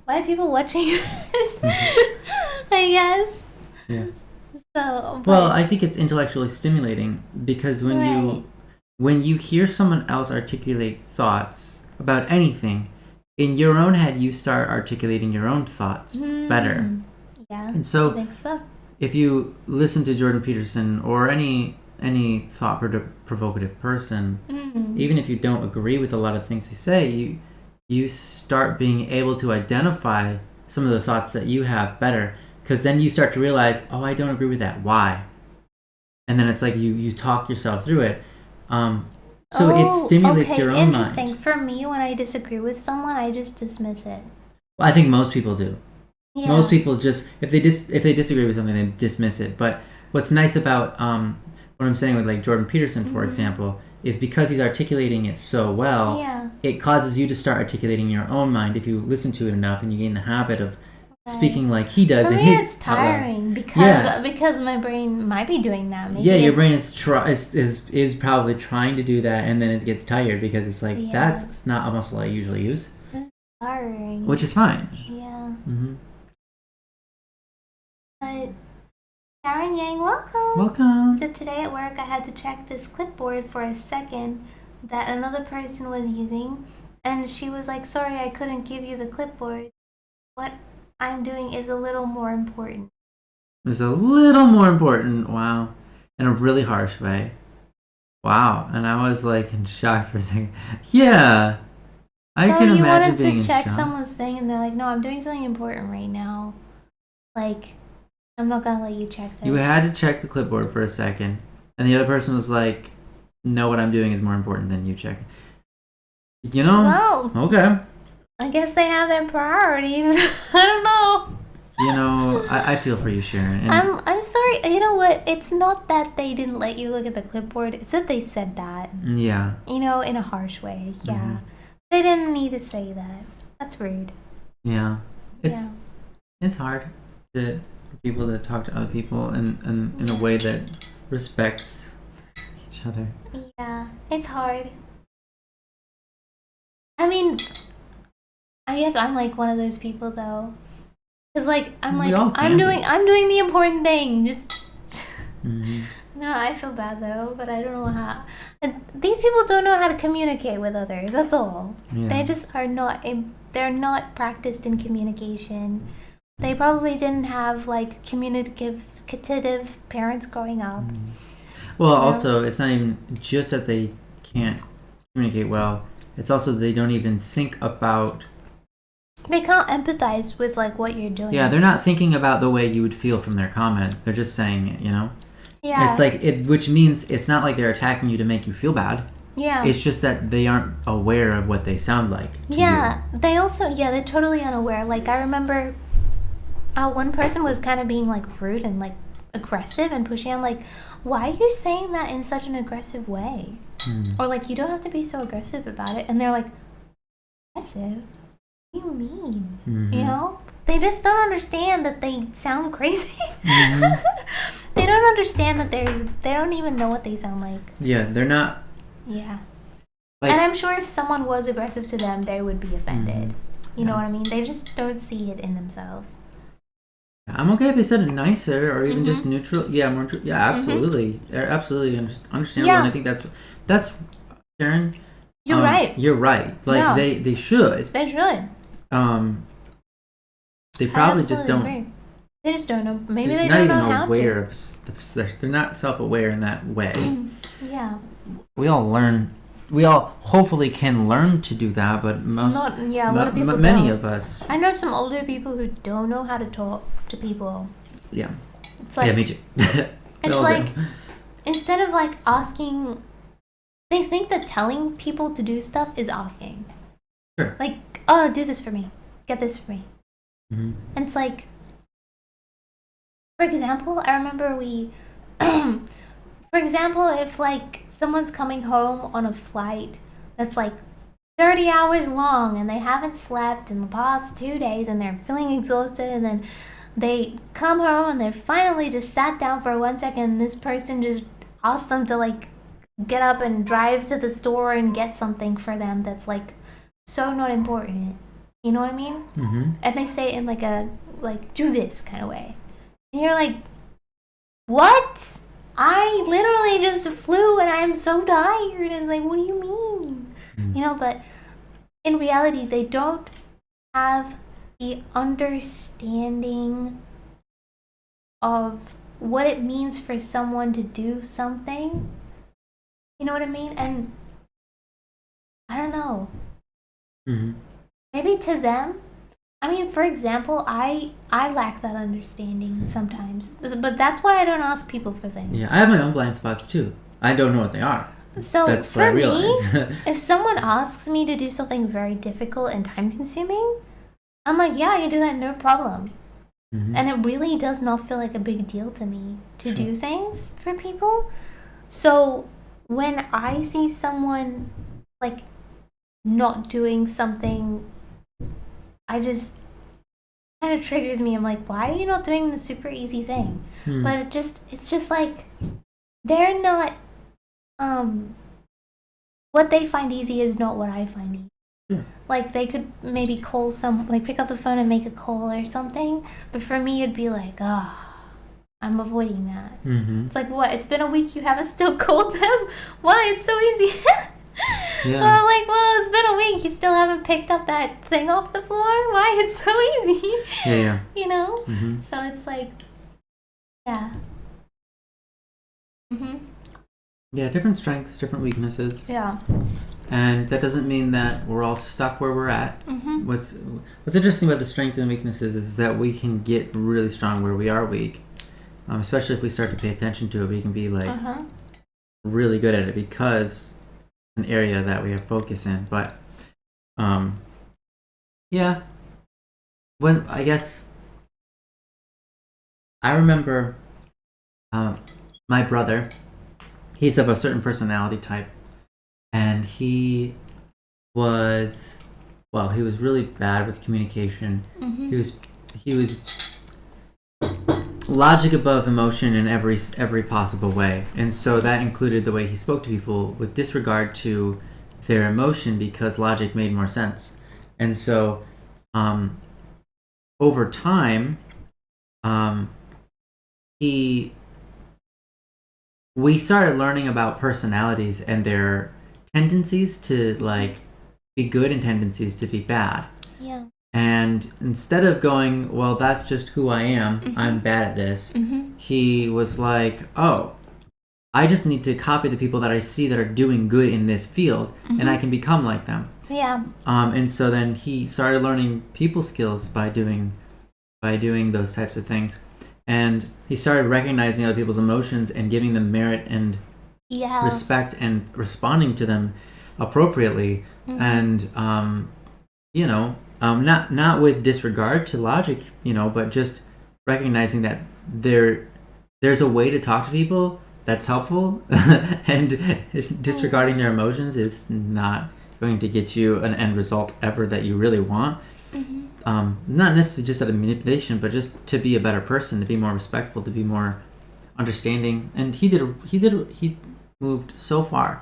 why are people watching this? I guess. Yeah. So. Well, I think it's intellectually stimulating because when you hear someone else articulate thoughts about anything, in your own head you start articulating your own thoughts better. Yeah. And so, I think so. If you listen to Jordan Peterson or any thought-provocative person, even if you don't agree with a lot of things they say, you start being able to identify some of the thoughts that you have better, because then you start to realize, oh, I don't agree with that. Why? And then it's like you talk yourself through it. So it stimulates your own interesting. mind. For me, when I disagree with someone, I just dismiss it. Well, I think most people do. Yeah. Most people just, if they disagree with something, they dismiss it. But what's nice about what I'm saying with like Jordan Peterson, for example, is because he's articulating it so well, it causes you to start articulating your own mind if you listen to it enough and you gain the habit of speaking like he does. For me, it's tiring because my brain might be doing that. Maybe your brain is probably trying to do that, and then it gets tired because it's like that's not a muscle I usually use. It's tiring, which is fine. Yeah. But Karen Yang, welcome. Welcome. So today at work, I had to check this clipboard for a second that another person was using, and she was like, "Sorry, I couldn't give you the clipboard. What I'm doing is a little more important." It's a little more important. Wow. In a really harsh way. Wow. And I was like in shock for a second. Yeah. I can imagine being in shock. So you wanted to check someone's thing and they're like, no, I'm doing something important right now. Like, I'm not going to let you check this. You had to check the clipboard for a second. And the other person was like, no, what I'm doing is more important than you checking. You know? Well. Okay. I guess they have their priorities. I don't know. You know, I feel for you, Sharon. And I'm sorry. You know what? It's not that they didn't let you look at the clipboard. It's that they said that. Yeah. You know, in a harsh way. Yeah. They didn't need to say that. That's rude. Yeah. It's hard for people to talk to other people in a way that respects each other. Yeah, it's hard. I mean, I guess I'm like one of those people though, cause like I'm doing the important thing. Just no, I feel bad though, but I don't know how. And these people don't know how to communicate with others. That's all. Yeah. They just are not. They're not practiced in communication. They probably didn't have like communicative parents growing up. Well, also, it's not even just that they can't communicate well. It's also they don't even think about. They can't empathize with like what you're doing. Yeah, they're not thinking about the way you would feel from their comment. They're just saying it, you know? Yeah. It's like which means it's not like they're attacking you to make you feel bad. Yeah. It's just that they aren't aware of what they sound like. Yeah. They also, they're totally unaware. Like, I remember one person was kind of being like rude and like aggressive and pushing. I'm like, why are you saying that in such an aggressive way? Or like, you don't have to be so aggressive about it. And they're like, aggressive? What do you mean? You know? They just don't understand that they sound crazy. They don't understand that they don't even know what they sound like. Yeah, they're not. Yeah. Like, and I'm sure if someone was aggressive to them, they would be offended. You know what I mean? They just don't see it in themselves. I'm okay if they said it nicer or even just neutral. Yeah, more. Yeah, absolutely. They're absolutely understandable. Yeah. And I think that's Sharon. You're right. You're right. Like they should. They should. They probably just don't. Agree. They just don't know. Maybe they don't know how aware to. They're not self-aware in that way. Yeah. We all learn. We all hopefully can learn to do that, but a lot of people many don't. of us. I know some older people who don't know how to talk to people. Yeah. It's like, yeah, me too. It's like instead of like asking, they think that telling people to do stuff is asking. Sure. Like, oh, do this for me. Get this for me. And it's like, for example, I remember for example, if like someone's coming home on a flight that's like 30 hours long and they haven't slept in the past 2 days and they're feeling exhausted, and then they come home and they're finally just sat down for 1 second, and this person just asks them to like get up and drive to the store and get something for them that's like so not important. You know what I mean? And they say it in like a do this kind of way. And you're like, what? I literally just flew and I'm so tired. And like, what do you mean? You know, but in reality, they don't have the understanding of what it means for someone to do something. You know what I mean? And I don't know. Maybe to them, I mean, for example, I lack that understanding sometimes, but that's why I don't ask people for things. Yeah, I have my own blind spots too. I don't know what they are. So that's for me, if someone asks me to do something very difficult and time-consuming, I'm like, yeah, I can do that, no problem. And it really does not feel like a big deal to me to do things for people. So when I see someone like not doing something, I just kind of triggers me. I'm like, why are you not doing the super easy thing? But it's just like they're not what they find easy is not what I find easy. Like they could maybe call pick up the phone and make a call or something, but for me it'd be like, I'm avoiding that. It's like, what? It's been a week, you haven't still called them? Why? It's so easy. Yeah. Well, I'm like, well, it's been a week. You still haven't picked up that thing off the floor? Why? It's so easy. Yeah. You know? So it's like, yeah. Yeah, different strengths, different weaknesses. Yeah. And that doesn't mean that we're all stuck where we're at. What's interesting about the strengths and weaknesses is that we can get really strong where we are weak. Especially if we start to pay attention to it, we can be like really good at it because an area that we have focus in. But yeah, when I guess I remember my brother, he's of a certain personality type, and he was he was really bad with communication. Mm-hmm. He was logic above emotion in every possible way, and so that included the way he spoke to people with disregard to their emotion because logic made more sense. And so over time we started learning about personalities and their tendencies to like be good and tendencies to be bad. Yeah. And instead of going, well, that's just who I am, Mm-hmm. I'm bad at this, Mm-hmm. he was like, oh, I just need to copy the people that I see that are doing good in this field, Mm-hmm. and I can become like them. Yeah. And so then he started learning people skills by doing those types of things. And he started recognizing other people's emotions and giving them merit and respect and responding to them appropriately. Mm-hmm. And not with disregard to logic, but just recognizing that there's a way to talk to people that's helpful, and disregarding their emotions is not going to get you an end result ever that you really want. Mm-hmm. Not necessarily just out of manipulation, but just to be a better person, to be more respectful, to be more understanding. And he moved so far.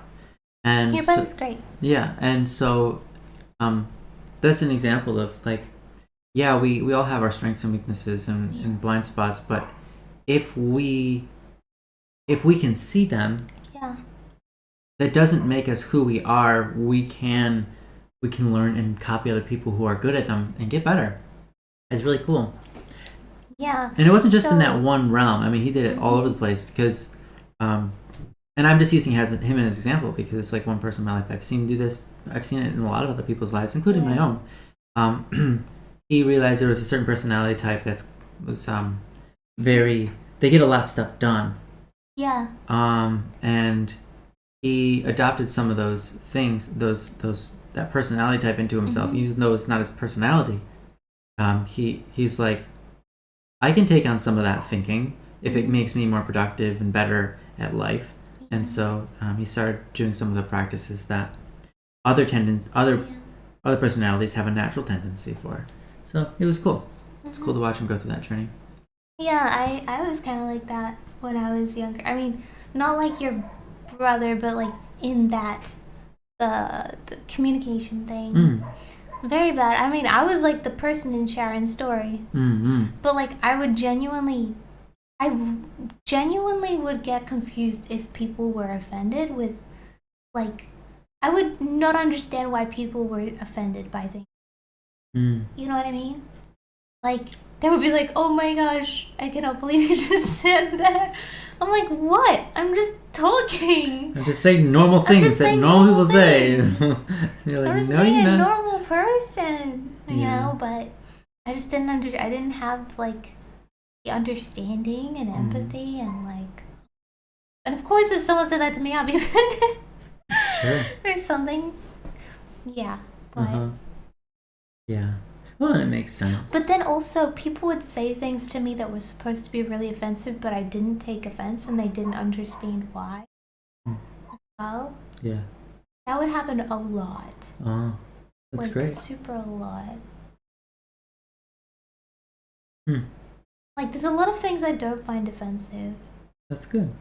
And Your brother's great. Yeah, and so that's an example of like, yeah, we all have our strengths and weaknesses and blind spots, but if we can see them, that doesn't make us who we are. We can learn and copy other people who are good at them and get better. It's really cool. Yeah. And it wasn't just in that one realm. I mean, he did it all over the place because, and I'm just using him as an example because it's like one person in my life I've seen do this. I've seen it in a lot of other people's lives, including my own. He realized there was a certain personality type that was they get a lot of stuff done. Yeah. And he adopted some of those things, that personality type into himself, Mm-hmm. even though it's not his personality. He's like, I can take on some of that thinking if it makes me more productive and better at life. And so he started doing some of the practices that other personalities have a natural tendency for. So it was cool. It's cool to watch him go through that journey. Yeah, I was kind of like that when I was younger. I mean, not like your brother, but like in that the communication thing. Very bad. I mean, I was like the person in Sharon's story. Mm-hmm. But like I genuinely would get confused if people were offended with, like, I would not understand why people were offended by things. You know what I mean? Like, they would be like, oh my gosh, I cannot believe you just said that. I'm like, what? I'm just talking. I'm just saying normal things that normal people say. You're like, I'm just no, being you're a not. normal person, you know? But I just didn't I didn't have, like, the understanding and empathy and, like... And, of course, if someone said that to me, I'd be offended. Sure. Or something. Yeah. But... Yeah. Well, it makes sense. But then also, people would say things to me that was supposed to be really offensive, but I didn't take offense, and they didn't understand why. As well. Yeah. That would happen a lot. Oh, that's like, great. Super a lot. Hmm. Like, there's a lot of things I don't find offensive. That's good.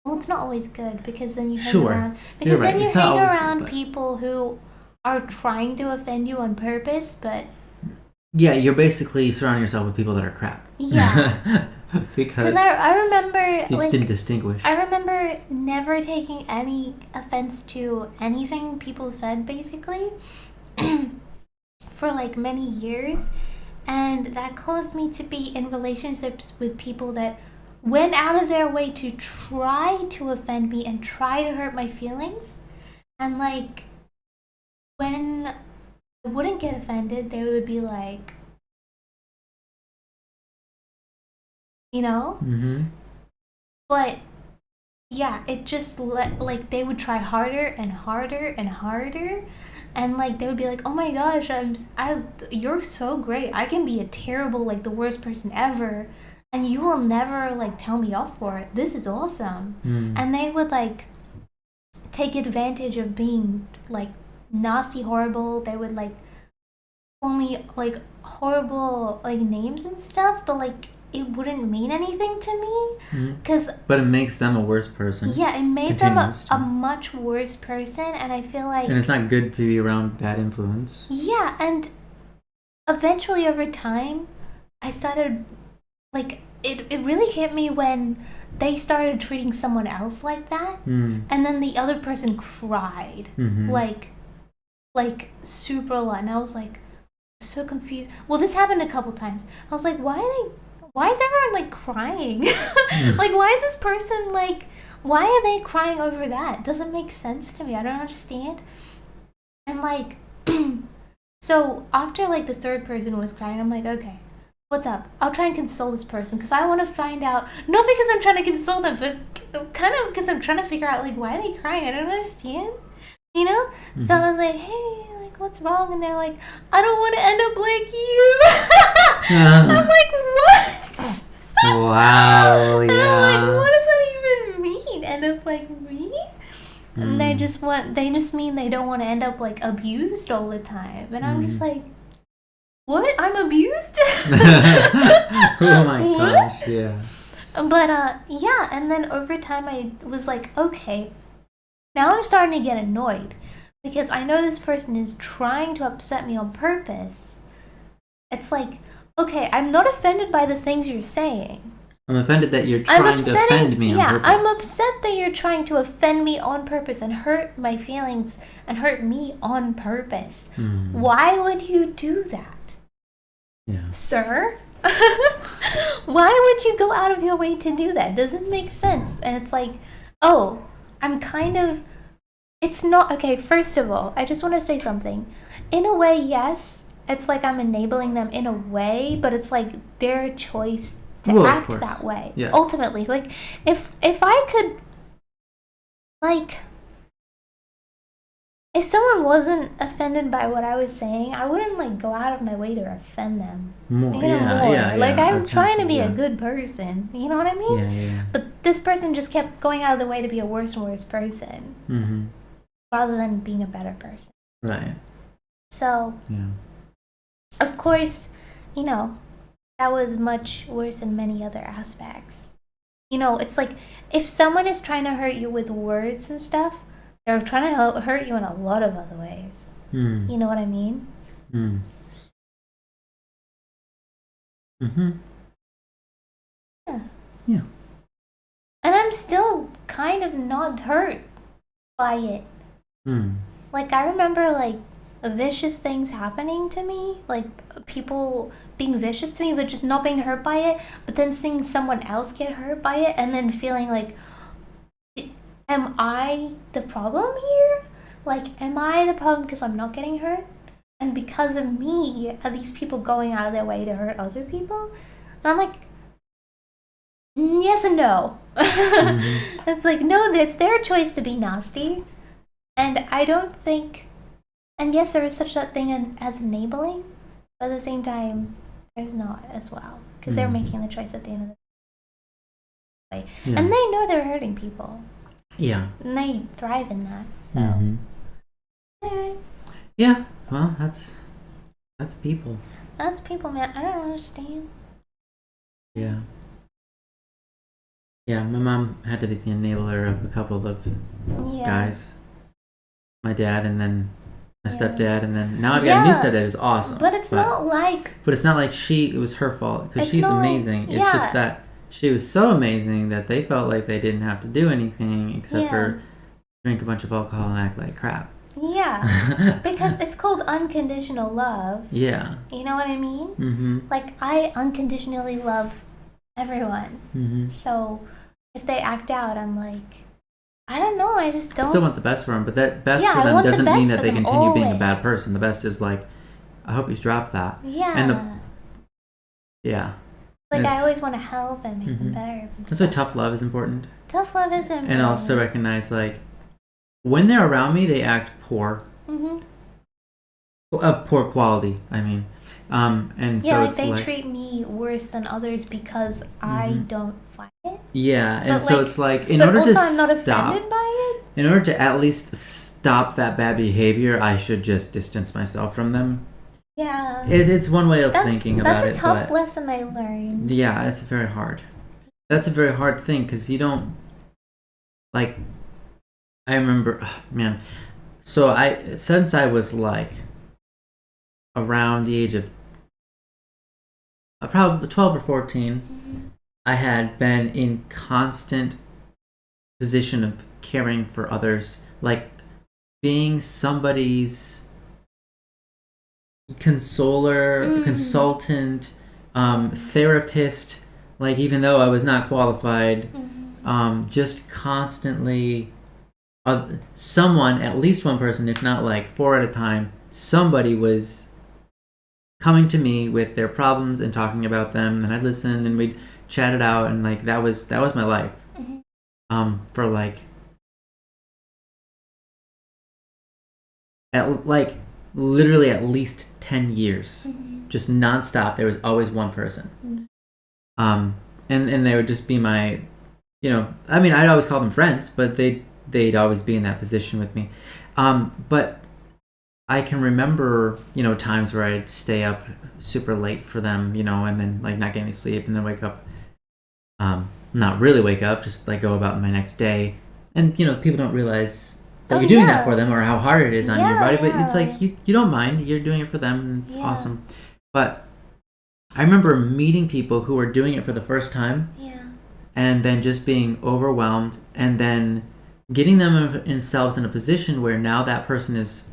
Well, it's not always good, because then you hang Sure. around... Because You're then right. you It's not hang always good, around but- people who are trying to offend you on purpose, but... Yeah, you're basically surrounding yourself with people that are crap. Yeah. Because I remember, so you like... didn't distinguish. I remember never taking any offense to anything people said, basically, for like many years. And that caused me to be in relationships with people that went out of their way to try to offend me and try to hurt my feelings. And like, when I wouldn't get offended, they would be like, you know? Mm-hmm. But yeah, it just like they would try harder and harder and harder, and like they would be like, "Oh my gosh, you're so great. I can be a terrible, like the worst person ever, and you will never like tell me off for it. This is awesome." And they would like take advantage of being like nasty, horrible. They would like call me like horrible like names and stuff, but like it wouldn't mean anything to me because but it makes them a worse person. Yeah, it made them a much worse person, and I feel like, and it's not good to be around bad influence. Yeah, and eventually over time I started like it really hit me when they started treating someone else like that, and then the other person cried like super a lot, and I was like so confused. Well, this happened a couple times. I was like, why is everyone like crying? Like, why is this person like, why are they crying over that? It doesn't make sense to me. I don't understand. And like so after like the third person was crying, I'm like, okay, what's up? I'll try and console this person because I want to find out, not because I'm trying to console them, but kind of because I'm trying to figure out like, why are they crying? I don't understand, you know? So I was like, hey, like, what's wrong? And they're like, I don't want to end up like you. I'm like, what? Wow, and yeah. I'm like, what does that even mean? End up like me? And they just mean they don't want to end up like abused all the time. And I'm just like, what? I'm abused? Oh my gosh, yeah. But yeah, and then over time I was like, okay, now I'm starting to get annoyed because I know this person is trying to upset me on purpose. It's like, okay, I'm not offended by the things you're saying. I'm offended that you're trying to offend me on purpose. I'm upset that you're trying to offend me on purpose and hurt my feelings and hurt me on purpose. Why would you do that? Yeah. Sir? Why would you go out of your way to do that? Doesn't make sense. And it's like, oh, it's not, okay, first of all, I just want to say something. In a way, yes, it's like I'm enabling them in a way, but it's like their choice to act that way. Yes. Ultimately, like if I could, like, if someone wasn't offended by what I was saying, I wouldn't like go out of my way to offend them. More. Like, I'm trying to be a good person. You know what I mean? Yeah. But this person just kept going out of the way to be a worse and worse person, rather than being a better person. Right. So, of course, you know, that was much worse in many other aspects. You know, it's like if someone is trying to hurt you with words and stuff, they're trying to hurt you in a lot of other ways. You know what I mean? Yeah. And I'm still kind of not hurt by it. Like, I remember like vicious things happening to me, like people being vicious to me but just not being hurt by it, but then seeing someone else get hurt by it and then feeling like, am I the problem here? Like, am I the problem because I'm not getting hurt? And because of me, are these people going out of their way to hurt other people? And I'm like, yes and no. It's like, no, it's their choice to be nasty. And I don't think, and yes, there is such a thing as enabling, but at the same time, there's not as well. Because they're making the choice at the end of the day. And they know they're hurting people. Yeah. And they thrive in that, so. Anyway. Yeah, well, that's people. That's people, man. I don't understand. Yeah. Yeah, my mom had to be the enabler of a couple of guys. My dad, and then my stepdad, and then now I've got a new stepdad who's awesome. But it's not like... But it's not like it was her fault, because she's amazing. It's just that she was so amazing that they felt like they didn't have to do anything except for drink a bunch of alcohol and act like crap. Yeah, because it's called unconditional love. Yeah. You know what I mean? Like, I unconditionally love everyone. So if they act out, I'm like, I don't know, I just don't... I still want the best for them, but that best for them doesn't mean that they continue being a bad person. The best is like, I hope you drop that. Yeah. And like, I always want to help and make them better. That's why tough love is important. Tough love is important. And also recognize, like, when they're around me, they act poor. Of poor quality, I mean. And so like, they treat me worse than others because I don't fight it. Yeah, and but so like, it's like, in order to I'm not stop, offended by it. in order to at least stop that bad behavior, I should just distance myself from them. Yeah. It's one way of thinking about it. That's a tough lesson I learned. Yeah, it's very hard. That's a very hard thing because you don't, like, I remember, man, so since I was like around the age of probably 12 or 14, I had been in constant position of caring for others, like being somebody's consoler, consultant, therapist, like even though I was not qualified, just constantly someone, at least one person, if not like 4 at a time, somebody was coming to me with their problems and talking about them, and I'd listen and we'd chat it out, and like that was my life for like literally at least 10 years, just nonstop. There was always one person, and they would just be my, I mean, I'd always call them friends, but they'd always be in that position with me. But I can remember, times where I'd stay up super late for them, and then like not getting any sleep, and then wake up, not really wake up, just like go about my next day. And, people don't realize that you're doing that for them or how hard it is on your body, but it's like, you don't mind, you're doing it for them, and it's awesome. But I remember meeting people who were doing it for the first time, and then just being overwhelmed, and then getting themselves in a position where now that person is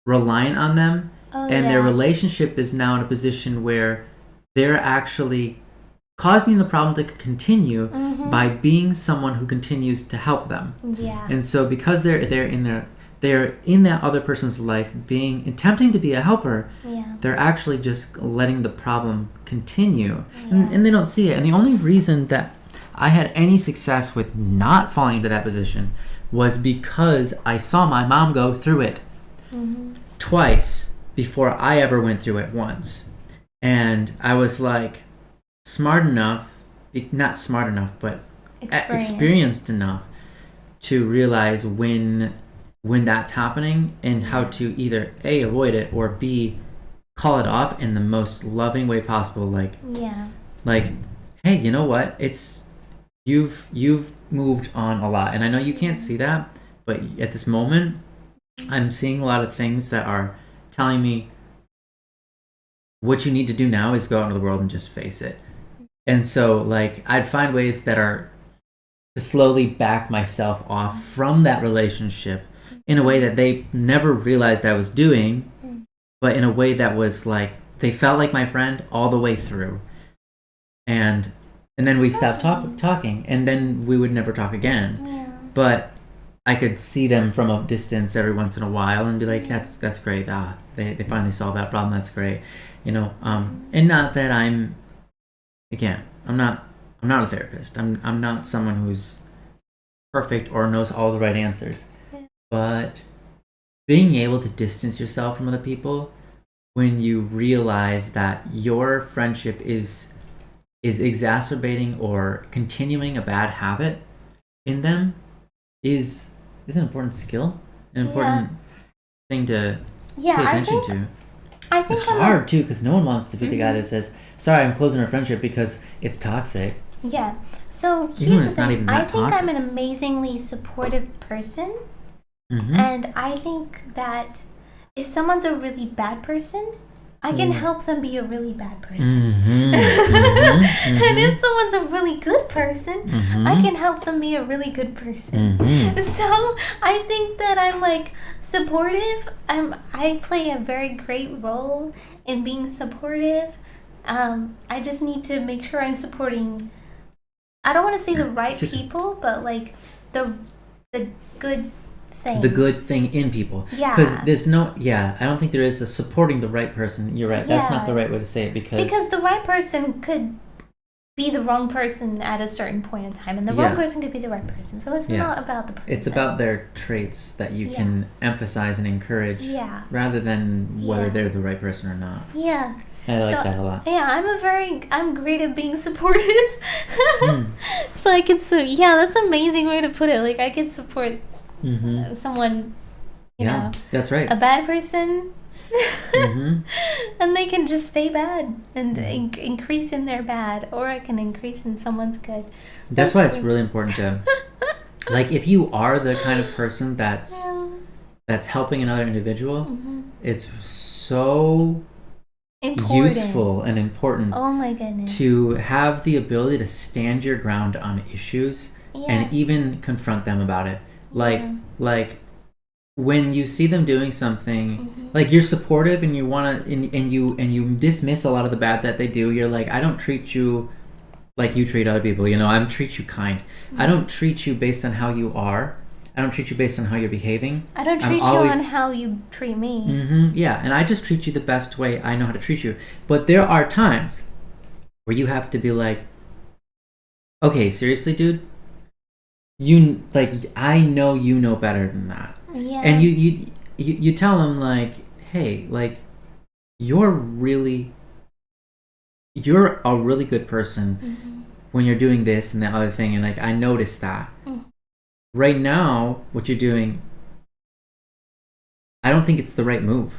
reliant on them, and their relationship is now in a position where they're actually causing the problem to continue by being someone who continues to help them. And so because they're in that other person's life, attempting to be a helper, they're actually just letting the problem continue, and they don't see it. And the only reason that I had any success with not falling into that position was because I saw my mom go through it twice before I ever went through it once. And I was like not smart enough, but experienced enough to realize when that's happening and how to either A, avoid it, or B, call it off in the most loving way possible. Like, hey, you know what? You've moved on a lot, and I know you can't see that, but at this moment, I'm seeing a lot of things that are telling me what you need to do now is go out into the world and just face it. And so, like, I'd find ways that are to slowly back myself off from that relationship in a way that they never realized I was doing, but in a way that was like, they felt like my friend all the way through. And then we stopped talking, and then we would never talk again. But I could see them from a distance every once in a while and be like, that's great. They finally solved that problem. That's great. And not that I'm not a therapist. I'm not someone who's perfect or knows all the right answers. But being able to distance yourself from other people when you realize that your friendship is exacerbating or continuing a bad habit in them is an important skill, an important thing to pay attention to. I think it's hard too, because no one wants to be the guy that says, sorry, I'm closing our friendship because it's toxic. Yeah. So here's the thing. I think I'm an amazingly supportive person. And I think that if someone's a really bad person, I can help them be a really bad person. And if someone's a really good person, I can help them be a really good person. So I think that I'm like supportive. I play a very great role in being supportive. I just need to make sure I'm supporting, I don't want to say the right people, but like the good things. The good thing in people. Yeah. Because there's I don't think there is a supporting the right person. You're right. Yeah. That's not the right way to say it because the right person could be the wrong person at a certain point in time, and the wrong person could be the right person. So it's not about the person. It's about their traits that you can emphasize and encourage rather than whether they're the right person or not. Yeah. I like that a lot. Yeah, I'm great at being supportive. So I could, that's an amazing way to put it. Like, I could support someone You know, that's right. A bad person, Mm-hmm. and they can just stay bad and increase in their bad, or I can increase in someone's good. That's why it's really important to, like, if you are the kind of person that's helping another individual, it's so useful and important. Oh my goodness. To have the ability to stand your ground on issues and even confront them about it. Like when you see them doing something, like you're supportive and you want to, and you dismiss a lot of the bad that they do. You're like, I don't treat you like you treat other people. You know, I treat you kind. I don't treat you based on how you are. I don't treat you based on how you're behaving. I don't treat you on how you treat me. Yeah, and I just treat you the best way I know how to treat you. But there are times where you have to be like, okay, seriously, dude? I know you know better than that. Yeah. And you tell them, like, hey, like, you're a really good person when you're doing this and the other thing, and like I noticed that. Right now, what you're doing, I don't think it's the right move.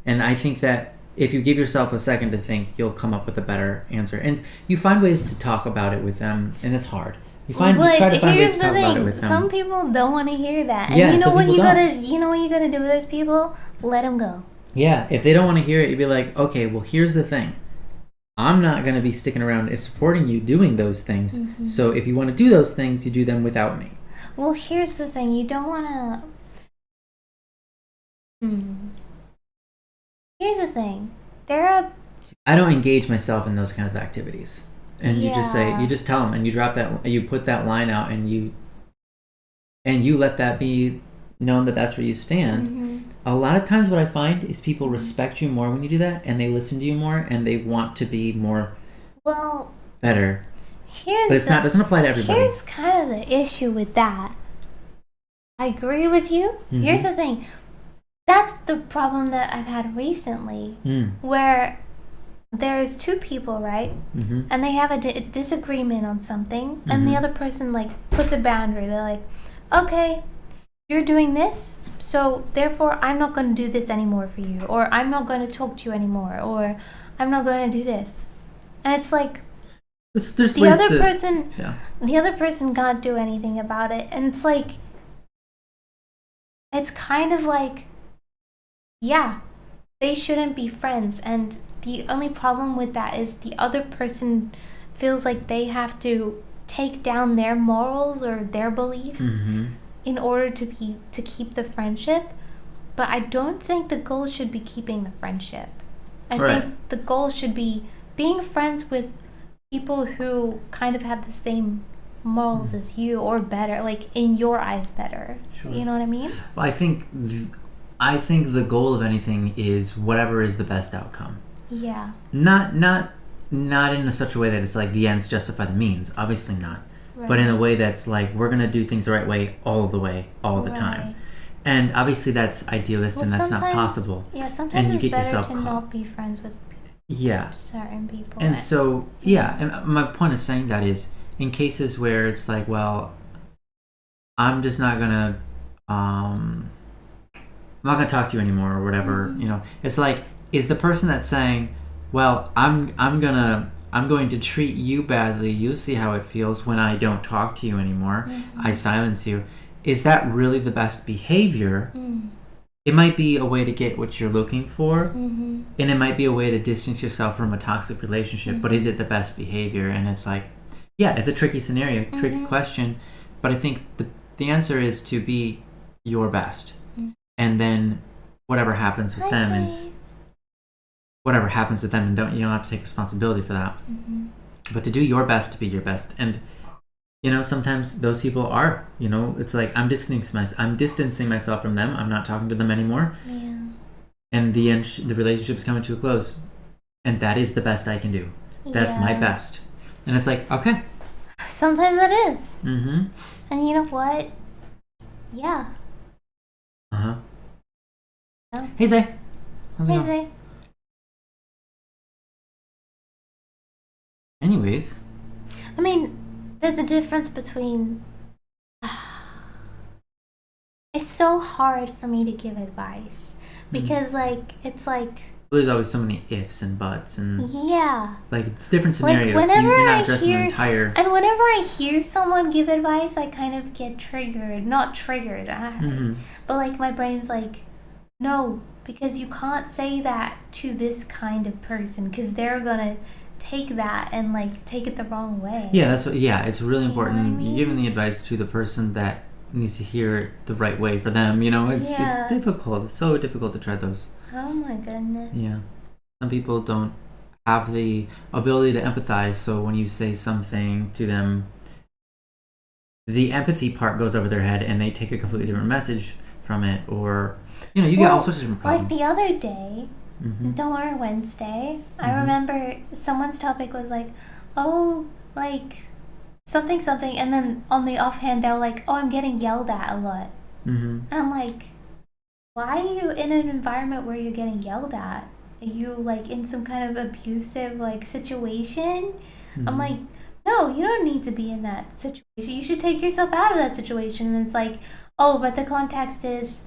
And I think that if you give yourself a second to think, you'll come up with a better answer. And you find ways to talk about it with them, and it's hard. You try to find ways to talk about it with them. Some people don't want to hear that. And you know what you gotta do with those people? Let them go. Yeah, if they don't want to hear it, you'd be like, okay, well, here's the thing. I'm not going to be sticking around and supporting you doing those things. So if you want to do those things, you do them without me. Well, here's the thing. You don't want to... Here's the thing. I don't engage myself in those kinds of activities. And you just tell them, and you put that line out, and you let that be known that that's where you stand. A lot of times what I find is people respect you more when you do that, and they listen to you more, and they want to be more better. But it doesn't apply to everybody. Here's kind of the issue with that. I agree with you. Here's the thing. That's the problem that I've had recently, where there's two people, right? And they have a disagreement on something, and the other person like puts a boundary. They're like, okay, you're doing this, so therefore I'm not going to do this anymore for you, or I'm not going to talk to you anymore, or I'm not going to do this. And it's like, the other person can't do anything about it. And it's like, it's kind of like, yeah, they shouldn't be friends. And the only problem with that is the other person feels like they have to take down their morals or their beliefs in order to keep the friendship. But I don't think the goal should be keeping the friendship. I think the goal should be being friends with people who kind of have the same morals as you, or better, like in your eyes better. Sure. You know what I mean? Well, I think the goal of anything is whatever is the best outcome. Yeah. Not in such a way that it's like the ends justify the means. Obviously not. Right. But in a way that's like, we're gonna do things the right way all the time. And obviously that's idealist, and that's not possible. Yeah, sometimes and it's better to not be friends with certain people. And so, and my point of saying that is, in cases where it's like, well, I'm just not gonna I'm not gonna talk to you anymore, or whatever, you know, it's like, is the person that's saying, well, I'm going to treat you badly, you'll see how it feels when I don't talk to you anymore, I silence you, is that really the best behavior? It might be a way to get what you're looking for, and it might be a way to distance yourself from a toxic relationship, but is it the best behavior? And it's like, yeah, it's a tricky scenario, tricky question, but I think the answer is to be your best. And then whatever happens with them is whatever happens with them, and you don't have to take responsibility for that. But to do your best to be your best. And you know, sometimes those people are, you know, it's like, I'm distancing myself from them, I'm not talking to them anymore. And the relationship is coming to a close, and that is the best I can do. That's my best. And it's like, okay, sometimes that is. And you know what? Yeah. Hey Zay. How's it going? Zay. Anyways, I mean, there's a difference between... I it's so hard for me to give advice because like it's like there's always so many ifs and buts and like it's different scenarios. Like whenever you're not addressing the entire. And whenever I hear someone give advice, I kind of get triggered. Not triggered, but like my brain's like, no, because you can't say that to this kind of person because they're gonna take that and like take it the wrong way. Yeah, that's what. Yeah, it's really important. You know what I mean? You're giving the advice to the person that needs to hear it the right way for them. You know, it's difficult. It's so difficult to try those. Oh my goodness. Yeah. Some people don't have the ability to empathize, so when you say something to them, the empathy part goes over their head and they take a completely different message from it, or you know, you get all sorts of different problems. Like the other day, Don't Worry Wednesday, I remember someone's topic was like, oh, like something, and then on the offhand they were like, oh, I'm getting yelled at a lot. And I'm like, why are you in an environment where you're getting yelled at? Are you like in some kind of abusive like situation? I'm like, no, you don't need to be in that situation. You should take yourself out of that situation. And it's like, oh, but the context is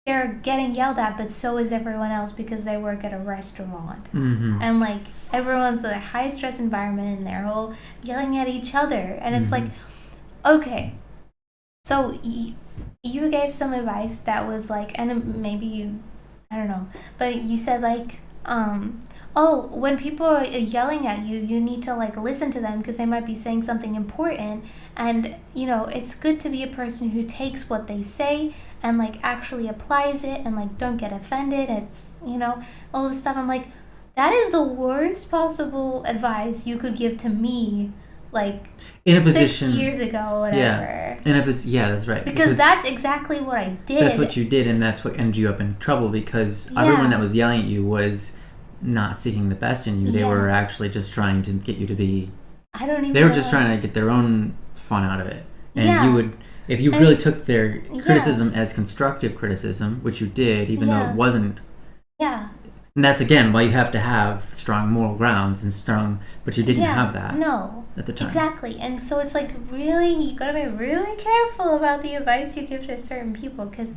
they're getting yelled at, but so is everyone else because they work at a restaurant. And like everyone's in a high stress environment and they're all yelling at each other. And it's like, okay, so you gave some advice that was like, and maybe you, I don't know, but you said like, oh, when people are yelling at you, you need to like listen to them because they might be saying something important. And, you know, it's good to be a person who takes what they say and like actually applies it and like don't get offended. It's, you know, all this stuff. I'm like, that is the worst possible advice you could give to me, like in a position 6 years ago or whatever. Yeah, that's right. Because that's exactly what I did. That's what you did, and that's what ended you up in trouble because everyone that was yelling at you was not seeking the best in you. They were actually just trying to get you to be. I don't even. They were just trying to get their own fun out of it, and you would, if you really took their criticism as constructive criticism, which you did, even though it wasn't. Yeah. And that's again why you have to have strong moral grounds and strong, but you didn't have that. No. At the time. Exactly. And so it's like really, you gotta be really careful about the advice you give to certain people because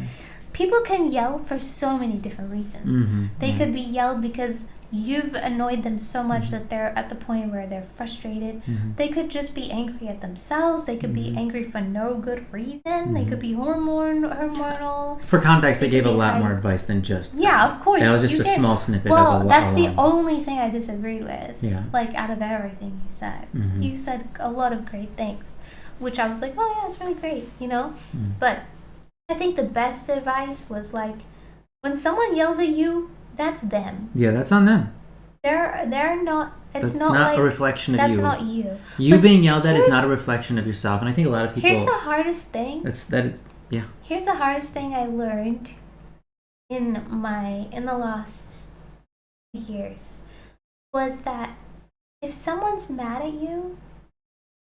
people can yell for so many different reasons. They could be yelled because you've annoyed them so much that they're at the point where they're frustrated. They could just be angry at themselves. They could be angry for no good reason. They could be hormonal. For context, they gave a lot more advice than just of course. That was just a small snippet of Well, that's the only thing I disagreed with. Like out of everything you said. You said a lot of great things, which I was like, oh yeah, it's really great, you know? But I think the best advice was like, when someone yells at you, that's them. Yeah, that's on them. They're not. It's that's not like a reflection of you. That's not you. You being yelled at is not a reflection of yourself, and I think a lot of people. Here's the hardest thing. Yeah. Here's the hardest thing I learned in the last years was that if someone's mad at you,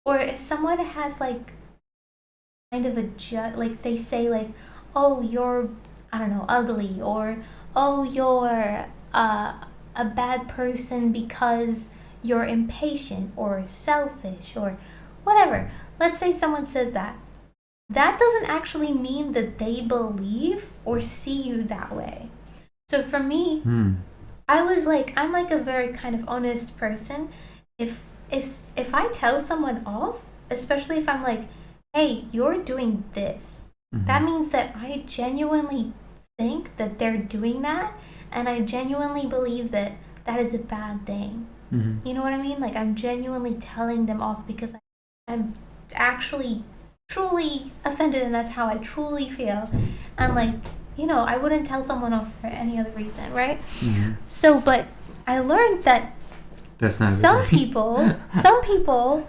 or if someone has like kind of like they say like, oh, you're, I don't know, ugly, or oh, you're a bad person because you're impatient or selfish or whatever. Let's say someone says that. That doesn't actually mean that they believe or see you that way. So for me, I'm like a very kind of honest person. If I tell someone off, especially if I'm like, hey, you're doing this, that means that I genuinely think that they're doing that, and I genuinely believe that that is a bad thing. You know what I mean? Like I'm genuinely telling them off because I'm actually truly offended, and that's how I truly feel. And like, you know, I wouldn't tell someone off for any other reason, right? So, but I learned that that's not some people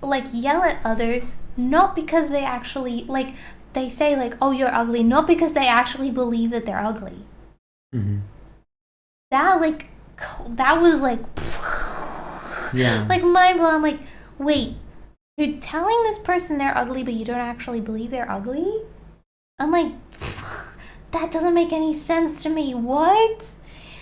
like yell at others not because they actually like. They say like, oh, you're ugly, not because they actually believe that they're ugly. That was like, like mind blown. Like, wait, you're telling this person they're ugly, but you don't actually believe they're ugly? I'm like, that doesn't make any sense to me. What?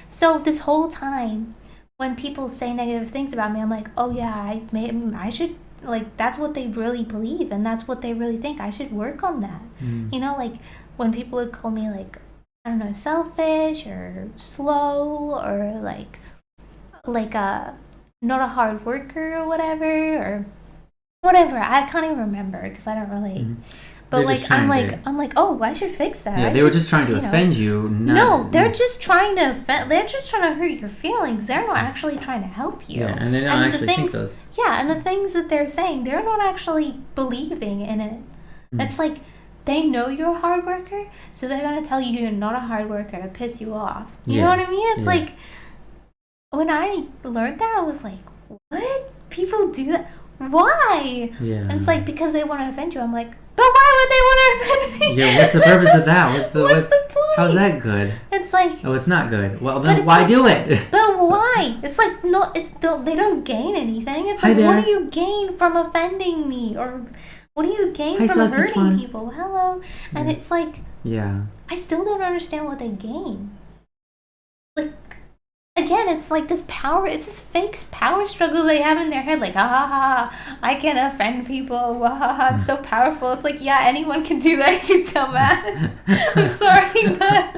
So this whole time, when people say negative things about me, I'm like, oh yeah, I should like that's what they really believe, and that's what they really think. I should work on that. You know, like when people would call me like, I don't know, selfish or slow or like not a hard worker or whatever. I can't even remember because I don't really. But like I'm like, oh, I should fix that. Yeah, they were just trying to offend you. No, they're just trying to offend. They're just trying to hurt your feelings. They're not actually trying to help you. Yeah, and they don't actually think those. Yeah, and the things that they're saying, they're not actually believing in it. It's like they know you're a hard worker, so they're gonna tell you you're not a hard worker to piss you off. You know what I mean? It's like when I learned that, I was like, what? People do that? Why? Yeah. And it's like because they want to offend you. I'm like, but why would they want to offend me? Yeah, what's the purpose of that? What's the point? How's that good? It's like, oh, it's not good. Well, then why do it? But why? It's like they don't gain anything. It's like, what do you gain from offending me, or what do you gain from hurting people? Hello, and it's like, I still don't understand what they gain. Like, again, it's like this power. It's this fake power struggle they have in their head. Like, I can offend people. I'm so powerful. It's like, yeah, anyone can do that. You dumbass. I'm sorry, but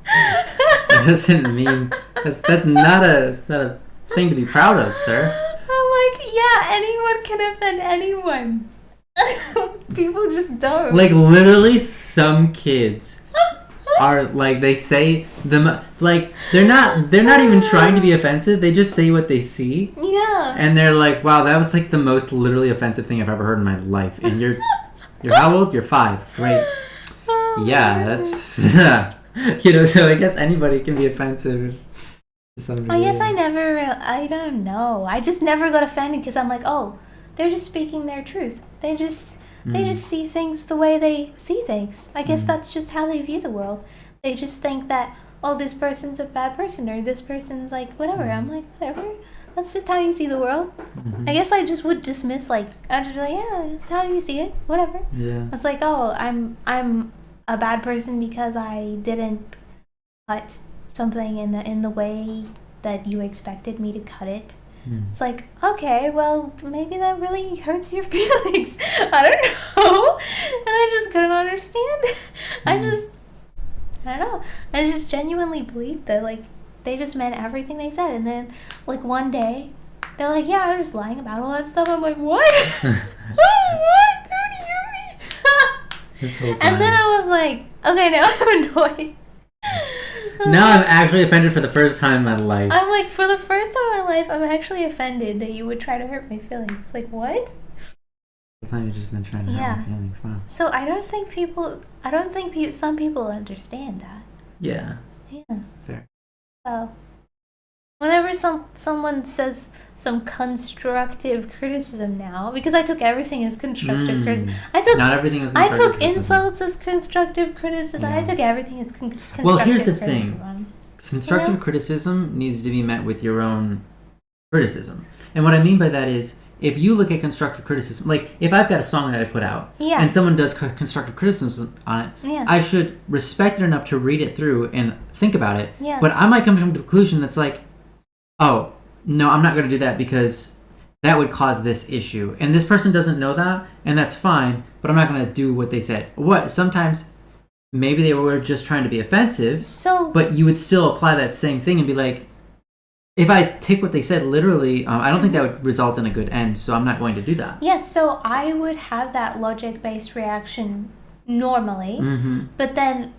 that doesn't mean that's not a thing to be proud of, sir. I'm like, yeah, anyone can offend anyone. People just don't. Like literally, some kids are like, they say them like they're not even trying to be offensive. They just say what they see. Yeah. And they're like, wow, that was like the most literally offensive thing I've ever heard in my life. And you're how old? You're 5. Great. Yeah, that's so I guess anybody can be offensive to some degree. I guess I don't know. I just never got offended because I'm like, oh, they're just speaking their truth. They just see things the way they see things. I guess that's just how they view the world. They just think that, oh, this person's a bad person, or this person's like whatever. I'm like, whatever. That's just how you see the world. I guess I just would dismiss, like, I'd just be like, yeah, that's how you see it. Whatever. Yeah. It's like, oh, I'm a bad person because I didn't cut something in the way that you expected me to cut it. It's like, okay, well, maybe that really hurts your feelings. I don't know. And I just couldn't understand. I don't know. I just genuinely believed that, like, they just meant everything they said. And then, like, one day, they're like, yeah, I'm just lying about all that stuff. I'm like, what? What do you mean? And then I was like, okay, now I'm annoyed. Now I'm actually offended for the first time in my life. I'm like, for the first time in my life, I'm actually offended that you would try to hurt my feelings. Like, what? The time you've just been trying to hurt my feelings. Wow. So I don't think some people understand that. Yeah. Yeah. Fair. So whenever someone says some constructive criticism now, because I took everything as constructive criticism. Not everything is constructive criticism. I took insults as constructive criticism. Yeah. I took everything as constructive criticism. Well, here's the thing. Constructive criticism needs to be met with your own criticism. And what I mean by that is, if you look at constructive criticism, like if I've got a song that I put out and someone does constructive criticism on it, I should respect it enough to read it through and think about it. Yeah. But I might come to a conclusion that's like, oh, no, I'm not going to do that because that would cause this issue. And this person doesn't know that, and that's fine, but I'm not going to do what they said. Sometimes maybe they were just trying to be offensive, but you would still apply that same thing and be like, if I take what they said literally, I don't think that would result in a good end, so I'm not going to do that. Yes, so I would have that logic-based reaction normally, but then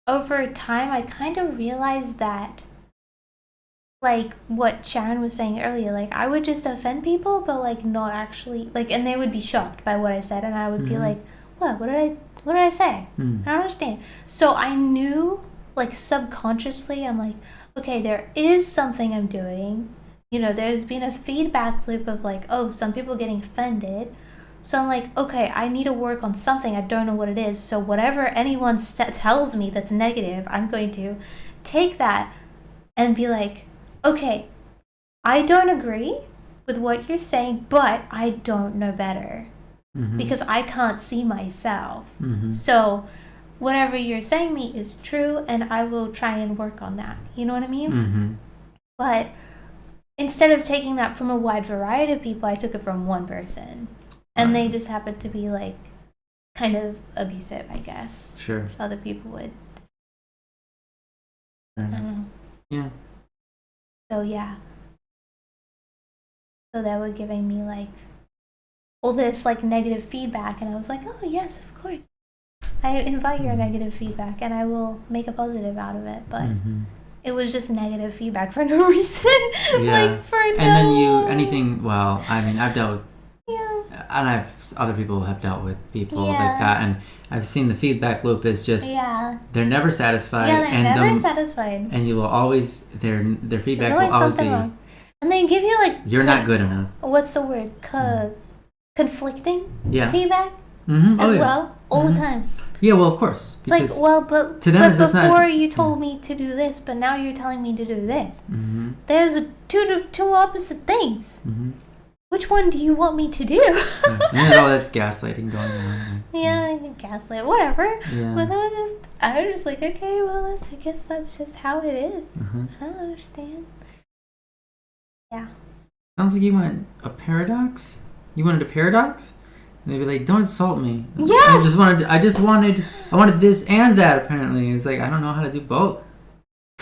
over time I kind of realized that, like what Sharon was saying earlier, like I would just offend people, but like not actually, like, and they would be shocked by what I said, and I would be like, what did I say? I don't understand. So I knew, like subconsciously, I'm like, okay, there is something I'm doing. You know, there's been a feedback loop of like, oh, some people getting offended. So I'm like, okay, I need to work on something. I don't know what it is. So whatever anyone tells me that's negative, I'm going to take that and be like, okay, I don't agree with what you're saying, but I don't know better because I can't see myself. So whatever you're saying me is true, and I will try and work on that. You know what I mean? But instead of taking that from a wide variety of people, I took it from one person. And they just happened to be, like, kind of abusive, I guess. Sure. So other people would. I Fair don't enough. know. Yeah. So, yeah. So they were giving me, like, all this, like, negative feedback. And I was like, oh, yes, of course. I invite your negative feedback, and I will make a positive out of it. But it was just negative feedback for no reason. Yeah. Like, for no... And then well, I mean, I've dealt with... Yeah. And other people have dealt with people like that, and I've seen the feedback loop is just they're never satisfied. Yeah, they're never satisfied. And you will always their feedback will always be wrong. And they give you like you're not good enough. What's the word? Conflicting feedback as well all the time. Yeah, well, of course. It's like, well, but to them, but before you told me to do this, but now you're telling me to do this. There's two opposite things. Which one do you want me to do? And all this gaslighting going on. Yeah, gaslight, whatever. Yeah. But I was just like, okay, well, I guess that's just how it is. I don't understand. Yeah. Sounds like you want a paradox. You wanted a paradox, and they'd be like, "Don't insult me." Yes. I wanted this and that. Apparently, it's like I don't know how to do both.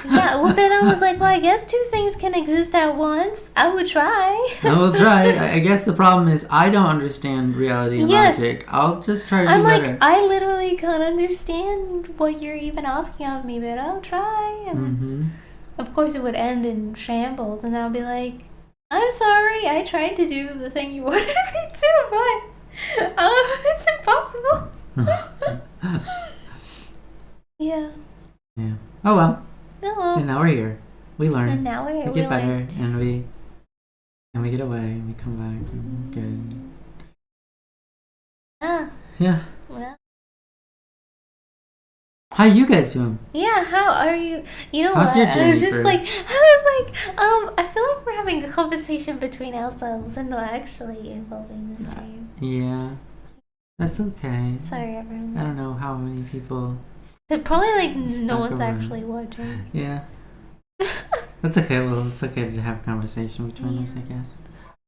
Yeah, well then I was like, well, I guess two things can exist at once. I would try. I will try. I guess the problem is I don't understand reality and logic. I'll just try to do better. Like, I literally can't understand what you're even asking of me, but I'll try. And of course it would end in shambles, and I'll be like, I'm sorry, I tried to do the thing you wanted me to, but it's impossible. Yeah. Yeah. Oh well. No. And now we're here. We learn. And now we're here. We get better, and we get away, and we come back, and good. Yeah. Well. How you guys doing? Yeah, how are you? You know How's what? Your journey I was like, I feel like we're having a conversation between ourselves and not actually involving the stream. Yeah. That's okay. Sorry, everyone. I don't know how many people... Probably, like, no one's actually watching. Yeah. That's okay. Well, it's okay to have a conversation between us, I guess.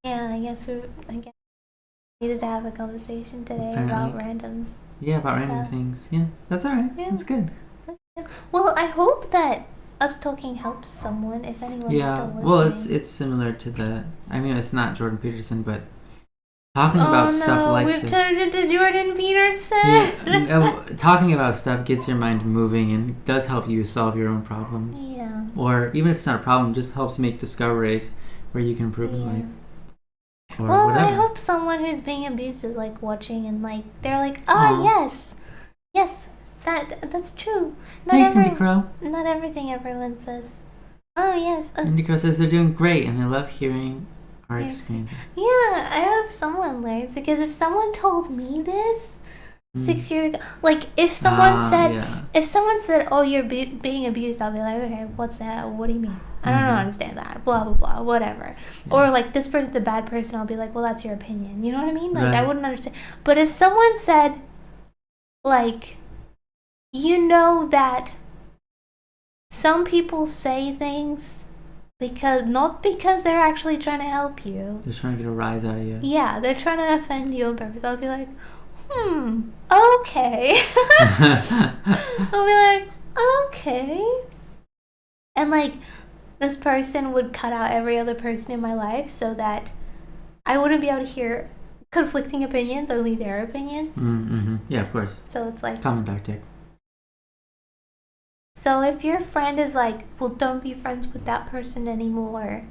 Yeah, I guess we needed to have a conversation today about random random things. Yeah, that's alright. Yeah. That's good. Well, I hope that us talking helps someone, if anyone's still listening. Well, it's similar to it's not Jordan Peterson, but talking about stuff like we've turned into Jordan Peterson. Talking about stuff gets your mind moving and does help you solve your own problems. Yeah. Or even if it's not a problem, just helps make discoveries where you can improve in life. Or whatever. I hope someone who's being abused is like watching and like they're like, yes, that's true. Thanks, Indy Crow. Not everything everyone says. Oh yes. Indy Crow says they're doing great and they love hearing our experiences. Yeah, I hope someone learns, because if someone told me this 6 years ago, like if someone said, oh, you're being abused, I'll be like, okay, what's that? What do you mean? I don't understand that. Blah blah blah. Whatever. Yeah. Or like, this person's a bad person, I'll be like, well, that's your opinion. You know what I mean? Like, I wouldn't understand. But if someone said, like, you know that some people say things not because they're actually trying to help you. They're trying to get a rise out of you. Yeah, they're trying to offend you on purpose. I'll be like, okay. I'll be like, okay. And like, this person would cut out every other person in my life so that I wouldn't be able to hear conflicting opinions, only their opinion. Yeah, of course. So it's like... common tactic. So if your friend is like, well, don't be friends with that person anymore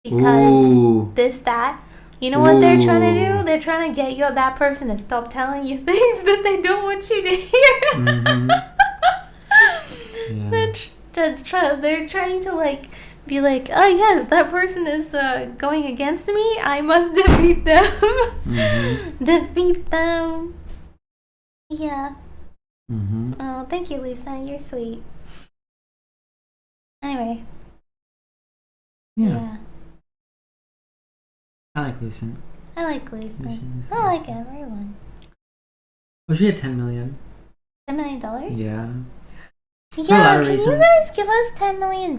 because this, that, you know what they're trying to do? They're trying to get that person to stop telling you things that they don't want you to hear. They're trying to like be like, oh yes, that person is going against me. I must defeat them. Defeat them. Yeah. Oh, thank you, Lisa. You're sweet. Anyway. Yeah. I like Lucen. I like Lucen. I like everyone. Well, she had $10 million. $10 million? Yeah. Yeah, can you guys give us $10 million?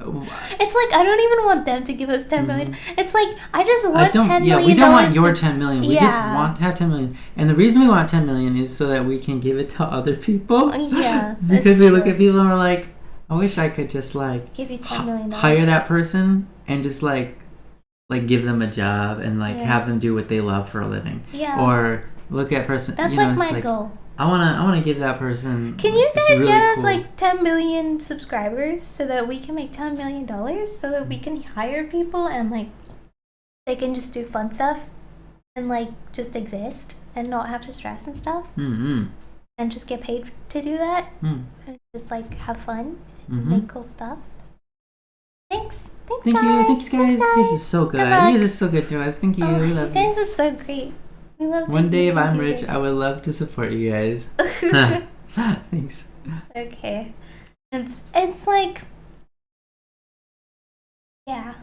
It's like I don't even want them to give us 10 million. It's like I just want 10 million. Yeah, we don't want your 10 million. We just want to have 10 million. And the reason we want 10 million is so that we can give it to other people. Yeah, because we look at people and we're like, I wish I could just like give you $10 million. Hire that person and just like give them a job and like have them do what they love for a living. Yeah. Or look at person. That's like my goal. I wanna give that person. Can you guys get us like 10 million subscribers so that we can make $10 million so that we can hire people and like they can just do fun stuff and like just exist and not have to stress and stuff. Mm-hmm. And just get paid to do that. And just like have fun and make cool stuff. Thank you guys. Thanks guys. You guys are so good. You guys are so good to us. Thank you. We love you. You guys are so great. We love One day if I'm rich, I would love to support you guys. Thanks. It's okay. It's like yeah.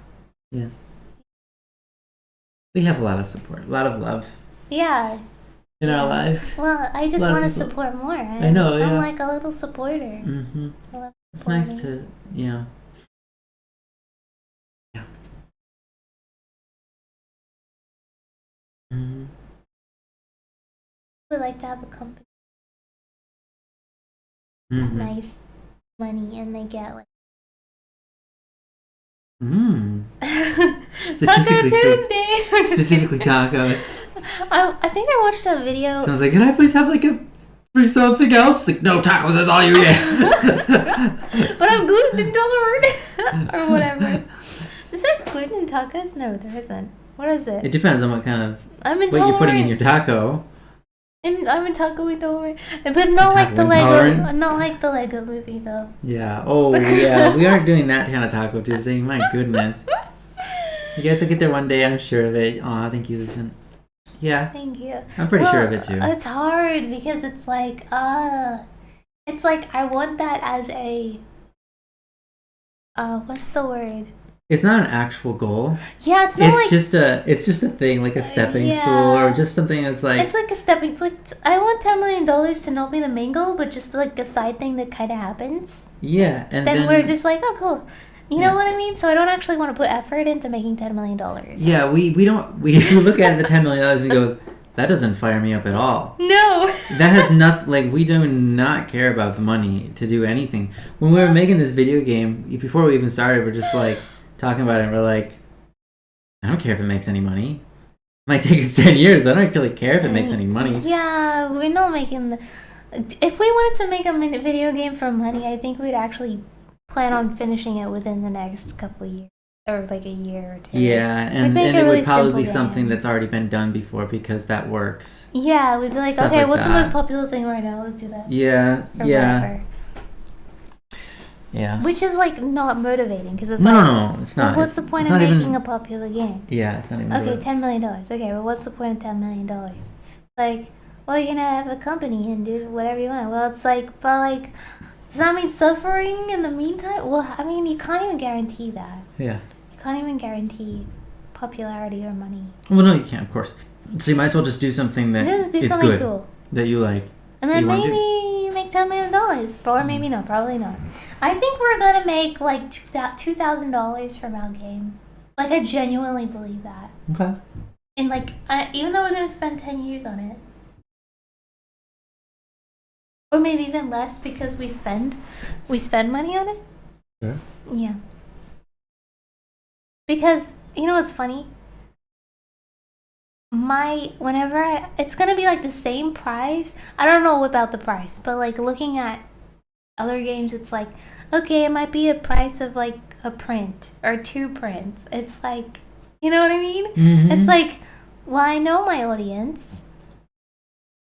We have a lot of support, a lot of love. Yeah. In our lives. Well, I just want to support more. I know. I'm like a little supporter. Mm-hmm. It's nice to Yeah. Mm-hmm. Would like to have a company. Nice money, and they get like specifically Taco Tuesday. Specifically tacos. I think I watched a video. Someone's like, can I please have like a free something else? Like, no, tacos, that's all you get. But I'm gluten intolerant or whatever. Is there gluten in tacos? No, there isn't. What is it? It depends on what kind of what you're putting in your taco. And I'm a taco intolerant, but not like the Lego, not like the Lego movie though. Yeah. Oh yeah. We aren't doing that kind of Taco Tuesday. My goodness. You guys will get there one day. I'm sure of it. Aw, thank you, Lucian. Yeah. Thank you. I'm pretty sure of it too. It's hard because it's like I want that as a what's the word? It's not an actual goal. Yeah, it's not it's just a thing, like a stepping stool or just something that's like... It's like a stepping... It's like, I want $10 million to not be the main goal, but just like a side thing that kind of happens. Yeah, and then we're just like, oh, cool. You know what I mean? So I don't actually want to put effort into making $10 million. Yeah, we look at the $10 million and go, that doesn't fire me up at all. No. That has nothing... Like, we do not care about the money to do anything. When we were making this video game, before we even started, we're just like... talking about it, and we're like, I don't care if it makes any money. It might take us 10 years. I don't really care if it makes any money. Yeah, we're not making if we wanted to make a video game for money, I think we'd actually plan on finishing it within the next couple of years. Or like a year or two. Yeah, and it really would probably be something that's already been done before because that works. Yeah, we'd be like, okay, what's the most popular thing right now? Let's do that. Yeah, whatever. Yeah. Which is like not motivating because it's no, it's not. What's the point of making a popular game? Yeah, it's not even. Okay, $10 million. Okay, well, what's the point of $10 million? Like, well, you're gonna have a company and do whatever you want. Well, it's like, but like, does that mean suffering in the meantime? Well, I mean, you can't even guarantee that. Yeah. You can't even guarantee popularity or money. Well, no, you can't, of course. So you might as well just do something that is good, cool. That you like. And then maybe you make $10 million, or maybe not. Probably not. I think we're gonna make like $2,000 from our game. Like, I genuinely believe that. Okay. And like, even though we're gonna spend 10 years on it, or maybe even less because we spend money on it. Sure. Yeah. Because you know what's funny? It's gonna be like the same price. I don't know about the price, but like looking at other games, it's like, okay, it might be a price of like a print or 2 prints. It's like, you know what I mean? Mm-hmm. It's like, well, I know my audience,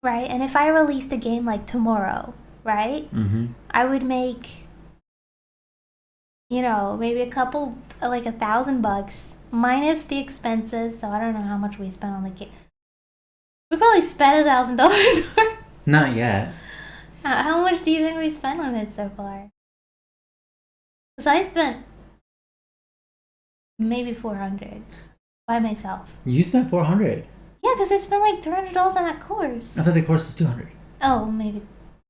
right? And if I released a game like tomorrow, right? Mm-hmm. I would make, maybe a couple, like $1,000 minus the expenses. So I don't know how much we spent on the game. We probably spent $1,000. Not yet. How much do you think we spent on it so far? Because I spent maybe $400 by myself. You spent $400. Yeah, because I spent like $300 on that course. I thought the course was $200. Oh, maybe.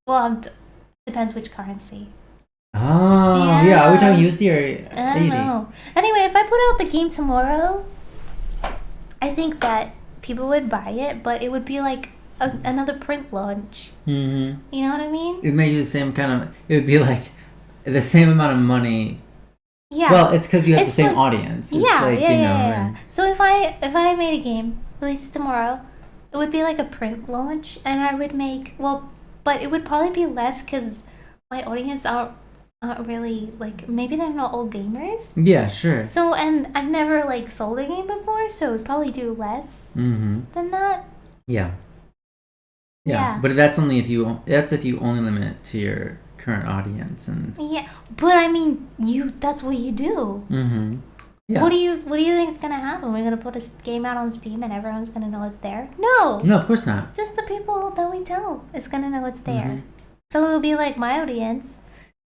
Well, depends which currency. Oh, yeah. Are we talking UC or I don't know. Anyway, if I put out the game tomorrow, I think that people would buy it, but it would be like another print launch. Mm-hmm. You know what I mean? It may be the same kind of. It would be like the same amount of money. Yeah. Well, it's because you have the same like, audience. It's yeah, like, yeah. So if I made a game released tomorrow, it would be like a print launch, and I would make but it would probably be less because my audience aren't really like, maybe they're not all gamers. Yeah, sure. So, and I've never like sold a game before, so it would probably do less than that. Yeah. But that's only if you only limit it to your current audience and. Yeah, but I mean, that's what you do. Yeah. What do you think is gonna happen? We're gonna put a game out on Steam and everyone's gonna know it's there? No, of course not. Just the people that we tell is gonna know it's there. So it will be like my audience,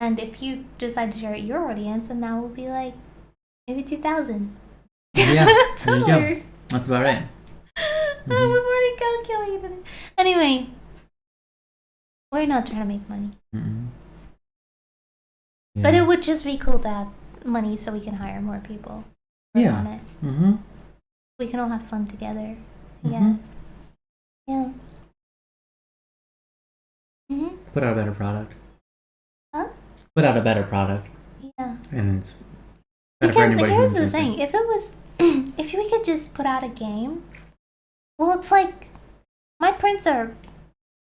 and if you decide to share it your audience, then that will be like maybe $2,000. Yeah, there you go. That's about right. We've already calculated it. Anyway, we're not trying to make money. Yeah. But it would just be cool to have money so we can hire more people on it. We can all have fun together. Yes. Yeah. Put out a better product. Huh? Put out a better product. Yeah. And it's better because for anybody here's the thing: if it was, if we could just put out a game, well, it's like my prints are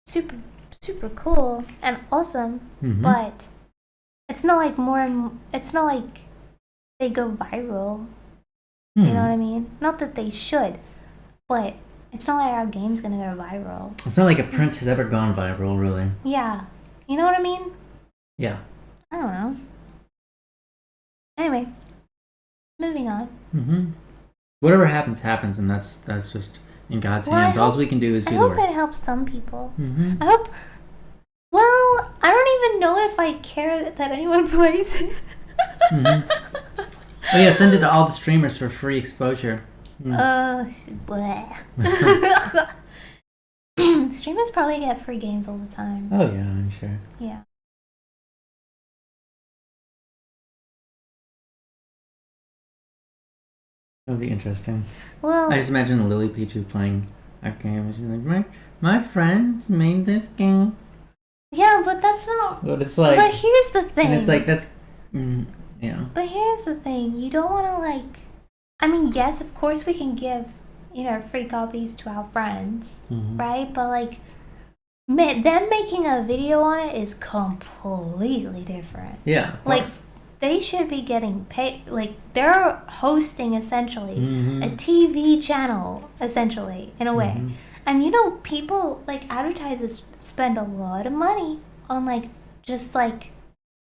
super cool and awesome, but it's not like it's not like they go viral. You know what I mean? Not that they should, but it's not like our game's gonna go viral. It's not like a print has ever gone viral, really. Yeah. You know what I mean? Yeah. I don't know. Anyway, moving on. Whatever happens, and that's just in God's hands. All we can do is do the work. I hope it helps some people. I hope. Well, I don't even know if I care that anyone plays it. Oh yeah, send it to all the streamers for free exposure. Streamers probably get free games all the time. Oh yeah, I'm sure. Yeah. That'll be interesting. Well, I just imagine Lily Pichu playing a game and she's like, my friend made this game. Yeah, but that's not. But it's like. But here's the thing. And it's like that's. Yeah. But here's the thing: you don't want to like. I mean, yes, of course we can give, free copies to our friends, right? But like, them making a video on it is completely different. Yeah. Like, they should be getting paid. Like, they're hosting essentially a TV channel, essentially, in a way. And people like advertisers spend a lot of money on like just like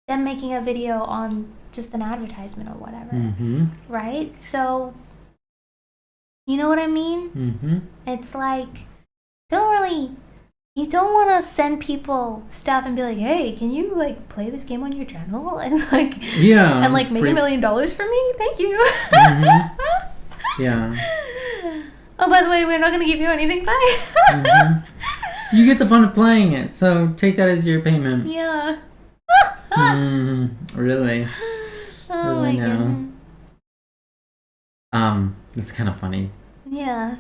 them making a video on just an advertisement or whatever, right? So, you know what I mean? It's like, you don't want to send people stuff and be like, hey, can you like play this game on your channel and like make $1 million for me? Thank you. Yeah. Oh, by the way, we're not going to give you anything. Bye. You get the fun of playing it, so take that as your payment. Yeah. Really? Oh really my goodness. It's kind of funny. Yeah.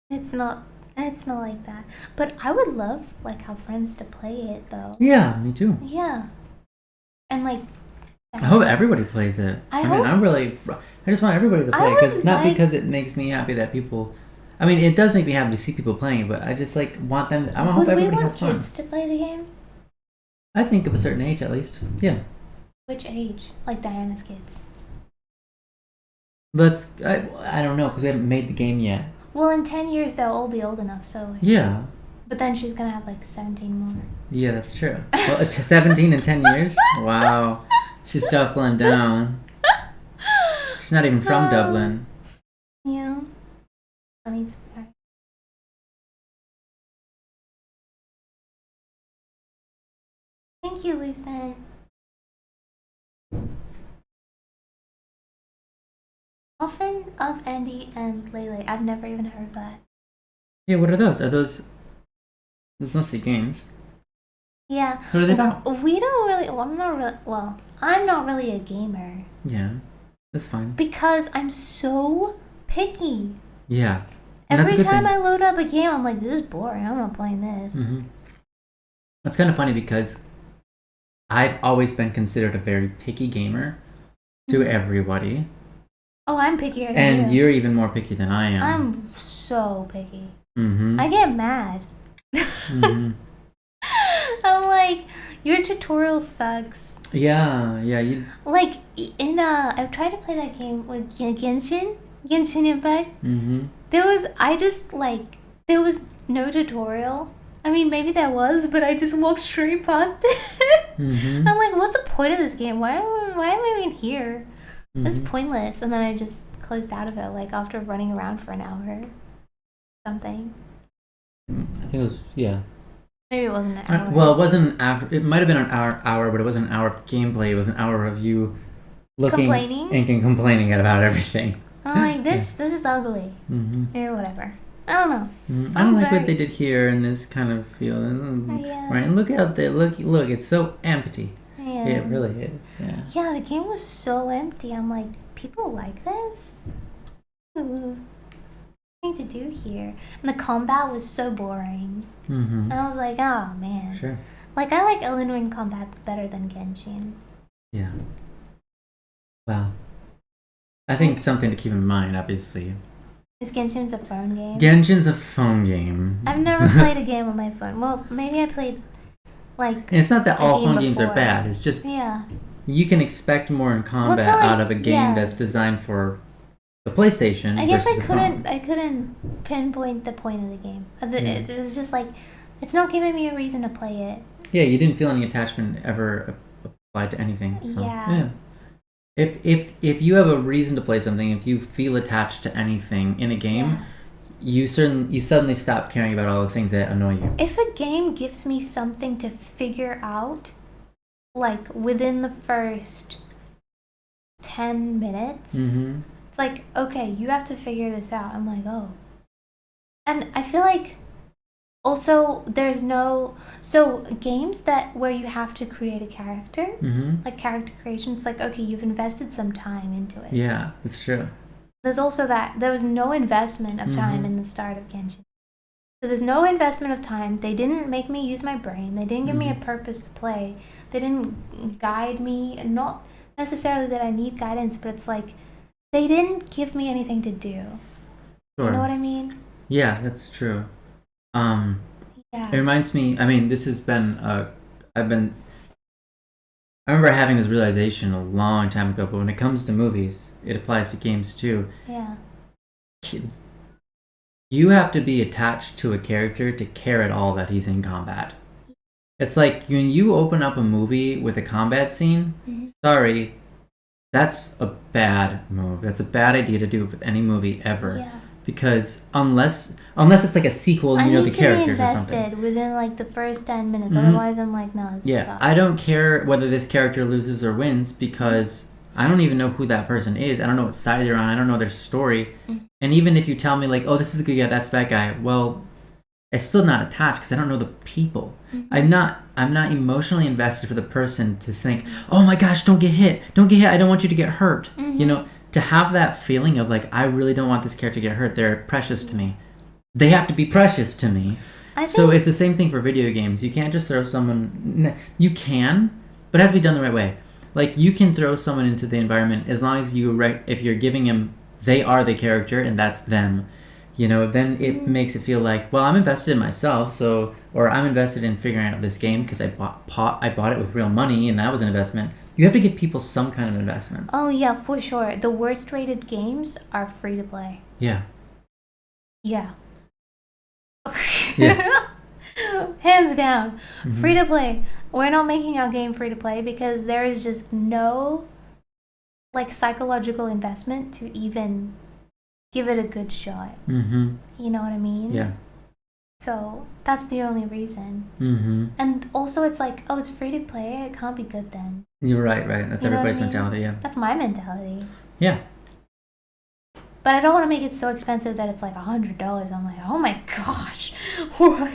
It's not like that. But I would love like have friends to play it though. Yeah, me too. Yeah. And like I hope everybody plays it. I just want everybody to play it because because it makes me happy that people. I mean, it does make me happy to see people playing it, but I just like want them. I hope everybody has fun. Would we want kids to play the game? I think of a certain age at least. Yeah. Which age? Like Diana's kids. I don't know because we haven't made the game yet. Well, in 10 years they'll all be old enough, so. Yeah. But then she's gonna have like 17 more. Yeah, that's true. Well, it's 17 in 10 years. Wow. She's Dublin down. She's not even from Dublin. Yeah. Funny surprise. Thank you, Lucen. Often of Andy and Lele. I've never even heard that. Yeah, what are those? Those must be games. Yeah. What are they about? We don't really. Well, I'm not really a gamer. Yeah, that's fine. Because I'm so picky. Yeah. Every time I load up a game, I'm like, this is boring. I'm not playing this. Mm-hmm. That's kind of funny because I've always been considered a very picky gamer to everybody. Oh, I'm pickier than you. And you're even more picky than I am. I'm so picky. Mm-hmm. I get mad. Mm-hmm. I'm like, your tutorial sucks. Yeah. Like, I've tried to play that game with Genshin Impact. Mm-hmm. There was no tutorial. I mean, maybe there was, but I just walked straight past it. Mm-hmm. I'm like, what's the point of this game? Why am I even here? Mm-hmm. It's pointless. And then I just closed out of it, like, after running around for an hour. Something. I think it was, yeah. Maybe it wasn't an hour. Well, it wasn't an hour. It might have been an hour, but it wasn't an hour of gameplay. It was an hour of you looking complaining and complaining about everything. I'm like, this is ugly. Mm-hmm. Or whatever. I don't know. I don't like what they did here in this kind of field. Yeah. Right, and look out there. Look, it's so empty. Yeah. It really is. Yeah. Yeah, the game was so empty. I'm like, people like this? Ooh. To do here, and the combat was so boring. Mm-hmm. And I was like, oh man. Sure. Like, I like Elden Ring combat better than Genshin. Yeah. Wow. I think something to keep in mind, obviously. Is Genshin's a phone game? Genshin's a phone game. I've never played a game on my phone. Well, maybe I played like. And it's not that all phone games are bad. It's just you can expect more in combat out of a game that's designed for the PlayStation. I guess I couldn't pinpoint the point of the game. It was just like, it's not giving me a reason to play it. Yeah, you didn't feel any attachment ever applied to anything. So, yeah. If you have a reason to play something, if you feel attached to anything in a game, you suddenly stop caring about all the things that annoy you. If a game gives me something to figure out, like within the first 10 minutes. Mm-hmm. Like, okay, you have to figure this out. I'm like, oh. And I feel like also there's no games where you have to create a character, like character creation, it's like, okay, you've invested some time into it. Yeah, that's true. There's also that there was no investment of time in the start of Genshin. So there's no investment of time. They didn't make me use my brain. They didn't give me a purpose to play. They didn't guide me. Not necessarily that I need guidance, but it's like, they didn't give me anything to do. Sure. You know what I mean? Yeah, that's true. It reminds me, I mean, this has been, I remember having this realization a long time ago, but when it comes to movies, it applies to games too. Yeah. You have to be attached to a character to care at all that he's in combat. It's like when you open up a movie with a combat scene, sorry, that's a bad move. That's a bad idea to do with any movie ever. Yeah. Because unless it's like a sequel and you know the characters or something. I need to be invested within like the first 10 minutes. Otherwise, I'm like, no, this sucks. I don't care whether this character loses or wins because I don't even know who that person is. I don't know what side they're on. I don't know their story. And even if you tell me like, oh, this is the good guy, that's the bad guy, well, it's still not attached because I don't know the people. I'm not emotionally invested for the person to think, oh my gosh, don't get hit, I don't want you to get hurt. You know, to have that feeling of like, I really don't want this character to get hurt. They're precious to me. They have to be precious to me. So it's the same thing for video games. You can't just throw someone. You can, but it has to be done the right way. Like, you can throw someone into the environment as long as if you're giving them, they are the character and that's them. You know, then it makes it feel like, well, I'm invested in myself, or I'm invested in figuring out this game because I bought it with real money and that was an investment. You have to give people some kind of investment. Oh yeah, for sure. The worst rated games are free to play. Yeah. Yeah. Hands down. Free to play. We're not making our game free to play because there is just no like psychological investment to even give it a good shot. You know what I mean? Yeah. So that's the only reason. And also it's like, oh, it's free to play, it can't be good then. You're right. That's everybody's mentality, yeah. That's my mentality. Yeah. But I don't want to make it so expensive that it's like $100. I'm like, oh my gosh, what?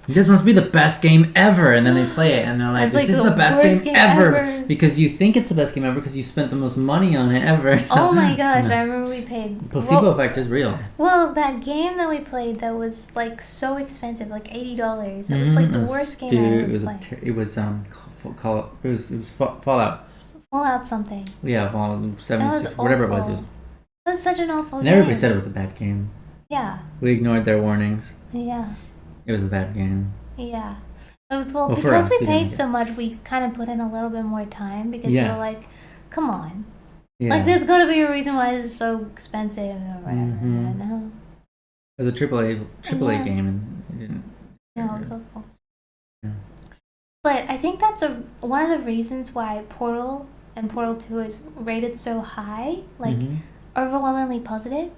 This must be the best game ever, and then they play it, and they're like, "This is the best game ever," because you think it's the best game ever because you spent the most money on it ever. So, oh my gosh, I remember we paid. Placebo effect is real. Well, that game that we played that was like so expensive, like $80. It was like the worst game I ever played. It was Fallout. Fallout something. Yeah, Fallout 76, whatever it was. It was such an awful and game. Everybody said it was a bad game. Yeah. We ignored their warnings. Yeah. It was a bad game. Yeah. It was, well because we paid so much, we kind of put in a little bit more time because we were like, come on. Yeah. Like, there's got to be a reason why this is so expensive or whatever. Mm-hmm. I know. It was a AAA game, and it didn't. No, it was awful. Yeah. But I think that's one of the reasons why Portal and Portal 2 is rated so high, like overwhelmingly positive,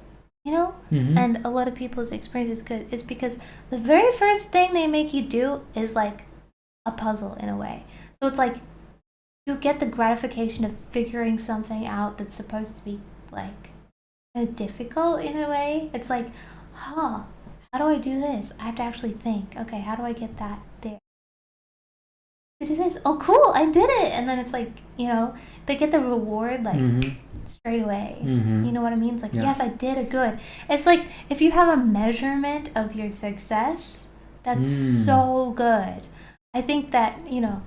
you know? And a lot of people's experience is good, is because the very first thing they make you do is like a puzzle in a way. So it's like you get the gratification of figuring something out that's supposed to be like kind of difficult in a way. It's like, how do I do this? I have to actually think, okay, how do I get that there? To do this, oh cool, I did it. And then it's like, you know, they get the reward like straight away. You know what I mean? It's like, yes, I did it good. It's like if you have a measurement of your success, that's so good. I think that, you know,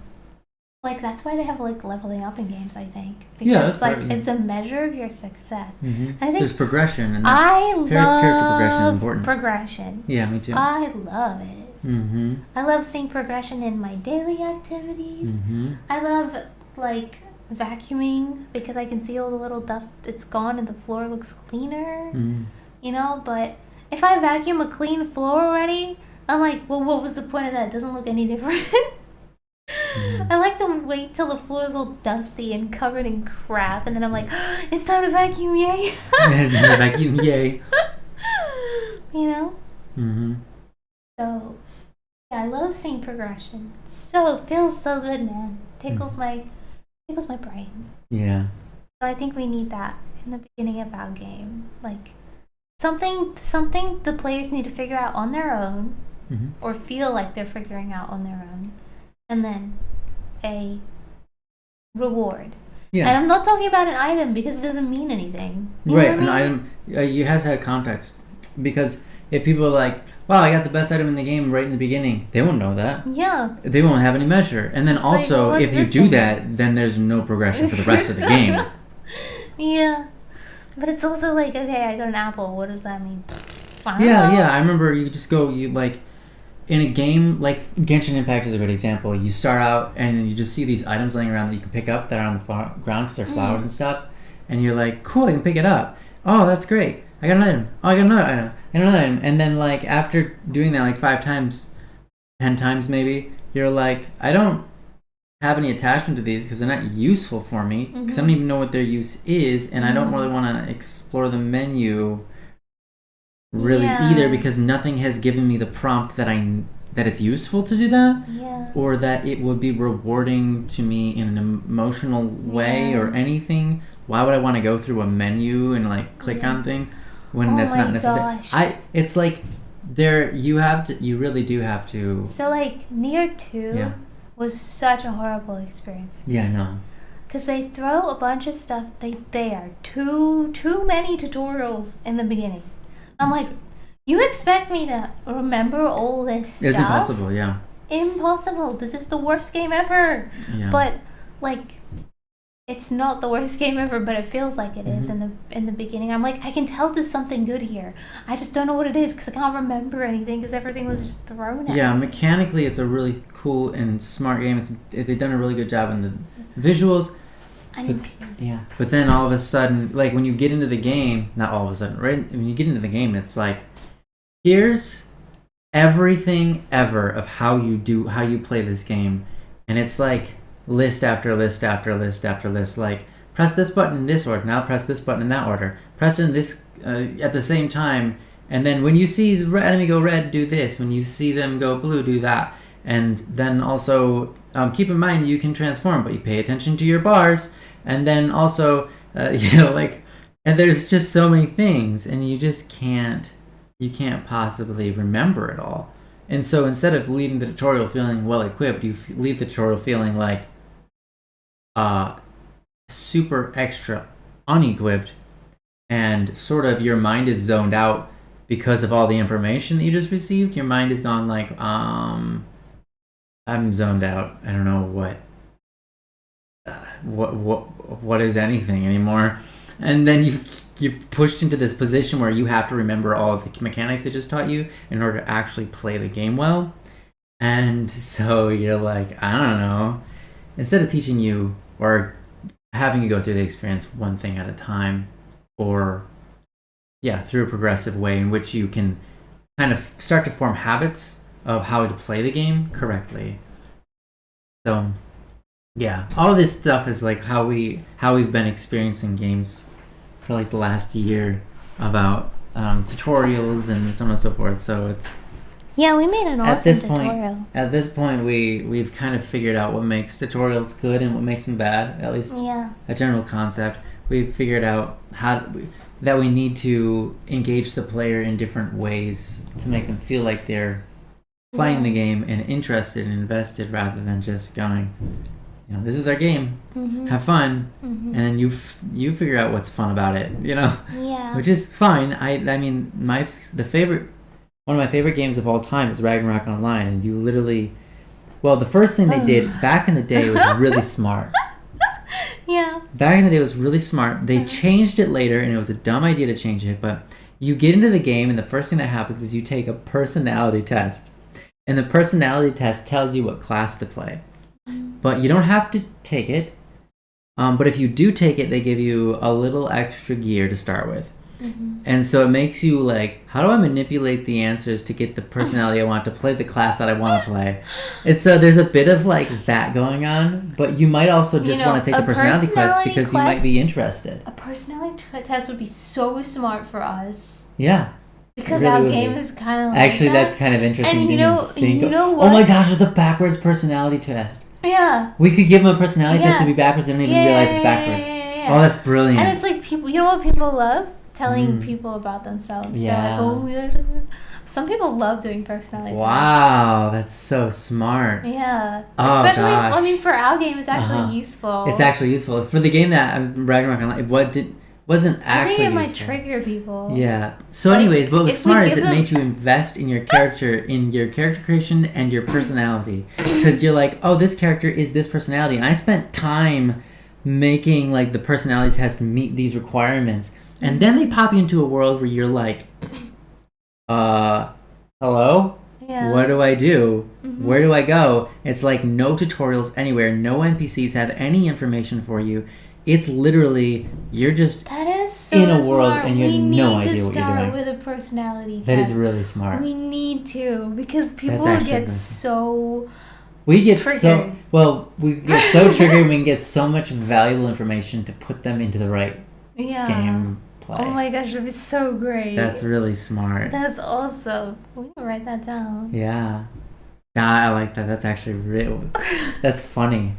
like that's why they have like leveling up in games, I think, because it's like it's a measure of your success. I think there's progression, and I love character progression is important. Progression. Yeah, me too. I love it. I love seeing progression in my daily activities. I love like vacuuming because I can see all the little dust, it's gone and the floor looks cleaner. You know, but if I vacuum a clean floor already, I'm like, well, what was the point of that? It doesn't look any different. I like to wait till the floor is all dusty and covered in crap, and then I'm like, it's time to vacuum, yay! It's time to vacuum, yay! You know? So, yeah, I love seeing progression. So, it feels so good, man. Tickles my brain. Yeah. So I think we need that in the beginning of our game. Like, something the players need to figure out on their own, or feel like they're figuring out on their own. And then a reward. Yeah. And I'm not talking about an item because it doesn't mean anything. An item, you have to have context. Because if people are like, wow, I got the best item in the game right in the beginning, they won't know that. Yeah. They won't have any measure. And then it's also, like, if you do that, then there's no progression for the rest of the game. Yeah. But it's also like, okay, I got an apple. What does that mean? Yeah. I remember you just go, in a game, like Genshin Impact is a good example. You start out and you just see these items laying around that you can pick up that are on the ground because they're flowers and stuff. And you're like, cool, I can pick it up. Oh, that's great. I got an item. Oh, I got another item. I got another item. And then, like, after doing that, like, 5 times, 10 times maybe, you're like, I don't have any attachment to these because they're not useful for me because I don't even know what their use is, and I don't really want to explore the menu really either because nothing has given me the prompt that it's useful to do that or that it would be rewarding to me in an emotional way or anything. Why would I want to go through a menu and like click on things when that's not necessary? It's like you really do have to. So like Nier 2 was such a horrible experience for me. I know. Because they throw a bunch of stuff. They are too many tutorials in the beginning. I'm like, you expect me to remember all this stuff? It's impossible, Impossible. This is the worst game ever. Yeah. But, like, it's not the worst game ever, but it feels like it is in the beginning. I'm like, I can tell there's something good here. I just don't know what it is because I can't remember anything because everything was just thrown at me. Yeah, mechanically, it's a really cool and smart game. They've done a really good job in the visuals. But then all of a sudden, like when you get into the game, not all of a sudden, right? When you get into the game, it's like, here's everything ever of how you play this game, and it's like list after list after list after list. Like press this button in this order, now press this button in that order. Press in this at the same time, and then when you see the enemy go red, do this. When you see them go blue, do that. And then also keep in mind you can transform, but you pay attention to your bars. And then also, and And there's just so many things, and you just can't possibly remember it all. And so instead of leaving the tutorial feeling well equipped, you leave the tutorial feeling like super extra unequipped, and sort of your mind is zoned out because of all the information that you just received. Your mind is gone like, I'm zoned out. I don't know what is anything anymore. And then you've pushed into this position where you have to remember all of the mechanics they just taught you in order to actually play the game well. And so you're like, I don't know. Instead of teaching you or having you go through the experience one thing at a time, or through a progressive way in which you can kind of start to form habits of how to play the game correctly. So all this stuff is like how we've been experiencing games for like the last year, about tutorials and so on and so forth. So it's we made an awesome tutorial. At this point, we've kind of figured out what makes tutorials good and what makes them bad. At least a general concept. We've figured out that we need to engage the player in different ways to make them feel like they're playing the game and interested and invested, rather than just going, this is our game, have fun, and you figure out what's fun about it, which is fine. I mean, one of my favorite games of all time is Ragnarok Online, and you literally, the first thing they did back in the day was really smart. Back in the day, it was really smart. They changed it later, and it was a dumb idea to change it, but you get into the game, and the first thing that happens is you take a personality test, and the personality test tells you what class to play. But you don't have to take it. But if you do take it, they give you a little extra gear to start with. And so it makes you like, how do I manipulate the answers to get the personality I want to play the class that I want to play? And so there's a bit of like that going on. But you might also just want to take the personality quest because you might be interested. A personality test would be so smart for us. Yeah. Because really our game is kind of like actually, that's kind of interesting. And you know what? Oh my gosh, there's a backwards personality test. Yeah. We could give them a personality test to be backwards and they didn't even realize it's backwards. Oh, that's brilliant. And it's like people, you know what people love? Telling people about themselves. Yeah. Like, some people love doing personality tests. Wow, that's so smart. Yeah. Oh, especially, gosh. I mean, for our game, it's actually useful. It's actually useful. For the game that Ragnarok Online, wasn't actually I think it might useful. trigger people. Yeah. So anyways, what was smart is it made you invest in your character, in your character creation and your personality. Because you're like, oh, this character is this personality. And I spent time making like the personality test meet these requirements. And then they pop you into a world where you're like, hello? Yeah. What do I do? Where do I go? It's like no tutorials anywhere. No NPCs have any information for you. It's literally, you're just that is so in a smart. world and you have no idea what you're doing. We need to start with a personality test. That is really smart. We need to, because people get so we get triggered. We get so triggered and we can get so much valuable information to put them into the right game play. Oh my gosh, it was so great. That's really smart. That's awesome. We can write that down. Yeah. I like that. That's actually real. That's funny.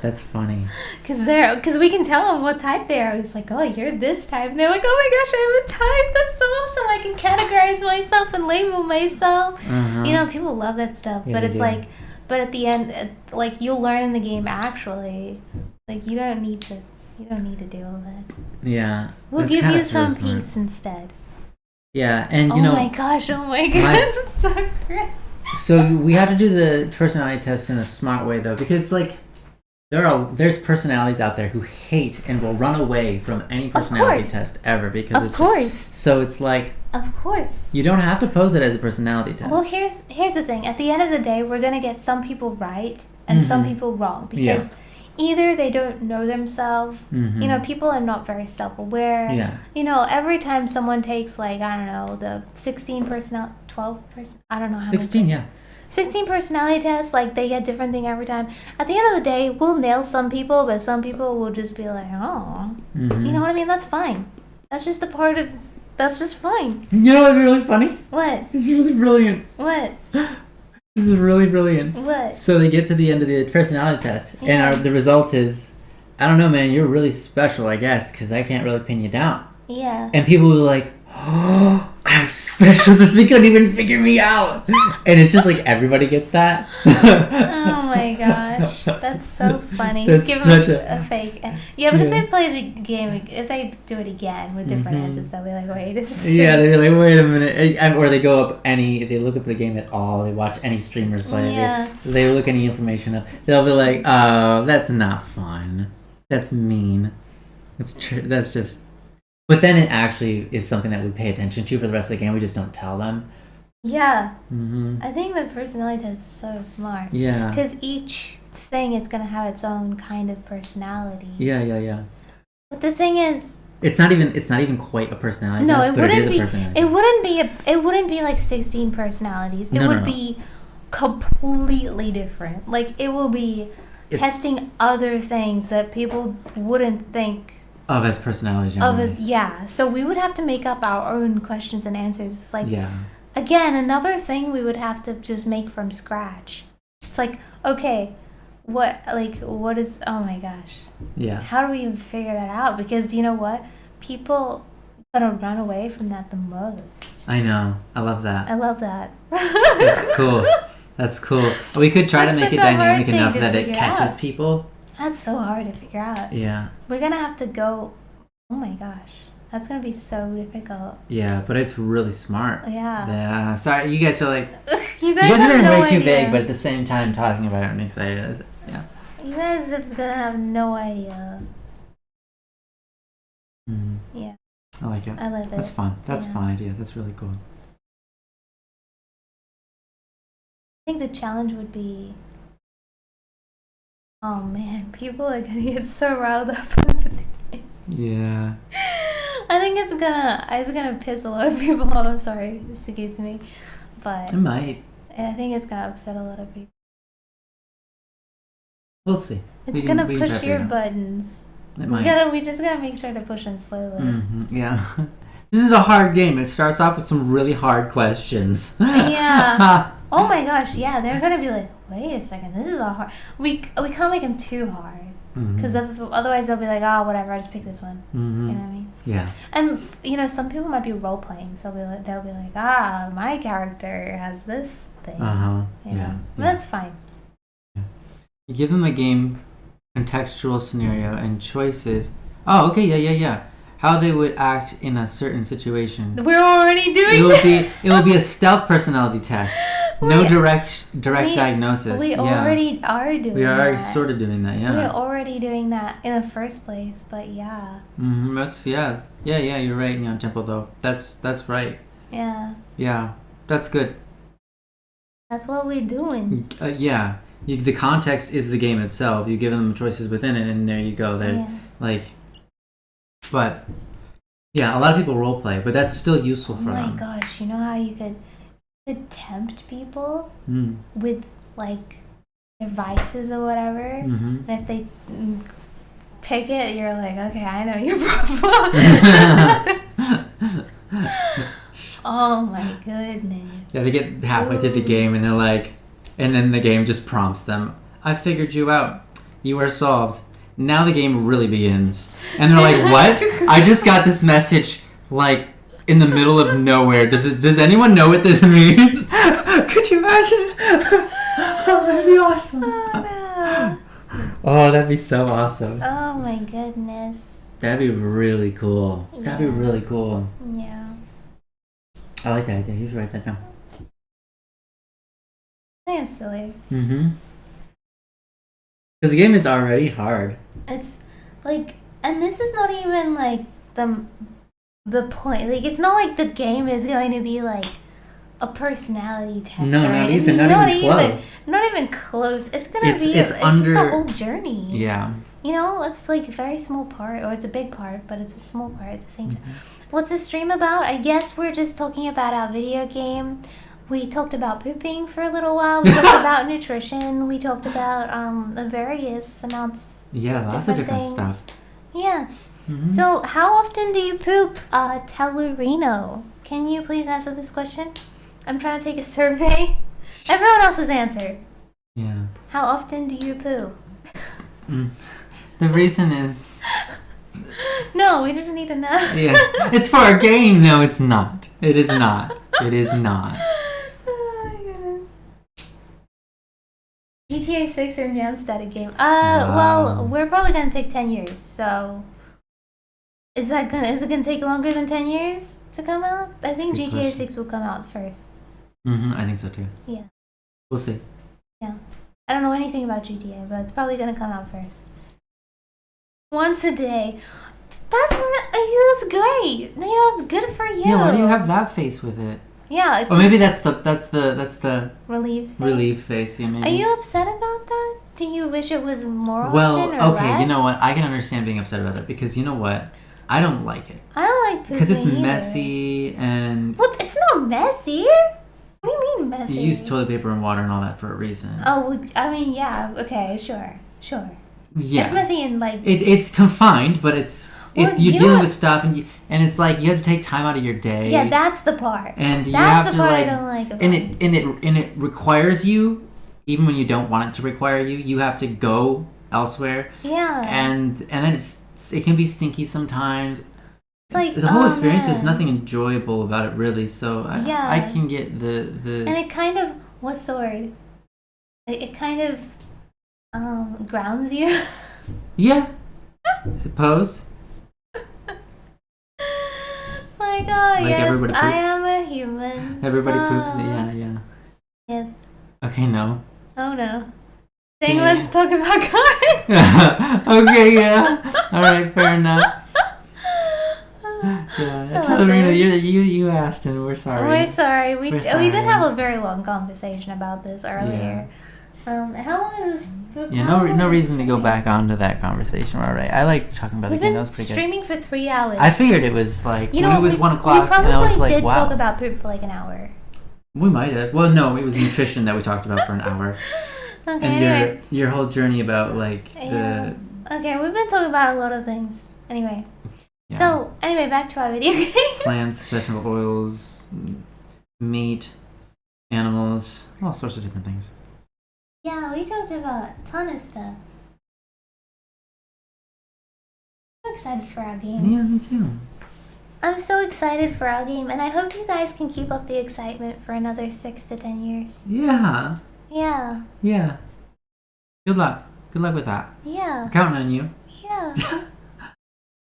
That's funny. Because we can tell them what type they are. It's like, oh, you're this type. And they're like, oh my gosh, I have a type. That's so awesome. I can categorize myself and label myself. You know, people love that stuff. Yeah, but it's like, but at the end, like, you'll learn in the game actually. Like, you don't need to do all that. Yeah. We'll give you some peace instead. Yeah, and you know. Oh my gosh, it's so great. So we have to do the personality test in a smart way though, because like there's personalities out there who hate and will run away from any personality test ever because so it's like, of course, you don't have to pose it as a personality test. Well, here's the thing. At the end of the day, we're gonna get some people right and some people wrong because either they don't know themselves. You know, people are not very self-aware. Yeah. You know, every time someone takes like, I don't know, the 12 I don't know how 16 many 16 personality tests, like they get different thing every time. At the end of the day, we'll nail some people, but some people will just be like, oh, you know what I mean? That's fine. That's just that's just fine. You know what's really funny? What? It's really brilliant. What? This is really brilliant. What? So they get to the end of the personality test, and the result is I don't know, man, you're really special, I guess, because I can't really pin you down. Yeah. And people were like, oh, I'm special. They couldn't even figure me out. And it's just like everybody gets that. Oh my gosh, that's so funny. That's Just give them such a fake. Yeah, but if they play the game, if they do it again with different answers, they'll be like, wait, this is. Yeah, they'll be like, wait a minute. Or they go up they look up the game at all. They watch any streamers play. Yeah. They look any information up. They'll be like, oh, that's not fun. That's mean. That's just. But then it actually is something that we pay attention to for the rest of the game. We just don't tell them. Yeah. I think the personality test is so smart. Yeah. Because each thing is going to have its own kind of personality. Yeah. But the thing is, it's not even quite a personality no, test, it but wouldn't it is be. a personality. It wouldn't be like 16 personalities. It would be completely different. Like it will be testing other things that people wouldn't think of as personalities. Yeah. So we would have to make up our own questions and answers. It's like, yeah. Again, another thing we would have to just make from scratch. It's like, okay, what is, oh my gosh. Yeah. How do we even figure that out? Because you know what? People gonna run away from that the most. I know. I love that. I love that. That's cool. That's cool. We could try to make it dynamic enough that it catches out. people. That's so hard to figure out. Yeah. We're gonna have to go, oh my gosh. That's gonna be so difficult. Yeah, but it's really smart. Yeah. Yeah. Sorry, you guys are like... you guys are have being no way too idea. vague, but at the same time talking about it, I'm excited. Yeah. You guys are gonna have no idea. Yeah. I like it. I love it. That's fun. That's a fun idea. That's really cool. I think the challenge would be... Oh man, people are gonna get so riled up. Yeah. I think it's gonna piss a lot of people off. I'm sorry, excuse me, but It might. I think it's gonna upset a lot of people. We'll see. It's gonna push your buttons. It might. We just gotta make sure to push them slowly. Yeah. This is a hard game. It starts off with some really hard questions. Yeah. Oh my gosh, yeah. They're gonna be like, wait a second, this is a hard. We can't make them too hard. Because otherwise they'll be like, oh, whatever, I'll just pick this one. You know what I mean? Yeah. And, some people might be role-playing, so they'll be like, my character has this thing. Yeah. But that's fine. Yeah. You give them a game, contextual scenario, and choices. Oh, okay, yeah. How they would act in a certain situation. We're already doing that. It will be a stealth personality test. No direct diagnosis. We already are doing that. We are sort of doing that, yeah. We're already doing that in the first place, but yeah. That's, yeah, you're right, Neon Temple, though. That's right. Yeah. Yeah, that's good. That's what we're doing. Yeah. The context is the game itself. You give them choices within it, and there you go. But, yeah, a lot of people role play, but that's still useful for them. Oh my gosh, you know how you could tempt people with their vices or whatever, and if they pick it, you're like, okay, I know your problem. Oh my goodness. Yeah, they get halfway through the game and they're like, and then the game just prompts them, I figured you out. You are solved. Now the game really begins. And they're like, what? I just got this message in the middle of nowhere. Does anyone know what this means? Could you imagine? Oh, that'd be awesome. Oh, no. Oh, that'd be so awesome. Oh my goodness. That'd be really cool. Yeah. That'd be really cool. Yeah. I like that idea. You should write that down. I think it's silly. Because the game is already hard. It's and this is not even the point. It's not like the game is going to be a personality test. No, or not even close. Not even close. It's gonna be. It's just the whole journey. Yeah. It's a very small part, or it's a big part, but it's a small part at the same time. What's the stream about? I guess we're just talking about our video game. We talked about pooping for a little while. We talked about nutrition. We talked about various amounts. Yeah, lots of different stuff. Yeah. So, how often do you poop, Tellerino? Can you please answer this question? I'm trying to take a survey. Everyone else has answered. Yeah. How often do you poo? The reason is... No, we just need to know. Yeah. It's for a game. No, it's not. It is not. It is not. GTA 6 or nyansai game? Wow. Well, we're probably gonna take 10 years, so... Is it gonna take longer than 10 years to come out? I think Good GTA question. 6 will come out first. I think so too. Yeah. We'll see. Yeah. I don't know anything about GTA, but it's probably gonna come out first. Once a day. That's great. You know, it's good for you. Yeah, why do you have that face with it? Yeah. Or maybe that's the relief face. relief face. Yeah, maybe. Are you upset about that? Do you wish it was more Well, often or okay, less? you know what? I can understand being upset about that because you know what? I don't like it. I don't like pooping Because it's either. messy and... What? It's not messy. What do you mean messy? You use toilet paper and water and all that for a reason. Oh, well, I mean, yeah. Okay, sure. Yeah. It's messy and like... It's confined, but it's Well, you're you dealing know- with stuff and it's like you have to take time out of your day. Yeah, that's the part. And you That's have the to part like... I don't like about And it requires you, even when you don't want it to require you, you have to go elsewhere. Yeah. And then it can be stinky sometimes. It's like... The whole oh, experience man. is nothing enjoyable about it, really. So Yeah. I can get the... And it kind of... What's the word? It kind of... grounds you. Yeah, I suppose. My God, Like yes, everybody I poops. am a human. Everybody poops. Yeah. Yes. Okay, no. Oh no. Dang, Yeah. let's talk about cars. Okay, yeah. All right, fair enough. Yeah, tell love me, it. you asked and we're sorry. We're sorry. We We're did sorry. have a very long conversation about this earlier. How long is this? Yeah, how long no is reason to go streaming? back onto that conversation. All right, I like talking about We've the game. been That was pretty good. streaming for 3 hours. I figured it was like You know when it what, was we- 1 o'clock, We probably and I was like, did wow. talk about poop for like an hour. We might have. Well, no, it was nutrition that we talked about for an hour, Okay, and anyway. your whole journey about like Yeah. the Okay, we've been talking about a lot of things. Anyway. Yeah. So, anyway, back to our video game. plants, essential oils, meat, animals, all sorts of different things. Yeah, we talked about a ton of stuff. I'm excited for our game. Yeah, me too. I'm so excited for our game, and I hope you guys can keep up the excitement for another 6 to 10 years. Yeah. Yeah, Yeah. Good luck. Good luck with that. yeah, I'm counting on you. yeah.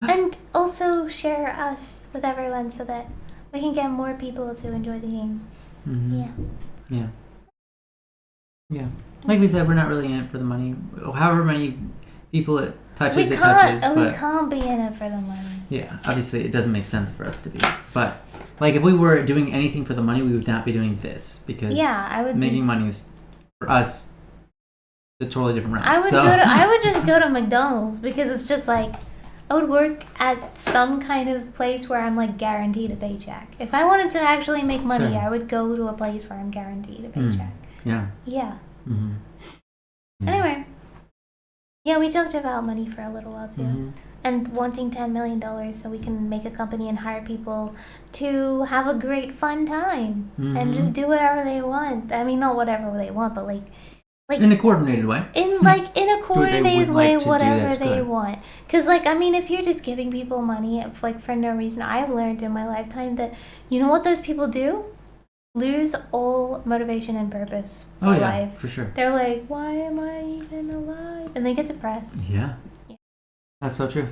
And also share us with everyone so that we can get more people to enjoy the game. Mm-hmm. Yeah. Yeah. Yeah. Like we said, we're not really in it for the money. However many people it touches, We it touches. can't, But can't be in it for the money. yeah, obviously it doesn't make sense for us to be. But like if we were doing anything for the money, we would not be doing this because Yeah, I would making be, money is for us a totally different route. I would So- I would just go to McDonald's because it's just like I would work at some kind of place where I'm like guaranteed a paycheck. If I wanted to actually make money, Sure. I would go to a place where I'm guaranteed a paycheck. Yeah. Yeah. Mm-hmm. Anyway. Yeah, we talked about money for a little while too. Mm-hmm. And wanting $10 million so we can make a company and hire people to have a great fun time and Mhm. just do whatever they want. I mean, not whatever they want, but like In a coordinated way. in a what they coordinated would way, like to do, whatever that's they good. want. Because like, I mean, if you're just giving people money like for no reason, I've learned in my lifetime that you know what those people do? Lose all motivation and purpose for Oh yeah, life. for sure. They're like, why am I even alive? And they get depressed. Yeah. Yeah. That's so true.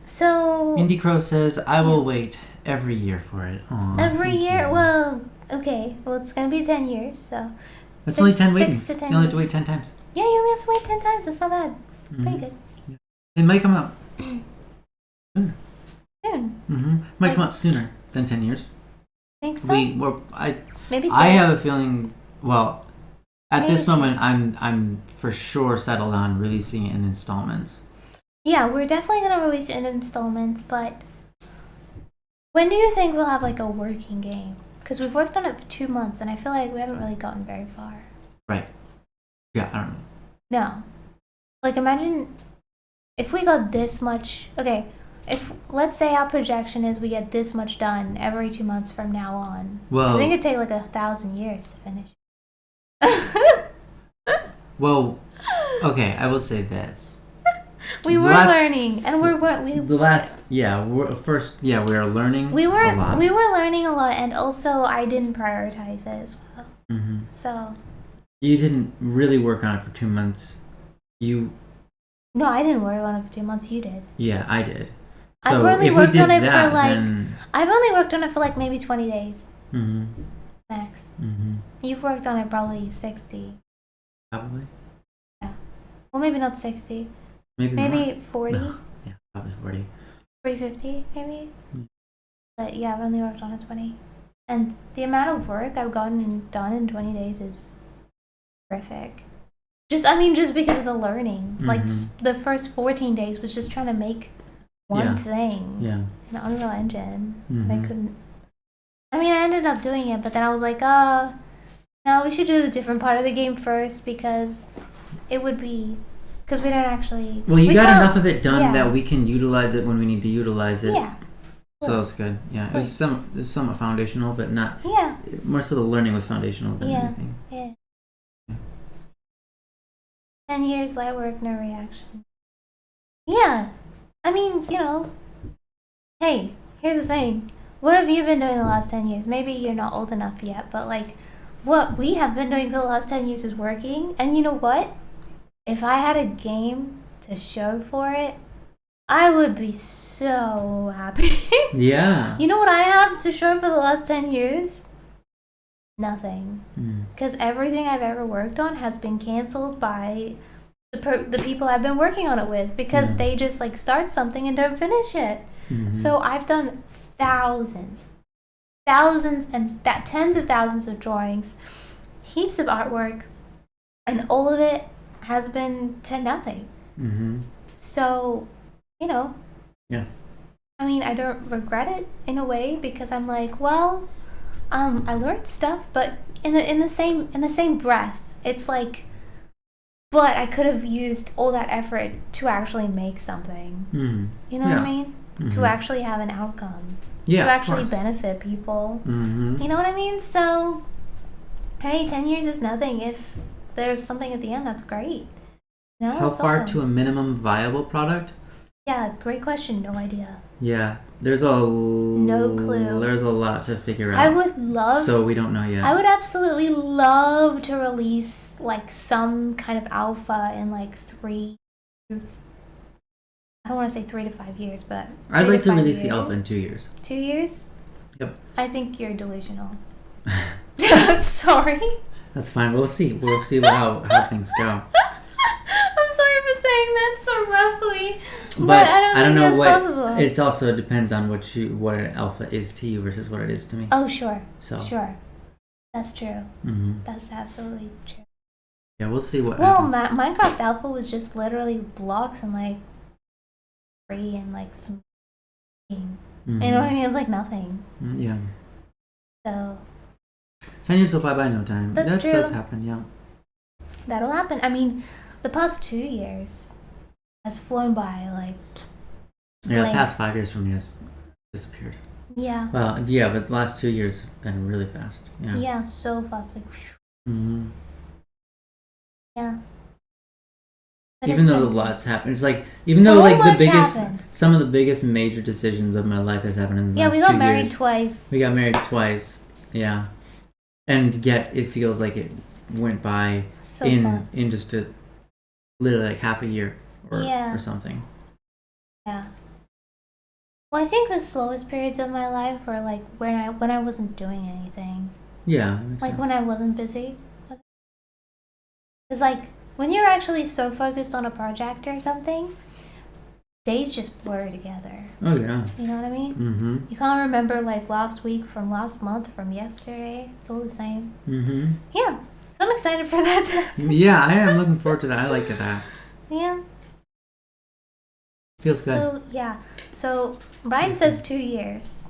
So Indy Crow says, I will wait every year for it. Aw, every thank year, you. well, okay, well it's gonna be 10 years, so That's only 10 6 weightings. to You 10 only have to years. wait 10 times. yeah, you only have to wait 10 times. That's not bad. It's pretty Mhm. good. It might come out sooner. Soon, Mm-hmm. Might come Like- out sooner than 10 years. think so. Maybe 6. I have a feeling, well, at Maybe this moment, 6. I'm for sure settled on releasing it in installments. Yeah, we're definitely gonna release it in installments, but when do you think we'll have like a working game? Because we've worked on it for 2 months, and I feel like we haven't really gotten very far. Right. Yeah, I don't know. No, like imagine if we got this much. Okay, if let's say our projection is we get this much done every 2 months from now on. Well, I think it'd take like 1,000 years to finish. well, okay, I will say this. We were learning, and we are learning. We were a lot. we were learning a lot, and also I didn't prioritize it as well. Mm-hmm. So you didn't really work on it for 2 months. No, I didn't work on it for 2 months. You did. Yeah, I did. So I've only worked on it for I've only worked on it for like maybe 20 days. Mm-hmm. Max. Mm-hmm. You've worked on it probably 60. Probably. Yeah. Well, maybe not 60. Maybe 40. No. Yeah, probably 40. 40, 50, maybe. Mm. But yeah, I've only worked on it 20. And the amount of work I've gotten done in 20 days is horrific. Just because of the learning. Mm-hmm. Like the first 14 days was just trying to make one thing. Yeah. An Unreal Engine. Mm-hmm. And I couldn't. I ended up doing it, but then I was like, no, we should do the different part of the game first because it would be. Because we didn't actually. Well, you got enough of it done that we can utilize it when we need to utilize it. Yeah. So that's good. Yeah. It was somewhat foundational, but not. Yeah. More so the learning was foundational than anything. Yeah. 10 years, light work, no reaction. Yeah. Hey, here's the thing. What have you been doing the last 10 years? Maybe you're not old enough yet, but like, what we have been doing for the last 10 years is working. And you know what? If I had a game to show for it, I would be so happy. Yeah. You know what I have to show for the last 10 years? Nothing. Because everything I've ever worked on has been canceled by the people I've been working on it with because they just like start something and don't finish it. Mm-hmm. So I've done thousands and tens of thousands of drawings, heaps of artwork, and all of it has been to nothing. Mm-hmm. So, Yeah. I don't regret it in a way because I'm like, well, I learned stuff, but in the same breath, it's like, but I could have used all that effort to actually make something. Mm-hmm. You know what I mean? Mm-hmm. To actually have an outcome. Yeah. To actually benefit people. Mm-hmm. You know what I mean? So, hey, 10 years is nothing. If there's something at the end, that's great. No, How far awesome. to a minimum viable product? Yeah, great question. No idea. Yeah, no clue. There's a lot to figure out. I would love. So we don't know yet. I would absolutely love to release like some kind of alpha in like 3. I don't want to say 3 to 5 years, but I'd like to release years. the alpha in 2 years. 2 years? Yep. I think you're delusional. Sorry. That's fine. We'll see. We'll see how things go. I'm sorry for saying that so roughly, But I don't know that's possible. It also depends on what an alpha is to you versus what it is to me. Oh, sure. So. Sure. That's true. Mm-hmm. That's absolutely true. Yeah, we'll see what happens. happens. Minecraft Alpha was just literally blocks and like free and like some. Mm-hmm. You know what I mean? It's like nothing. Yeah. So. 10 years will fly by no time. That's true. That does happen, yeah. That'll happen. The past 2 years has flown by like. Yeah, the past 5 years for me has disappeared. Yeah. Well, yeah, but the last 2 years have been really fast. Yeah. Yeah, so fast. Like. Mm-hmm. Yeah. But even though a lot's happened, it's like some of the biggest major decisions of my life has happened in the last 2 years. Yeah, we got married twice. We got married twice. Yeah, and yet it feels like it went by so fast. in just literally like half a year or something. Yeah. Well, I think the slowest periods of my life were like when I wasn't doing anything. Yeah. Like when I wasn't busy. It's like when you're actually so focused on a project or something, days just blur together. Oh yeah. You know what I mean? Mm-hmm. You can't remember like last week from last month from yesterday. It's all the same. Mm-hmm. Yeah. So I'm excited for that. Yeah, I am looking forward to that. I like that. Yeah. Feels good. So yeah. So Brian says 2 years.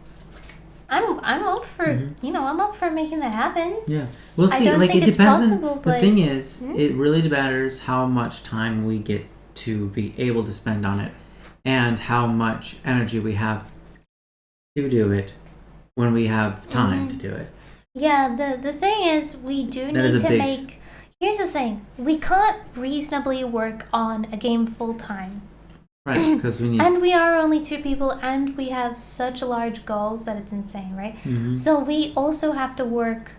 I'm up for I'm up for making that happen. Yeah, we'll see. I don't think it it's depends. Possible, the thing is, it really matters how much time we get to be able to spend on it, and how much energy we have to do it when we have time to do it. Yeah, the thing is, we do need to make. Here's the thing: we can't reasonably work on a game full time. Right, because we need... And we are only 2 people, and we have such large goals that it's insane, right? Mm-hmm. So we also have to work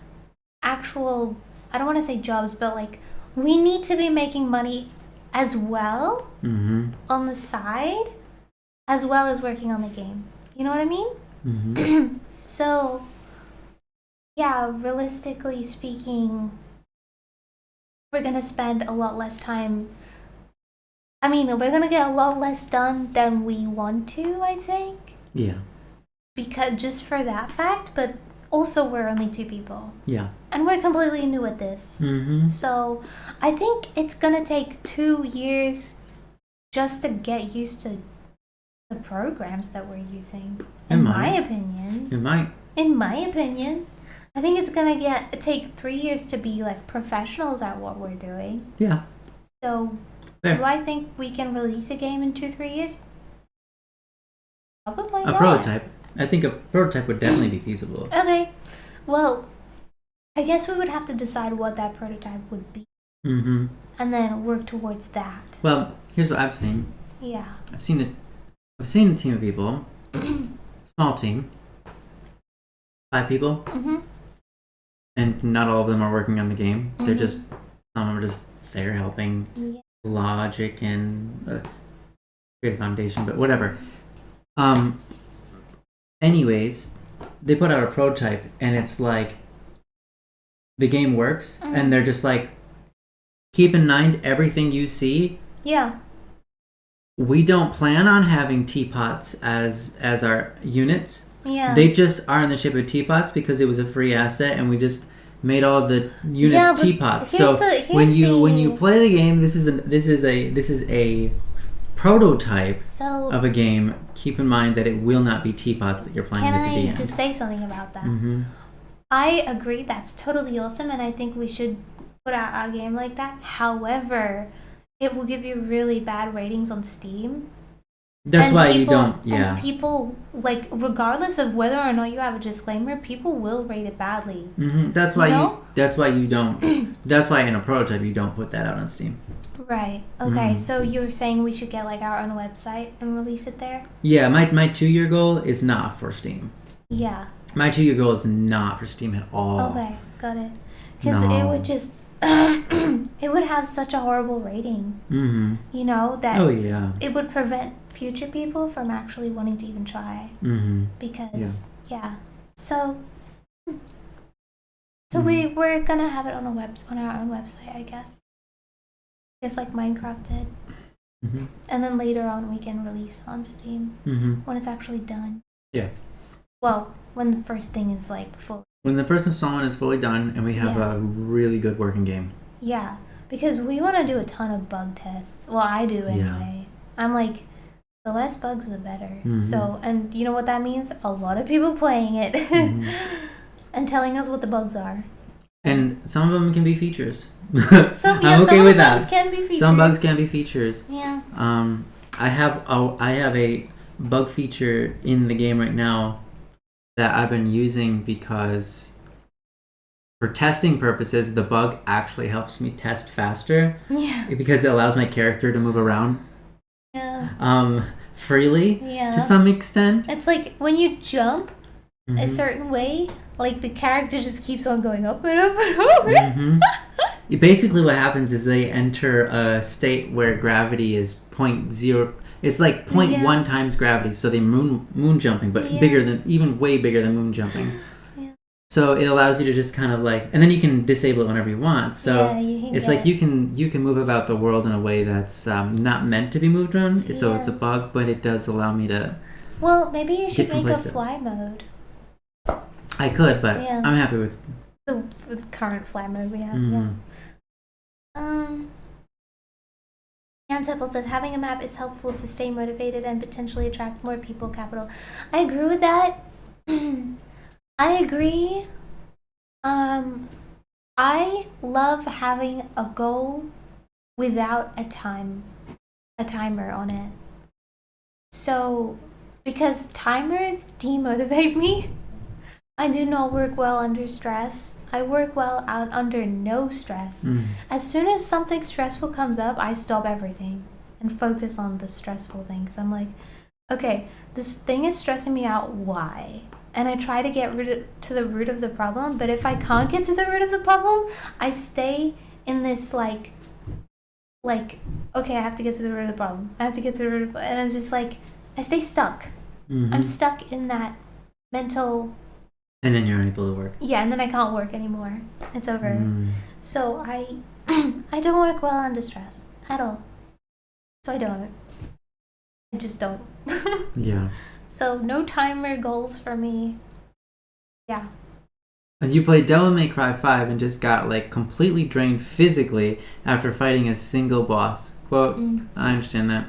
actual, I don't want to say jobs, but like we need to be making money as well on the side, as well as working on the game. You know what I mean? Mm-hmm. So, yeah, realistically speaking, we're going to spend a lot less time. I mean, we're going to get a lot less done than we want to, I think. Yeah. Because just for that fact, but also we're only 2 people. Yeah. And we're completely new at this. Mm-hmm. So I think it's going to take 2 years just to get used to the programs that we're using. In my opinion. It might. In my opinion. I think it's going to take 3 years to be like professionals at what we're doing. Yeah. So Fair. do I think we can release a game in 2-3 years? Probably not. A prototype. I think a prototype would definitely be feasible. Okay. Well, I guess we would have to decide what that prototype would be. Mm-hmm. And then work towards that. Well, here's what I've seen. Yeah. I've seen a team of people, small team, 5 people, Mm-hmm. and not all of them are working on the game. Mm-hmm. They're just, some of them are just there helping Yeah. logic and create a foundation, but whatever. Anyways, they put out a prototype, and it's like the game works, and they're just like, keep in mind everything you see. Yeah. We don't plan on having teapots as our units. Yeah. They just are in the shape of teapots because it was a free asset, and we just made all the units teapots. So when you play the game, this is a prototype of a game. Keep in mind that it will not be teapots that you're playing with at the Can I end. just say something about that? Mm-hmm. I agree that's totally awesome, and I think we should put out a game like that. However, it will give you really bad ratings on Steam. That's why you don't. Yeah. And people, like, regardless of whether or not you have a disclaimer, people will rate it badly. Mm-hmm. That's why you don't. That's why in a prototype you don't put that out on Steam. Right. Okay. So you're saying we should get like our own website and release it there? Yeah. My 2-year goal is not for Steam. Yeah. My 2-year goal is not for Steam at all. Okay. Got it. Because it would just. It would have such a horrible rating. Mm-hmm. You know that. Oh yeah. It would prevent future people from actually wanting to even try. Mm-hmm. Because so we're gonna have it on our own website, I guess. Just like Minecraft did. Mm-hmm. And then later on we can release on Steam when it's actually done. Yeah. Well, when the first thing is like full. When the first installment is fully done and we have a really good working game. Yeah, because we want to do a ton of bug tests. Well, I do anyway. I'm like, the less bugs, the better. Mm-hmm. So, and you know what that means? A lot of people playing it and telling us what the bugs are. And some of them can be features. I'm okay some with that. Bugs can be features. Some bugs can be features. Yeah. I have a bug feature in the game right now that I've been using because for testing purposes, the bug actually helps me test faster. Yeah. Because it allows my character to move around. Yeah. Freely to some extent. It's like when you jump a certain way, like the character just keeps on going up and up and over. Basically what happens is they enter a state where gravity is 0.0. It's like 0.1 times gravity, so they moon jumping, but way bigger than moon jumping. So it allows you to just kind of like, and then you can disable it whenever you want. So it's like you can move about the world in a way that's not meant to be moved around. So it's a bug, but it does allow me to. Well, maybe you should make a fly mode. I could, but I'm happy with the current fly mode we have. Temple says having a map is helpful to stay motivated and potentially attract more people. Capital. I agree with that. I agree. I love having a goal without a timer on it. So, because timers demotivate me. I do not work well under stress. I work well out under no stress. As soon as something stressful comes up, I stop everything and focus on the stressful things. I'm like, okay, this thing is stressing me out. Why? And I try to get to the root of the problem. But if I can't get to the root of the problem, I stay in this like, okay, I have to get to the root of the problem. I have to get to the root of, and it's just like, I stay stuck. Mm-hmm. I'm stuck in that mental. And then you're unable to work. Yeah, and then I can't work anymore. It's over. So I don't work well under stress at all. So I don't. I just don't. Yeah. So no timer goals for me. Yeah. And you played Devil May Cry 5 and just got like completely drained physically after fighting a single boss. Quote, I understand that.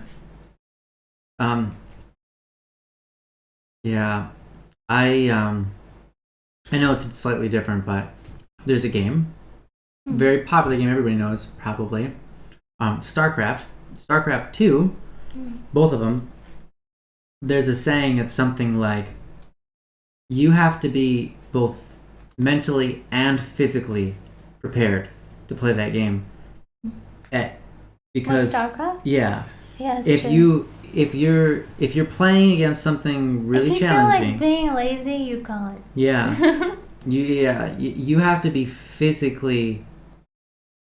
Yeah. I know it's slightly different, but there's a game. Very popular game everybody knows, probably. StarCraft. StarCraft 2, both of them. There's a saying that's something like, you have to be both mentally and physically prepared to play that game. Because StarCraft? Yeah. Yeah, it's true. If you're playing against something really challenging, if you feel like being lazy, you can't. Yeah. You have to be physically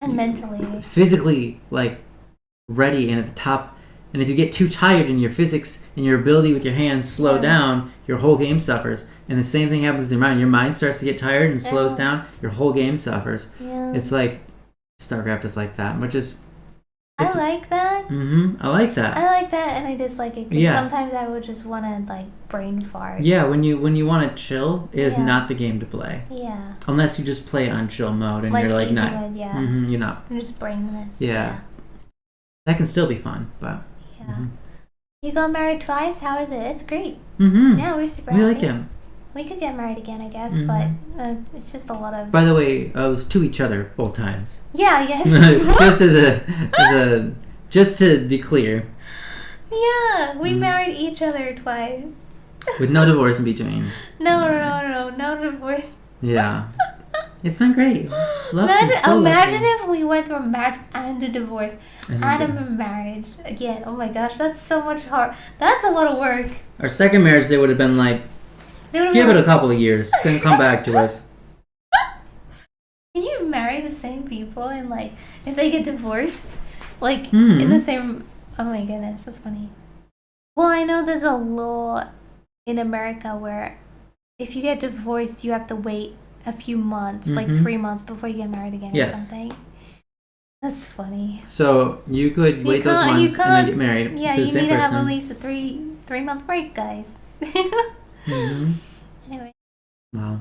and mentally. Physically like ready and at the top. And if you get too tired and your physics and your ability with your hands slow down, your whole game suffers. And the same thing happens with your mind. Your mind starts to get tired and slows down, your whole game suffers. Yeah. It's like StarCraft is like that, but just I like that. I like that. I like that, and I dislike it because sometimes I would just want to like brain fart. Yeah, when you want to chill, it is not the game to play. Yeah. Unless you just play on chill mode and you're like not. Mode, yeah. You're not. I'm just brainless. Yeah. That can still be fun, but. Yeah. You got married twice. How is it? It's great. Yeah, we're super happy. We like him. We could get married again, I guess, but it's just a lot of. By the way, it was to each other both times. Yeah, yes. Just to be clear. Yeah, we married each other twice. With no divorce in between. No divorce. Yeah. It's been great. Imagine if we went through a marriage and a divorce and a marriage again. Oh my gosh, that's so much hard. That's a lot of work. Our second marriage, they would have been like, give it a couple of years, then come back to us. Can you marry the same people and like if they get divorced, like in the same? Oh my goodness, that's funny. Well, I know there's a law in America where if you get divorced, you have to wait a few months, like 3 months before you get married again or something. That's funny. So you could wait those months and then get married. Yeah, to the you same need to person. have at least a 3-month break, guys. Anyway. Wow.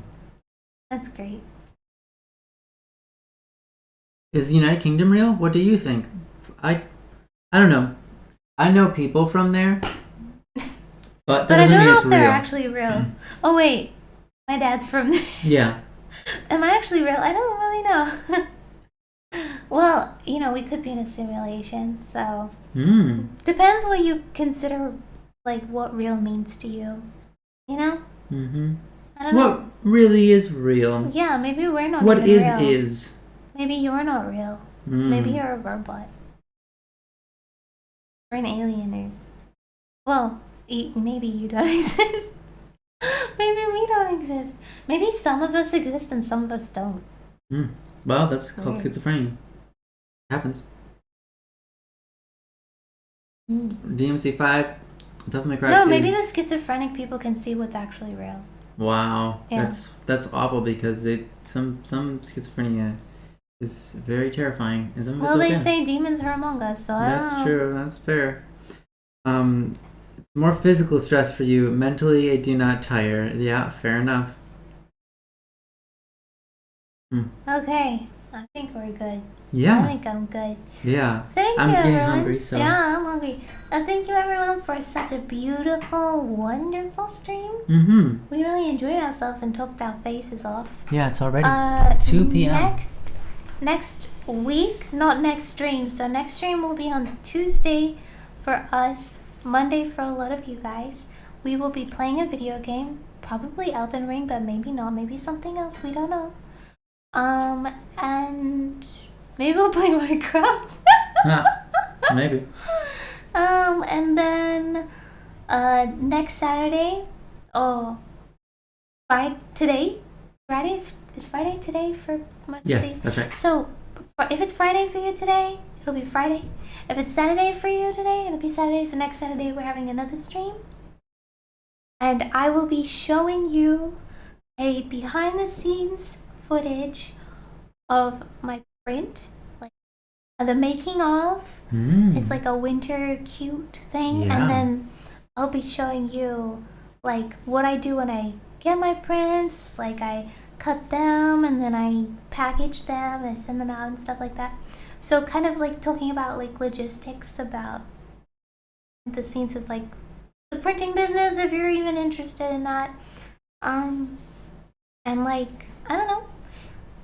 That's great. Is the United Kingdom real? What do you think? I don't know. I know people from there, but I don't know if they're actually real. Oh wait, my dad's from there. Yeah. Am I actually real? I don't really know. Well, we could be in a simulation, so depends what you consider like what real means to you. I don't know. What really is real? Yeah, maybe we're not. What even is real. is? Maybe you're not real. Maybe you're a robot. Or an alien, or well, maybe you don't exist. Maybe we don't exist. Maybe some of us exist and some of us don't. Well, that's called schizophrenia. Happens. DMC5, Devil May Cry. No, maybe the schizophrenic people can see what's actually real. Wow, yeah. That's awful because some schizophrenia is very terrifying. And some well, they say demons are among us, so I don't know. That's true. That's fair. More physical stress for you. Mentally, I do not tire. Yeah, fair enough. Okay, I think we're good. Yeah. I think I'm good. Yeah. Thank you, I'm getting everyone. hungry, so. Yeah, I'm hungry. Thank you, everyone, for such a beautiful, wonderful stream. We really enjoyed ourselves and talked our faces off. Yeah, it's already 2 p.m. Next week, not next stream. So next stream will be on Tuesday for us, Monday for a lot of you guys. We will be playing a video game, probably Elden Ring, but maybe not. Maybe something else. We don't know. And maybe we'll play Minecraft. Maybe. And then next Saturday, is Friday today for most of Yes, you? that's right. So if it's Friday for you today, it'll be Friday. If it's Saturday for you today, it'll be Saturday. So next Saturday we're having another stream, and I will be showing you a behind the scenes footage of my print, like the making of. It's like a winter cute thing, and then I'll be showing you like what I do when I get my prints. Like I cut them and then I package them and send them out and stuff like that. So kind of like talking about like logistics about the scenes of like the printing business, if you're even interested in that. And like, I don't know,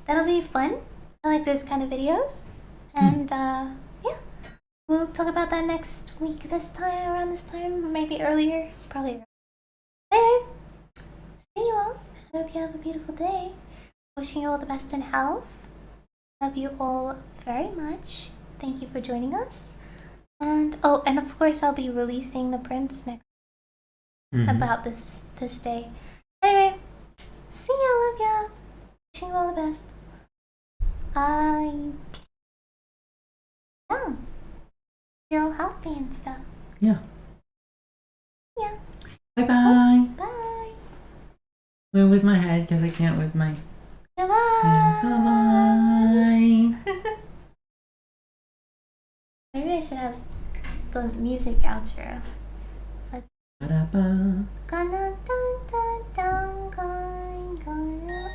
that'll be fun. I like those kind of videos. And yeah, we'll talk about that next week around this time, maybe earlier, probably. Anyway, see you all. I hope you have a beautiful day. Wishing you all the best in health. Love you all very much. Thank you for joining us. And and of course I'll be releasing the prints next about this day. Anyway, see ya, love ya. Wishing you all the best. Yeah. You're all healthy and stuff. Yeah. Yeah. Bye-bye. Oops, bye. Well, with my head, because I can't with my... Bye. Bye-bye. Maybe I should have the music outro. Ba-da-ba.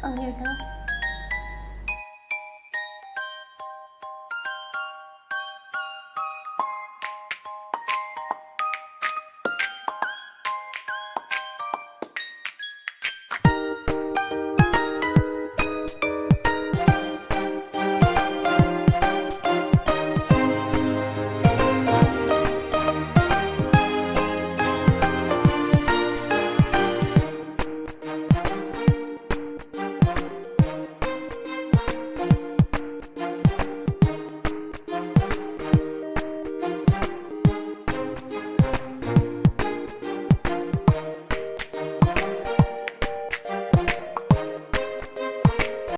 Oh, here we go.